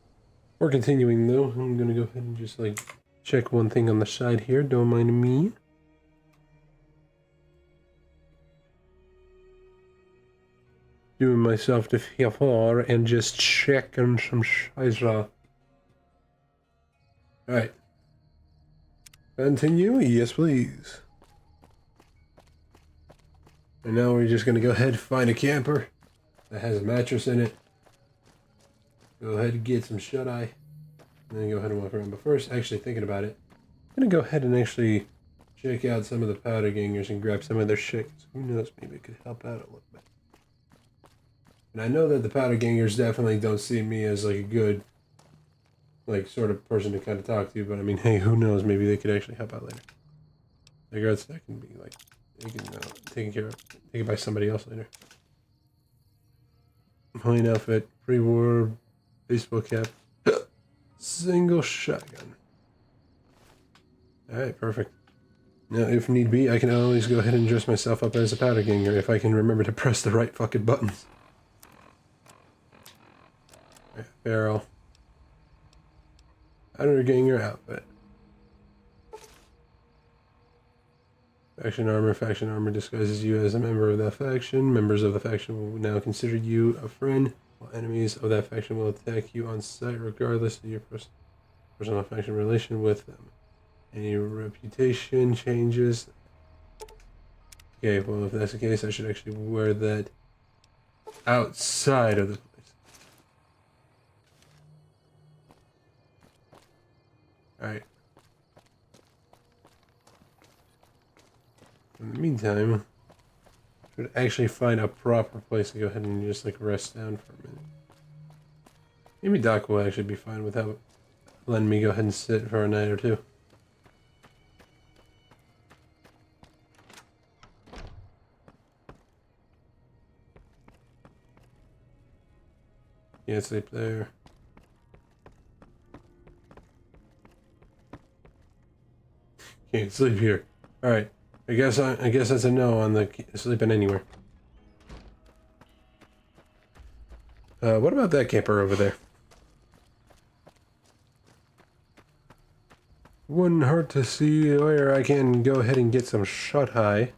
[SPEAKER 1] We're continuing though. I'm gonna go ahead and just like check one thing on the side here. Don't mind me. Doing myself the favor and just checking some scheiße. Alright. Continue? Yes, please. And now we're just gonna go ahead and find a camper that has a mattress in it. Go ahead and get some shut-eye. And then go ahead and walk around. But first, actually thinking about it, I'm gonna go ahead and actually check out some of the powder gangers and grab some of their shit. Who knows, maybe it could help out a little bit. And I know that the powder gangers definitely don't see me as like a good, like, sort of person to kind of talk to, but I mean, hey, who knows, maybe they could actually help out later. Cigarettes, that can be like, they can taken care of, taken by somebody else later. Plain outfit, pre-war, baseball cap, single shotgun. Alright, perfect. Now, if need be, I can always go ahead and dress myself up as a powder ganger if I can remember to press the right fucking buttons. Barrel. Powder ganger outfit. Faction armor disguises you as a member of that faction. Members of the faction will now consider you a friend While enemies of that faction will attack you on sight regardless of your personal faction relation with them. Any reputation changes. Okay, well if that's the case, I should actually wear that outside of the place. Alright. In the meantime, I should actually find a proper place to go ahead and just like rest down for a minute. Maybe Doc will actually be fine without letting me go ahead and sit for a night or two. Can't sleep there. Can't sleep here. Alright. I guess that's a no on the sleeping anywhere. What about that camper over there? Wouldn't hurt to see where I can go ahead and get some shut-eye.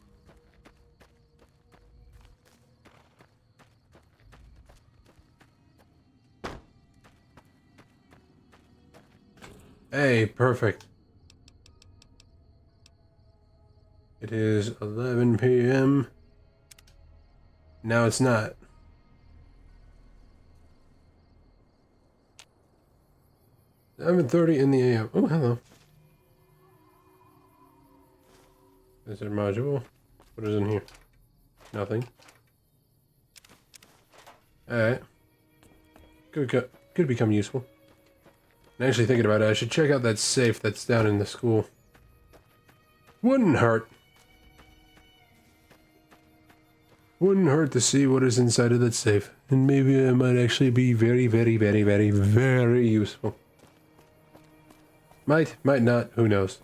[SPEAKER 1] Hey, perfect. It is 11 p.m. Now it's not. $7:30 in the a.m. Oh, hello. Is there a module? What is in here? Nothing. Alright. Could become useful. And actually thinking about it, I should check out that safe that's down in the school. Wouldn't hurt. Wouldn't hurt to see what is inside of that safe. And maybe it might actually be very, very, very, very, very useful. Might not, who knows.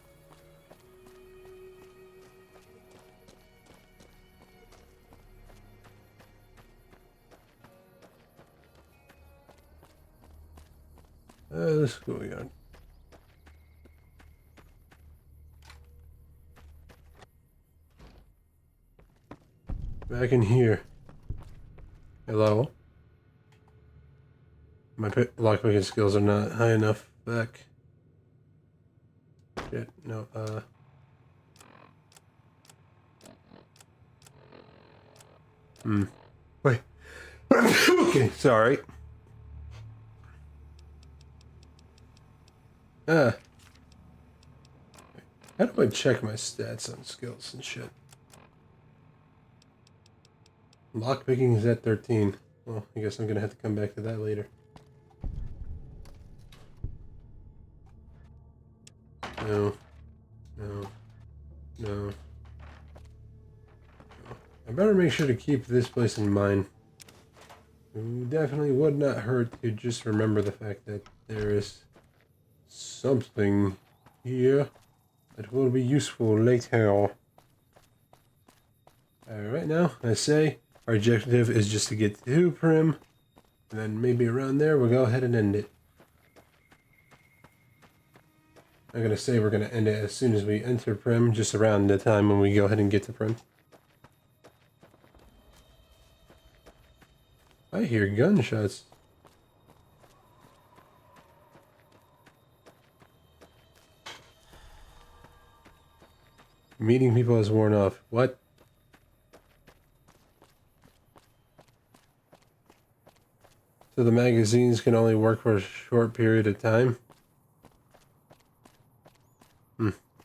[SPEAKER 1] Let's go again. Back in here. Hello. My lockpicking skills are not high enough. Back. Shit, no, Wait. Okay, sorry. How do I check my stats on skills and shit? Lockpicking is at 13. Well, I guess I'm gonna have to come back to that later. No. I better make sure to keep this place in mind. It definitely would not hurt to just remember the fact that there is something here that will be useful later. Right now, I say our objective is just to get to Prim, and then maybe around there we'll go ahead and end it. I'm gonna say we're gonna end it as soon as we enter Prim, just around the time when we go ahead and get to Prim. I hear gunshots. Meeting people has worn off. What? So the magazines can only work for a short period of time?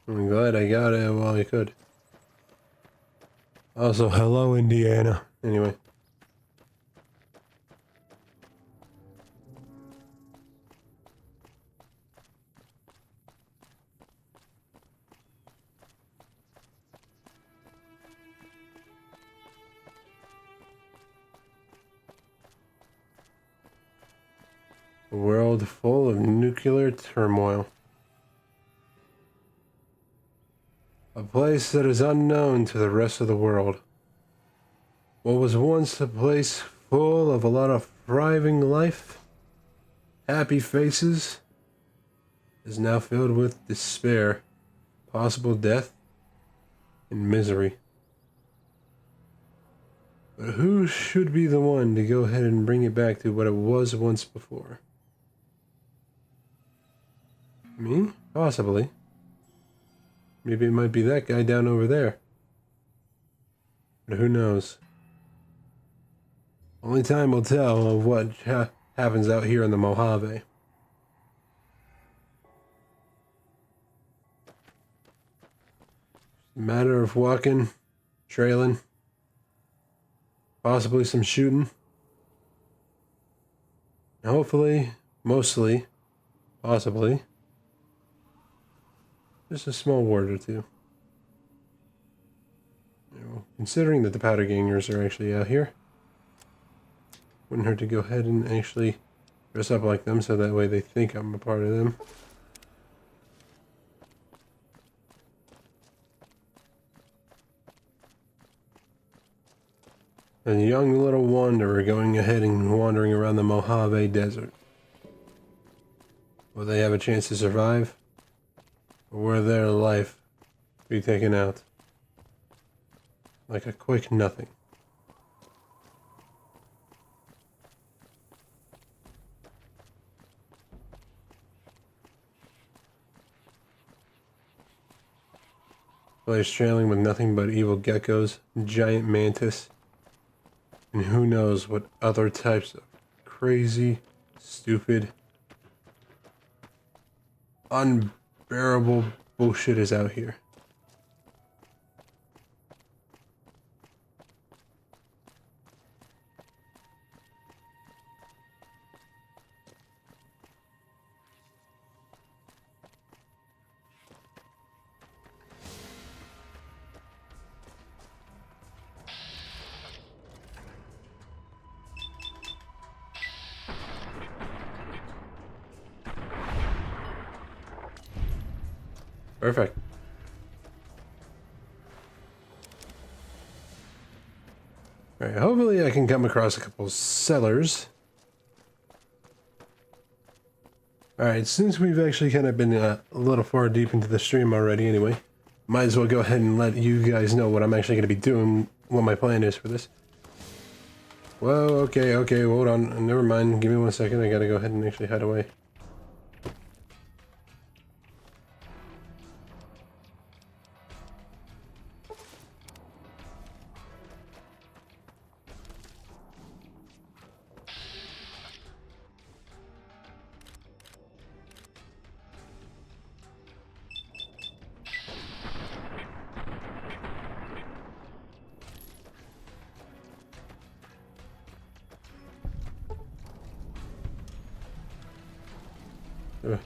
[SPEAKER 1] I'm glad I got it while I could. Also, hello, Indiana. Anyway. A world full of nuclear turmoil. A place that is unknown to the rest of the world. What was once a place full of a lot of thriving life, happy faces, is now filled with despair, possible death, and misery. But who should be the one to go ahead and bring it back to what it was once before? Me? Possibly. Maybe it might be that guy down over there. But who knows? Only time will tell of what happens out here in the Mojave. Matter of walking, trailing, possibly some shooting. Hopefully, mostly, possibly, just a small word or two. You know, considering that the powder gangers are actually out here, wouldn't hurt to go ahead and actually dress up like them so that way they think I'm a part of them. A young little wanderer going ahead and wandering around the Mojave Desert. Will they have a chance to survive? Or will their life be taken out? Like a quick nothing. Place trailing with nothing but evil geckos, giant mantis, and who knows what other types of crazy, stupid, unbearable bullshit is out here. Perfect. Alright, hopefully I can come across a couple sellers. Alright, since we've actually kind of been a little far deep into the stream already anyway, might as well go ahead and let you guys know what I'm actually going to be doing, what my plan is for this. Whoa, okay, hold on, never mind, give me 1 second, I gotta go ahead and actually hide away.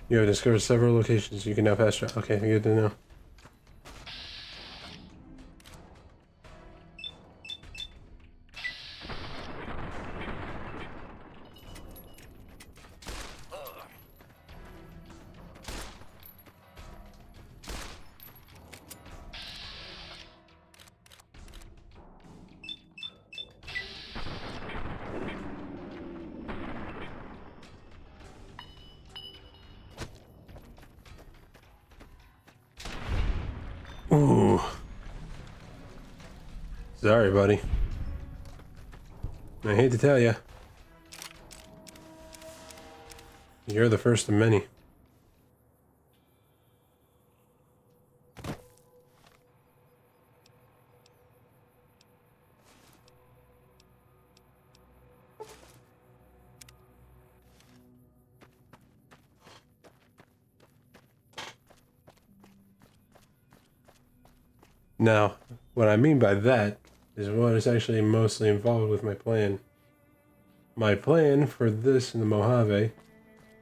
[SPEAKER 1] You have discovered several locations you can now fast travel. Okay, good to know. Ooh. Sorry, buddy. I hate to tell you. You're the first of many. Now, what I mean by that is what is actually mostly involved with my plan. My plan for this in the Mojave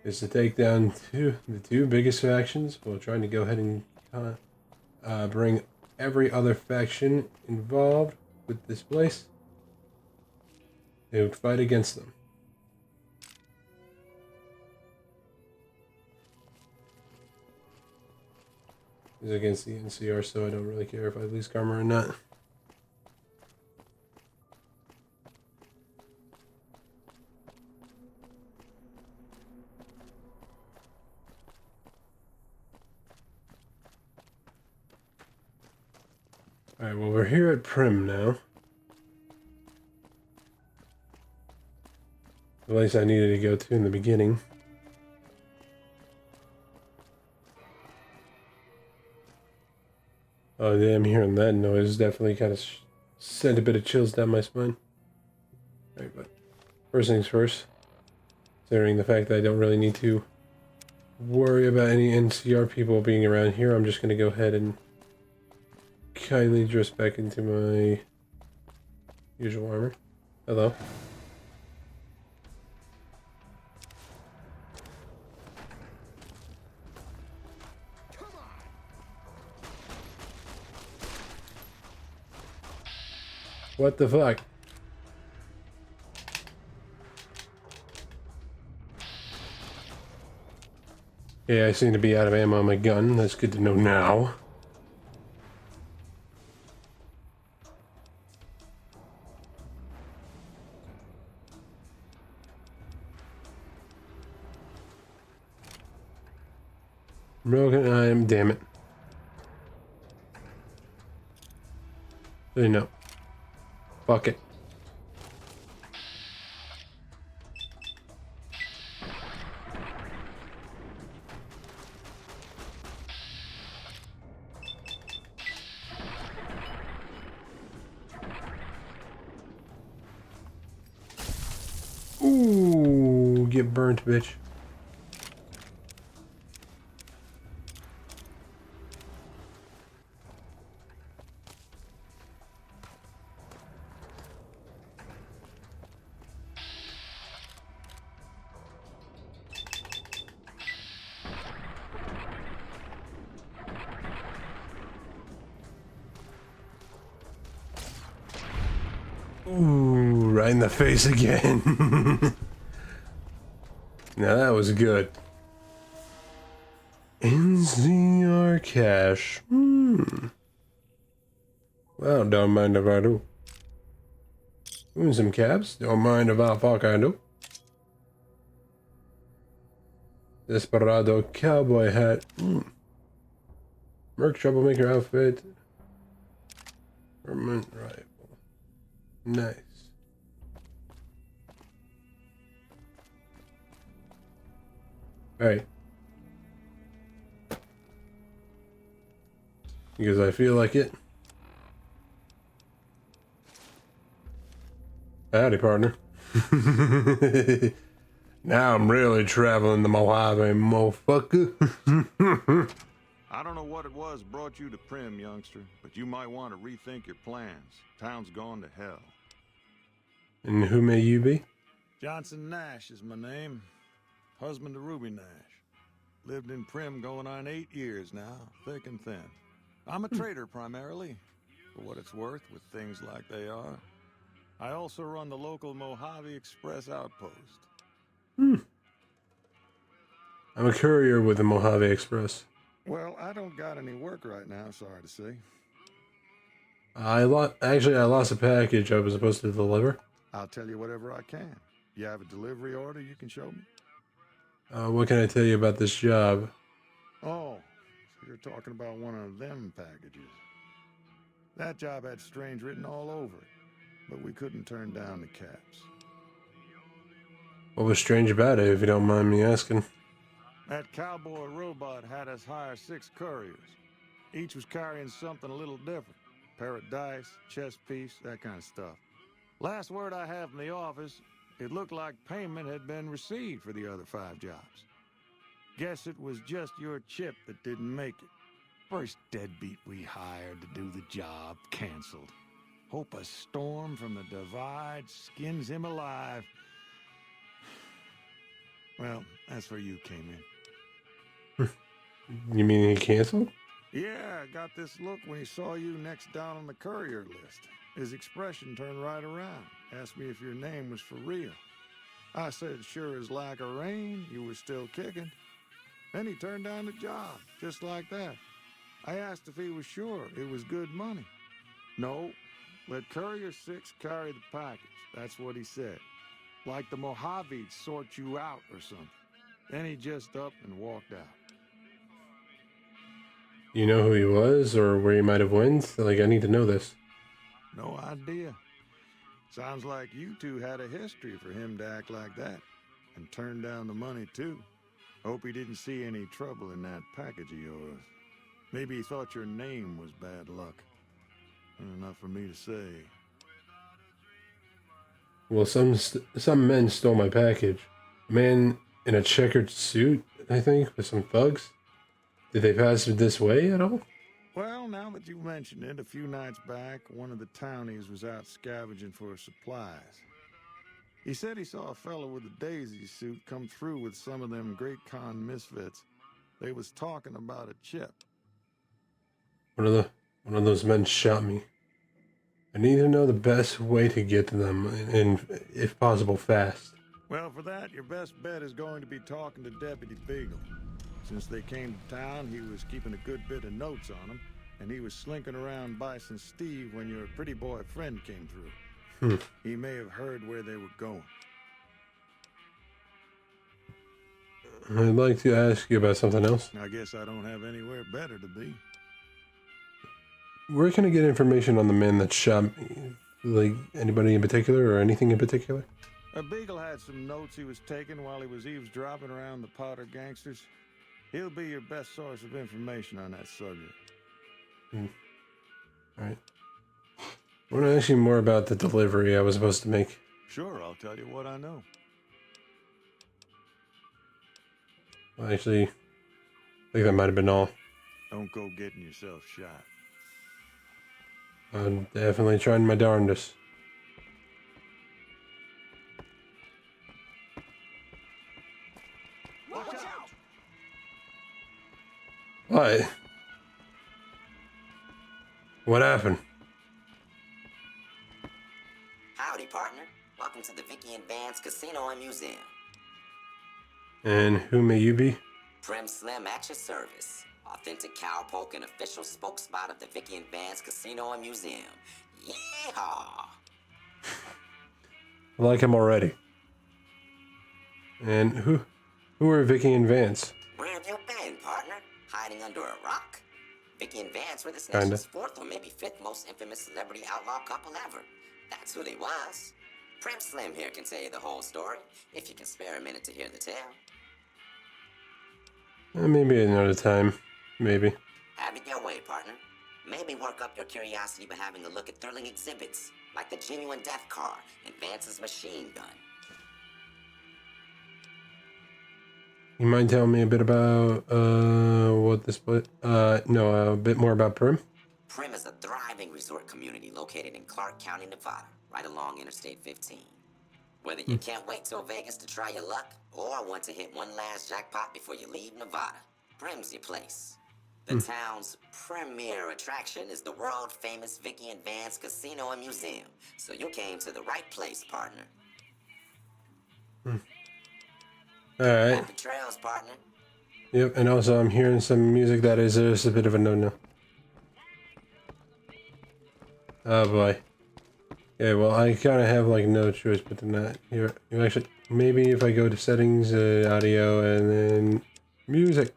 [SPEAKER 1] is to take down the two biggest factions while trying to go ahead and bring every other faction involved with this place. They would fight against them. It's against the NCR, so I don't really care if I lose karma or not. Alright, well we're here at Prim now. The place I needed to go to in the beginning. Oh, yeah, I'm hearing that noise. Definitely kind of sent a bit of chills down my spine. Alright, but first things first. Considering the fact that I don't really need to worry about any NCR people being around here, I'm just going to go ahead and kindly dress back into my usual armor. Hello. What the fuck? Yeah, I seem to be out of ammo on my gun. That's good to know now. Broken iron, damn it. No. Fuck it. Ooh, get burnt, bitch. Ooh, right in the face again. Now that was good. NCR cash. Well, don't mind if I do. Doing some caps. Don't mind if I fuck I do. Desperado cowboy hat. Merc troublemaker outfit. Permanent rifle. Nice. Alright. Because I feel like it. Howdy, partner. Now I'm really traveling the Mojave, motherfucker.
[SPEAKER 3] I don't know what it was brought you to Prim, youngster, but you might want to rethink your plans. Town's gone to hell.
[SPEAKER 1] And who may you be?
[SPEAKER 3] Johnson Nash is my name. Husband to Ruby Nash. Lived in Prim going on 8 years now, thick and thin. I'm a trader primarily, for what it's worth with things like they are. I also run the local Mojave Express outpost.
[SPEAKER 1] I'm a courier with the Mojave Express.
[SPEAKER 3] Well, I don't got any work right now, sorry to say.
[SPEAKER 1] I lost a package I was supposed to deliver.
[SPEAKER 3] I'll tell you whatever I can. You have a delivery order you can show me?
[SPEAKER 1] What can I tell you about this job?
[SPEAKER 3] Oh, so you're talking about one of them packages. That job had strange written all over it, but we couldn't turn down the caps.
[SPEAKER 1] What was strange about it, if you don't mind me asking?
[SPEAKER 3] That cowboy robot had us hire 6 couriers. Each was carrying something a little different. Pair of dice, chess piece, that kind of stuff. Last word I have from the office, it looked like payment had been received for the other 5 jobs. Guess it was just your chip that didn't make it. First deadbeat we hired to do the job canceled. Hope a storm from the divide skins him alive. Well, that's where you came in.
[SPEAKER 1] You mean he canceled?
[SPEAKER 3] Yeah, I got this look when he saw you next down on the courier list. His expression turned right around. Asked me if your name was for real. I said, sure as like a rain, you were still kicking. Then he turned down the job, just like that. I asked if he was sure it was good money. No, let Courier 6 carry the package. That's what he said. Like the Mojave'd sort you out or something. Then he just up and walked out.
[SPEAKER 1] You know who he was, or where he might have went? Like, I need to know this.
[SPEAKER 3] No idea. Sounds like you two had a history for him to act like that. And turn down the money, too. Hope he didn't see any trouble in that package of yours. Maybe he thought your name was bad luck. Enough for me to say.
[SPEAKER 1] Well, some men stole my package. A man in a checkered suit, I think, with some thugs. Did they pass it this way at all?
[SPEAKER 3] Well, now that you mention it, a few nights back, one of the townies was out scavenging for supplies. He said he saw a fellow with a daisy suit come through with some of them Great Khan misfits. They was talking about a chip.
[SPEAKER 1] One of those men shot me. I need to know the best way to get to them, and if possible, fast.
[SPEAKER 3] Well, for that, your best bet is going to be talking to Deputy Beagle. Since they came to town, he was keeping a good bit of notes on them, and he was slinking around Bison Steve when your pretty boy friend came through. He may have heard where they were going.
[SPEAKER 1] I'd like to ask you about something else.
[SPEAKER 3] I guess I don't have anywhere better to be.
[SPEAKER 1] Where can I get information on the man that shot me? Like, anybody in particular, or anything in particular?
[SPEAKER 3] Beagle had some notes he was taking while he was eavesdropping around the Potter gangsters. He'll be your best source of information on that subject.
[SPEAKER 1] Alright. I want to ask you more about the delivery I was supposed to make.
[SPEAKER 3] Sure, I'll tell you what I know.
[SPEAKER 1] Well, actually, I think that might have been all.
[SPEAKER 3] Don't go getting yourself shot.
[SPEAKER 1] I'm definitely trying my darndest.
[SPEAKER 3] Watch out!
[SPEAKER 1] What? What happened?
[SPEAKER 17] Howdy, partner. Welcome to the Vicky and Vance Casino and Museum.
[SPEAKER 1] And who may you be?
[SPEAKER 17] Prim Slim at your service. Authentic cowpoke and official spokesman of the Vicky and Vance Casino and Museum. Yeehaw!
[SPEAKER 1] I like him already. And who are Vicky and Vance?
[SPEAKER 17] Where have you been, partner? Hiding under a rock? Vicky and Vance were this
[SPEAKER 1] Kinda.
[SPEAKER 17] nation's fourth or maybe fifth most infamous celebrity outlaw couple ever. That's who they was. Prim Slim here can tell you the whole story, if you can spare a minute to hear the tale.
[SPEAKER 1] Maybe another time. Maybe.
[SPEAKER 17] Have it your way, partner. Maybe work up your curiosity by having a look at thrilling exhibits, like the genuine death car and Vance's machine gun.
[SPEAKER 1] You mind telling me a bit about what this a bit more about Prim?
[SPEAKER 17] Prim is a thriving resort community located in Clark County, Nevada, right along Interstate 15. Whether you can't wait till Vegas to try your luck, or want to hit one last jackpot before you leave Nevada, Prim's your place. The town's premier attraction is the world-famous Vicky and Vance Casino and Museum, so you came to the right place, partner.
[SPEAKER 1] Alright.
[SPEAKER 17] Happy trails, partner.
[SPEAKER 1] Yep, and also I'm hearing some music that is just a bit of a no-no. Oh boy. Yeah, well, I kind of have like no choice but to not hear. You actually, maybe if I go to settings, audio, and then music.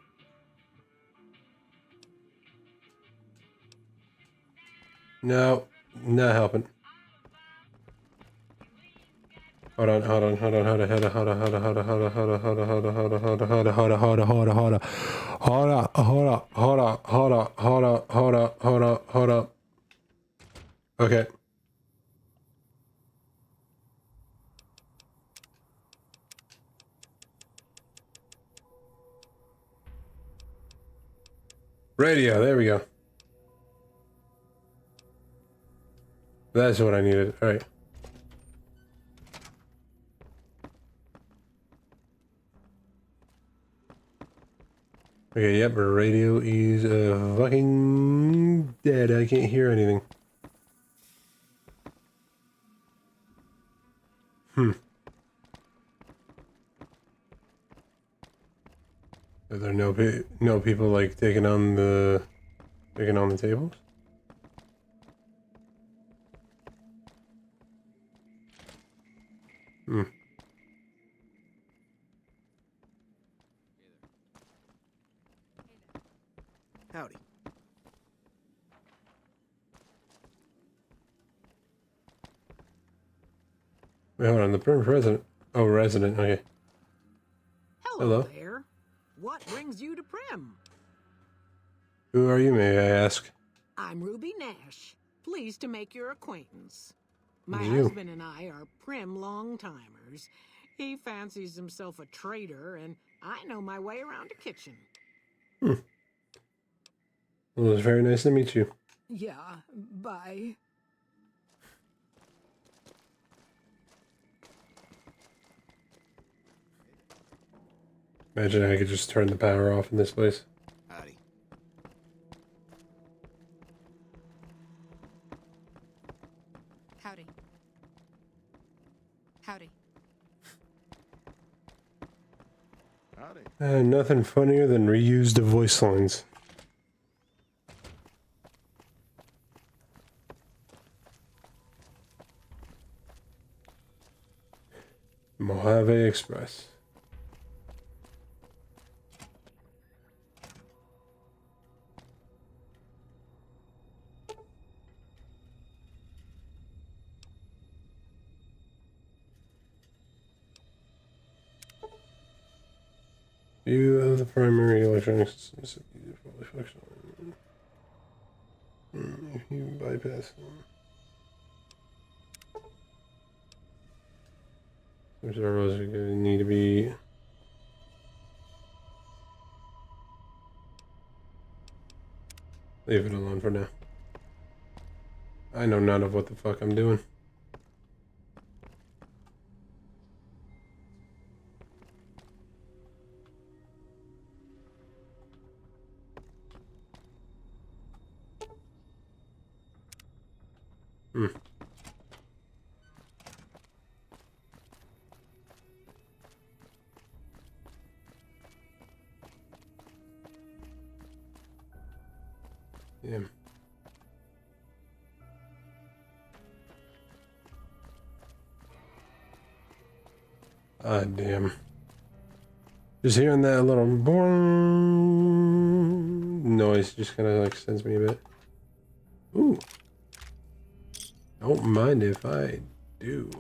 [SPEAKER 1] No, not helping. Hold on. Okay. Radio, there we go. That's what I needed. All right. Okay, yep, our radio is fucking dead. I can't hear anything. Are there no people like taking on the tables?
[SPEAKER 12] Howdy.
[SPEAKER 1] Wait, hold on. The permanent resident. Oh, resident. Okay.
[SPEAKER 18] Hello there. What brings you to Prim?
[SPEAKER 1] Who are you, may I ask?
[SPEAKER 18] I'm Ruby Nash. Pleased to make your acquaintance. My
[SPEAKER 1] You.
[SPEAKER 18] husband and I are Prim long-timers. He fancies himself a trader, and I know my way around a kitchen.
[SPEAKER 1] Well, it was very nice to meet you.
[SPEAKER 18] Yeah, bye.
[SPEAKER 1] Imagine I could just turn the power off in this place.
[SPEAKER 2] Howdy.
[SPEAKER 8] Howdy. Howdy.
[SPEAKER 3] Howdy.
[SPEAKER 1] Nothing funnier than reused voice lines. Mojave Express. View of the primary electronic system is fully functional. If you bypass them. Some servos are going to need to be. Leave it alone for now. I know none of what the fuck I'm doing. Yeah. Ah, damn. Just hearing that little boing noise just kind of like sends me a bit. Ooh. Don't mind if I do.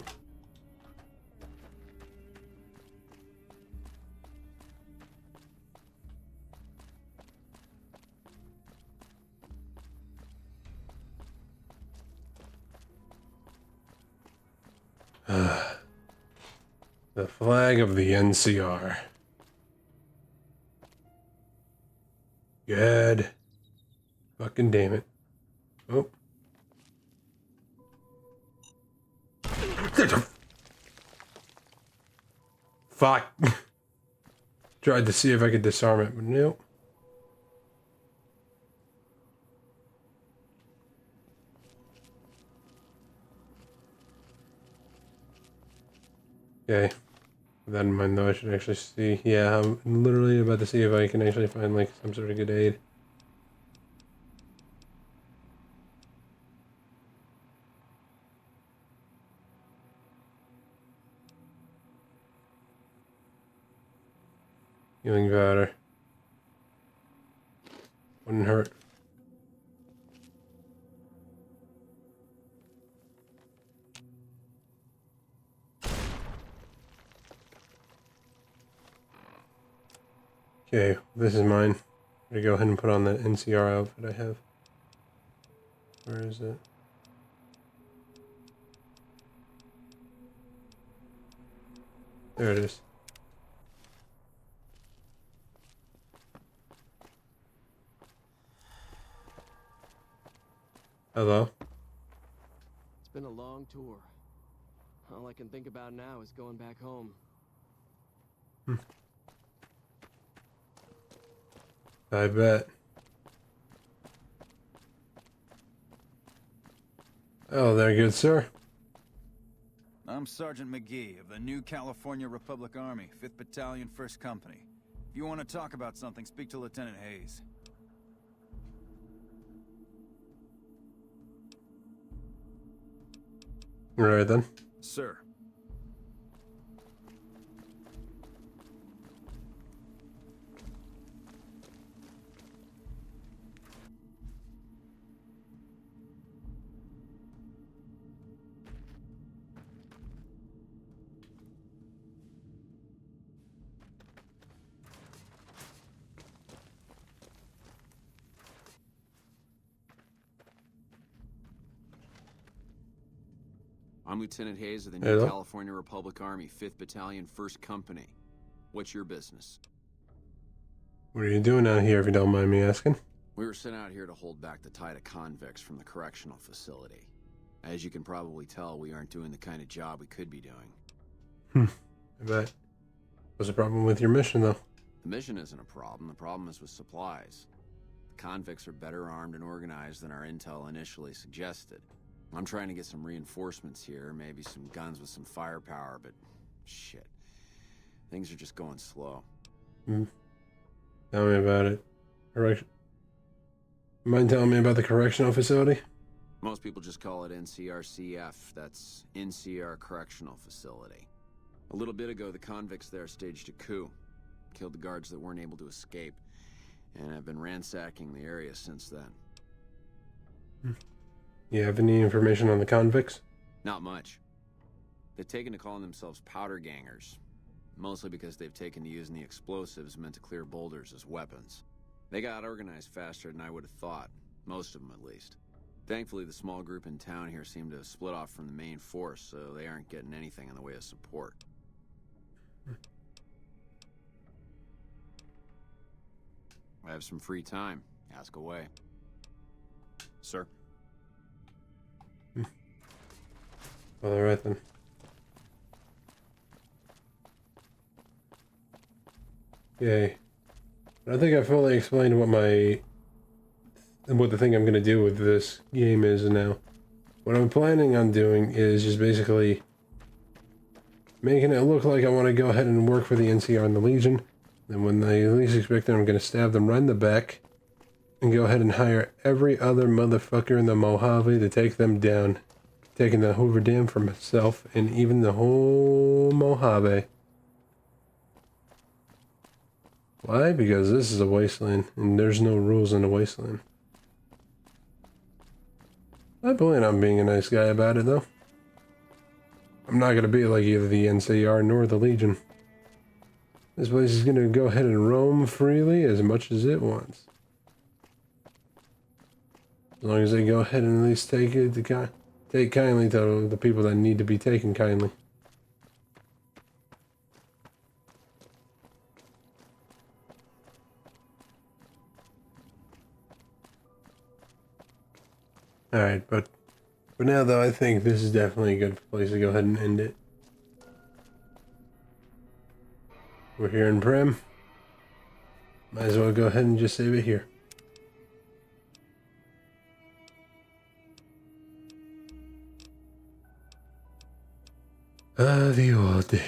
[SPEAKER 1] The flag of the NCR. Good. Fucking damn it. Oh. Fuck. Tried to see if I could disarm it, but nope. Okay. With that in mind, though, I should actually see. Yeah, I'm literally about to see if I can actually find, like, some sort of good aid. Healing powder. Wouldn't hurt. Okay, this is mine. I'm gonna go ahead and put on the NCR outfit I have. Where is it? There it is. Hello?
[SPEAKER 14] It's been a long tour. All I can think about now is going back home.
[SPEAKER 1] I bet. Oh, there, good sir.
[SPEAKER 19] I'm Sergeant McGee of the New California Republic Army, 5th Battalion, 1st Company. If you want to talk about something, speak to Lieutenant Hayes.
[SPEAKER 1] All right then.
[SPEAKER 19] Sir.
[SPEAKER 9] I'm Lieutenant Hayes of the New
[SPEAKER 1] Hello?
[SPEAKER 9] California Republic Army, 5th Battalion, 1st Company. What's your business?
[SPEAKER 1] What are you doing out here, if you don't mind me asking?
[SPEAKER 9] We were sent out here to hold back the tide of convicts from the correctional facility. As you can probably tell, we aren't doing the kind of job we could be doing.
[SPEAKER 1] I bet. What's the problem with your mission, though?
[SPEAKER 9] The mission isn't a problem. The problem is with supplies. The convicts are better armed and organized than our intel initially suggested. I'm trying to get some reinforcements here, maybe some guns with some firepower, but shit. Things are just going slow.
[SPEAKER 1] Tell me about it. Mind telling me about the correctional facility?
[SPEAKER 9] Most people just call it NCRCF. That's NCR Correctional Facility. A little bit ago, the convicts there staged a coup. Killed the guards that weren't able to escape. And have been ransacking the area since then.
[SPEAKER 1] You have any information on the convicts?
[SPEAKER 9] Not much. They've taken to calling themselves powder gangers. Mostly because they've taken to using the explosives meant to clear boulders as weapons. They got organized faster than I would have thought. Most of them, at least. Thankfully, the small group in town here seem to have split off from the main force, so they aren't getting anything in the way of support. I have some free time. Ask away. Sir?
[SPEAKER 1] Well, alright then. Yay. I think I fully explained what the thing I'm going to do with this game is now. What I'm planning on doing is just basically making it look like I want to go ahead and work for the NCR and the Legion. Then when they least expect it, I'm going to stab them right in the back and go ahead and hire every other motherfucker in the Mojave to take them down. Taking the Hoover Dam for myself and even the whole Mojave. Why? Because this is a wasteland and there's no rules in a wasteland. I plan on being a nice guy about it though. I'm not going to be like either the NCR nor the Legion. This place is going to go ahead and roam freely as much as it wants. As long as they go ahead and at least take kindly to the people that need to be taken kindly. Alright, but for now though, I think this is definitely a good place to go ahead and end it. We're here in Prem. Might as well go ahead and just save it here. The old days.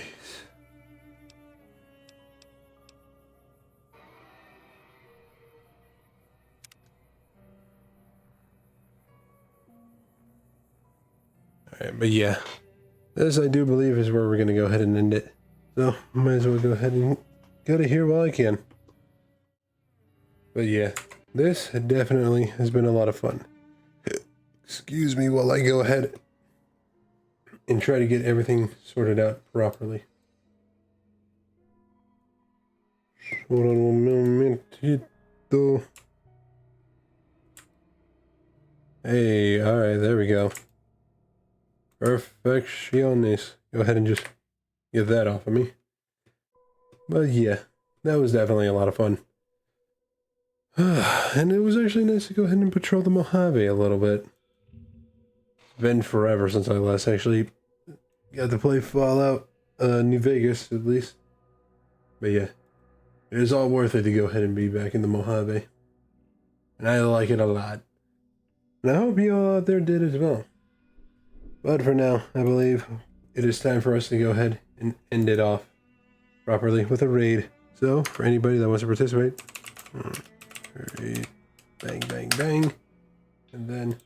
[SPEAKER 1] Alright, but yeah. This I do believe is where we're going to go ahead and end it. So, might as well go ahead and get it here while I can. But yeah, this definitely has been a lot of fun. Excuse me while I go ahead and try to get everything sorted out properly. Hold on un momentito. Hey, alright, there we go. Perfecciones. Go ahead and just get that off of me. But yeah, that was definitely a lot of fun. And it was actually nice to go ahead and patrol the Mojave a little bit. It's been forever since I last actually got to play Fallout New Vegas, at least. But yeah, it is all worth it to go ahead and be back in the Mojave. And I like it a lot. And I hope you all out there did as well. But for now, I believe it is time for us to go ahead and end it off properly with a raid. So, for anybody that wants to participate, raid, bang, bang, bang, and then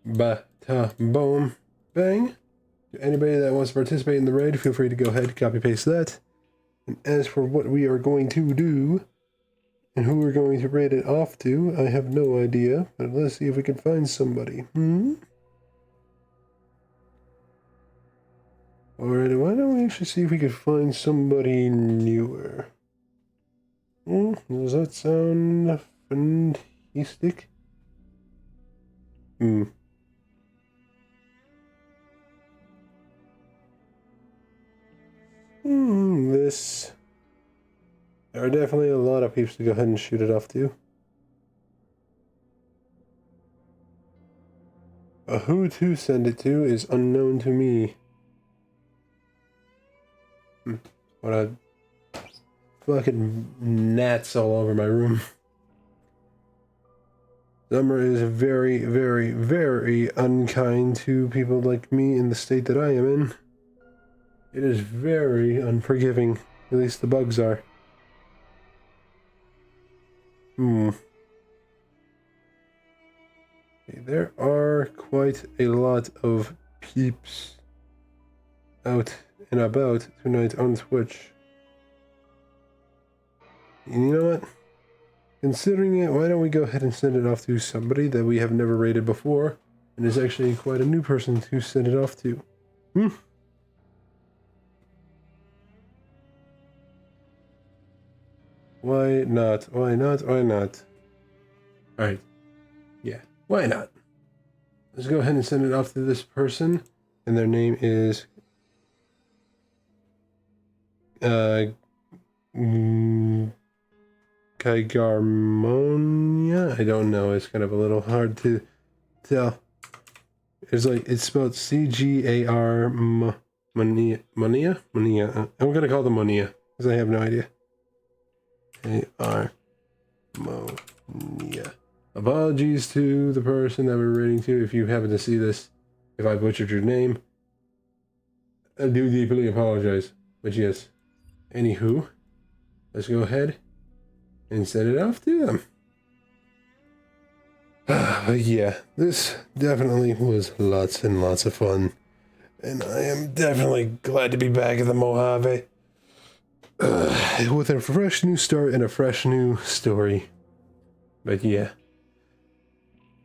[SPEAKER 1] bata, boom, bang. To anybody that wants to participate in the raid, feel free to go ahead, copy paste that. And as for what we are going to do and who we're going to raid it off to, I have no idea. But let's see if we can find somebody. Alright, why don't we actually see if we can find somebody newer? Does that sound fantastic? This. There are definitely a lot of peeps to go ahead and shoot it off to. Who to send it to is unknown to me. What a fucking gnats all over my room. Summer is very, very, very unkind to people like me in the state that I am in. It is very unforgiving. At least the bugs are. Okay, there are quite a lot of peeps out and about tonight on Twitch. And you know what? Considering it, why don't we go ahead and send it off to somebody that we have never rated before, and is actually quite a new person to send it off to. Why not? Why not? Why not? Alright. Yeah, why not? Let's go ahead and send it off to this person, and their name is Kygarmonia? I don't know. It's kind of a little hard to tell. It's like, it's spelled C-G-A-R Monia? Monia? Monia. I'm going to call them Monia, because I have no idea. A-R Monia. Apologies to the person that we're rating to if you happen to see this. If I butchered your name, I do deeply apologize. But yes. Anywho, let's go ahead and send it off to them. But yeah, this definitely was lots and lots of fun. And I am definitely glad to be back at the Mojave. With a fresh new start and a fresh new story. But yeah.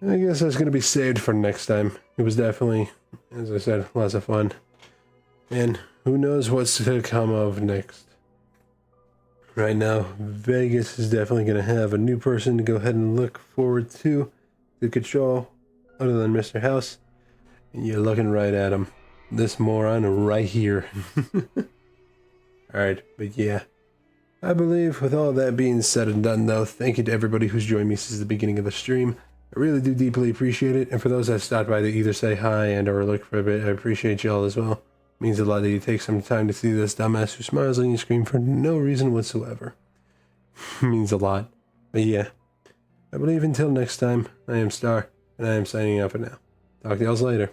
[SPEAKER 1] I guess that's going to be saved for next time. It was definitely, as I said, lots of fun. And who knows what's to come of next. Right now, Vegas is definitely going to have a new person to go ahead and look forward to control, other than Mr. House. And you're looking right at him. This moron right here. Alright, but yeah. I believe with all that being said and done though, thank you to everybody who's joined me since the beginning of the stream. I really do deeply appreciate it, and for those that stopped by to either say hi and or look for a bit, I appreciate y'all as well. It means a lot that you take some time to see this dumbass who smiles on your screen for no reason whatsoever. It means a lot. But yeah, I believe until next time, I am Star, and I am signing out for now. Talk to y'all later.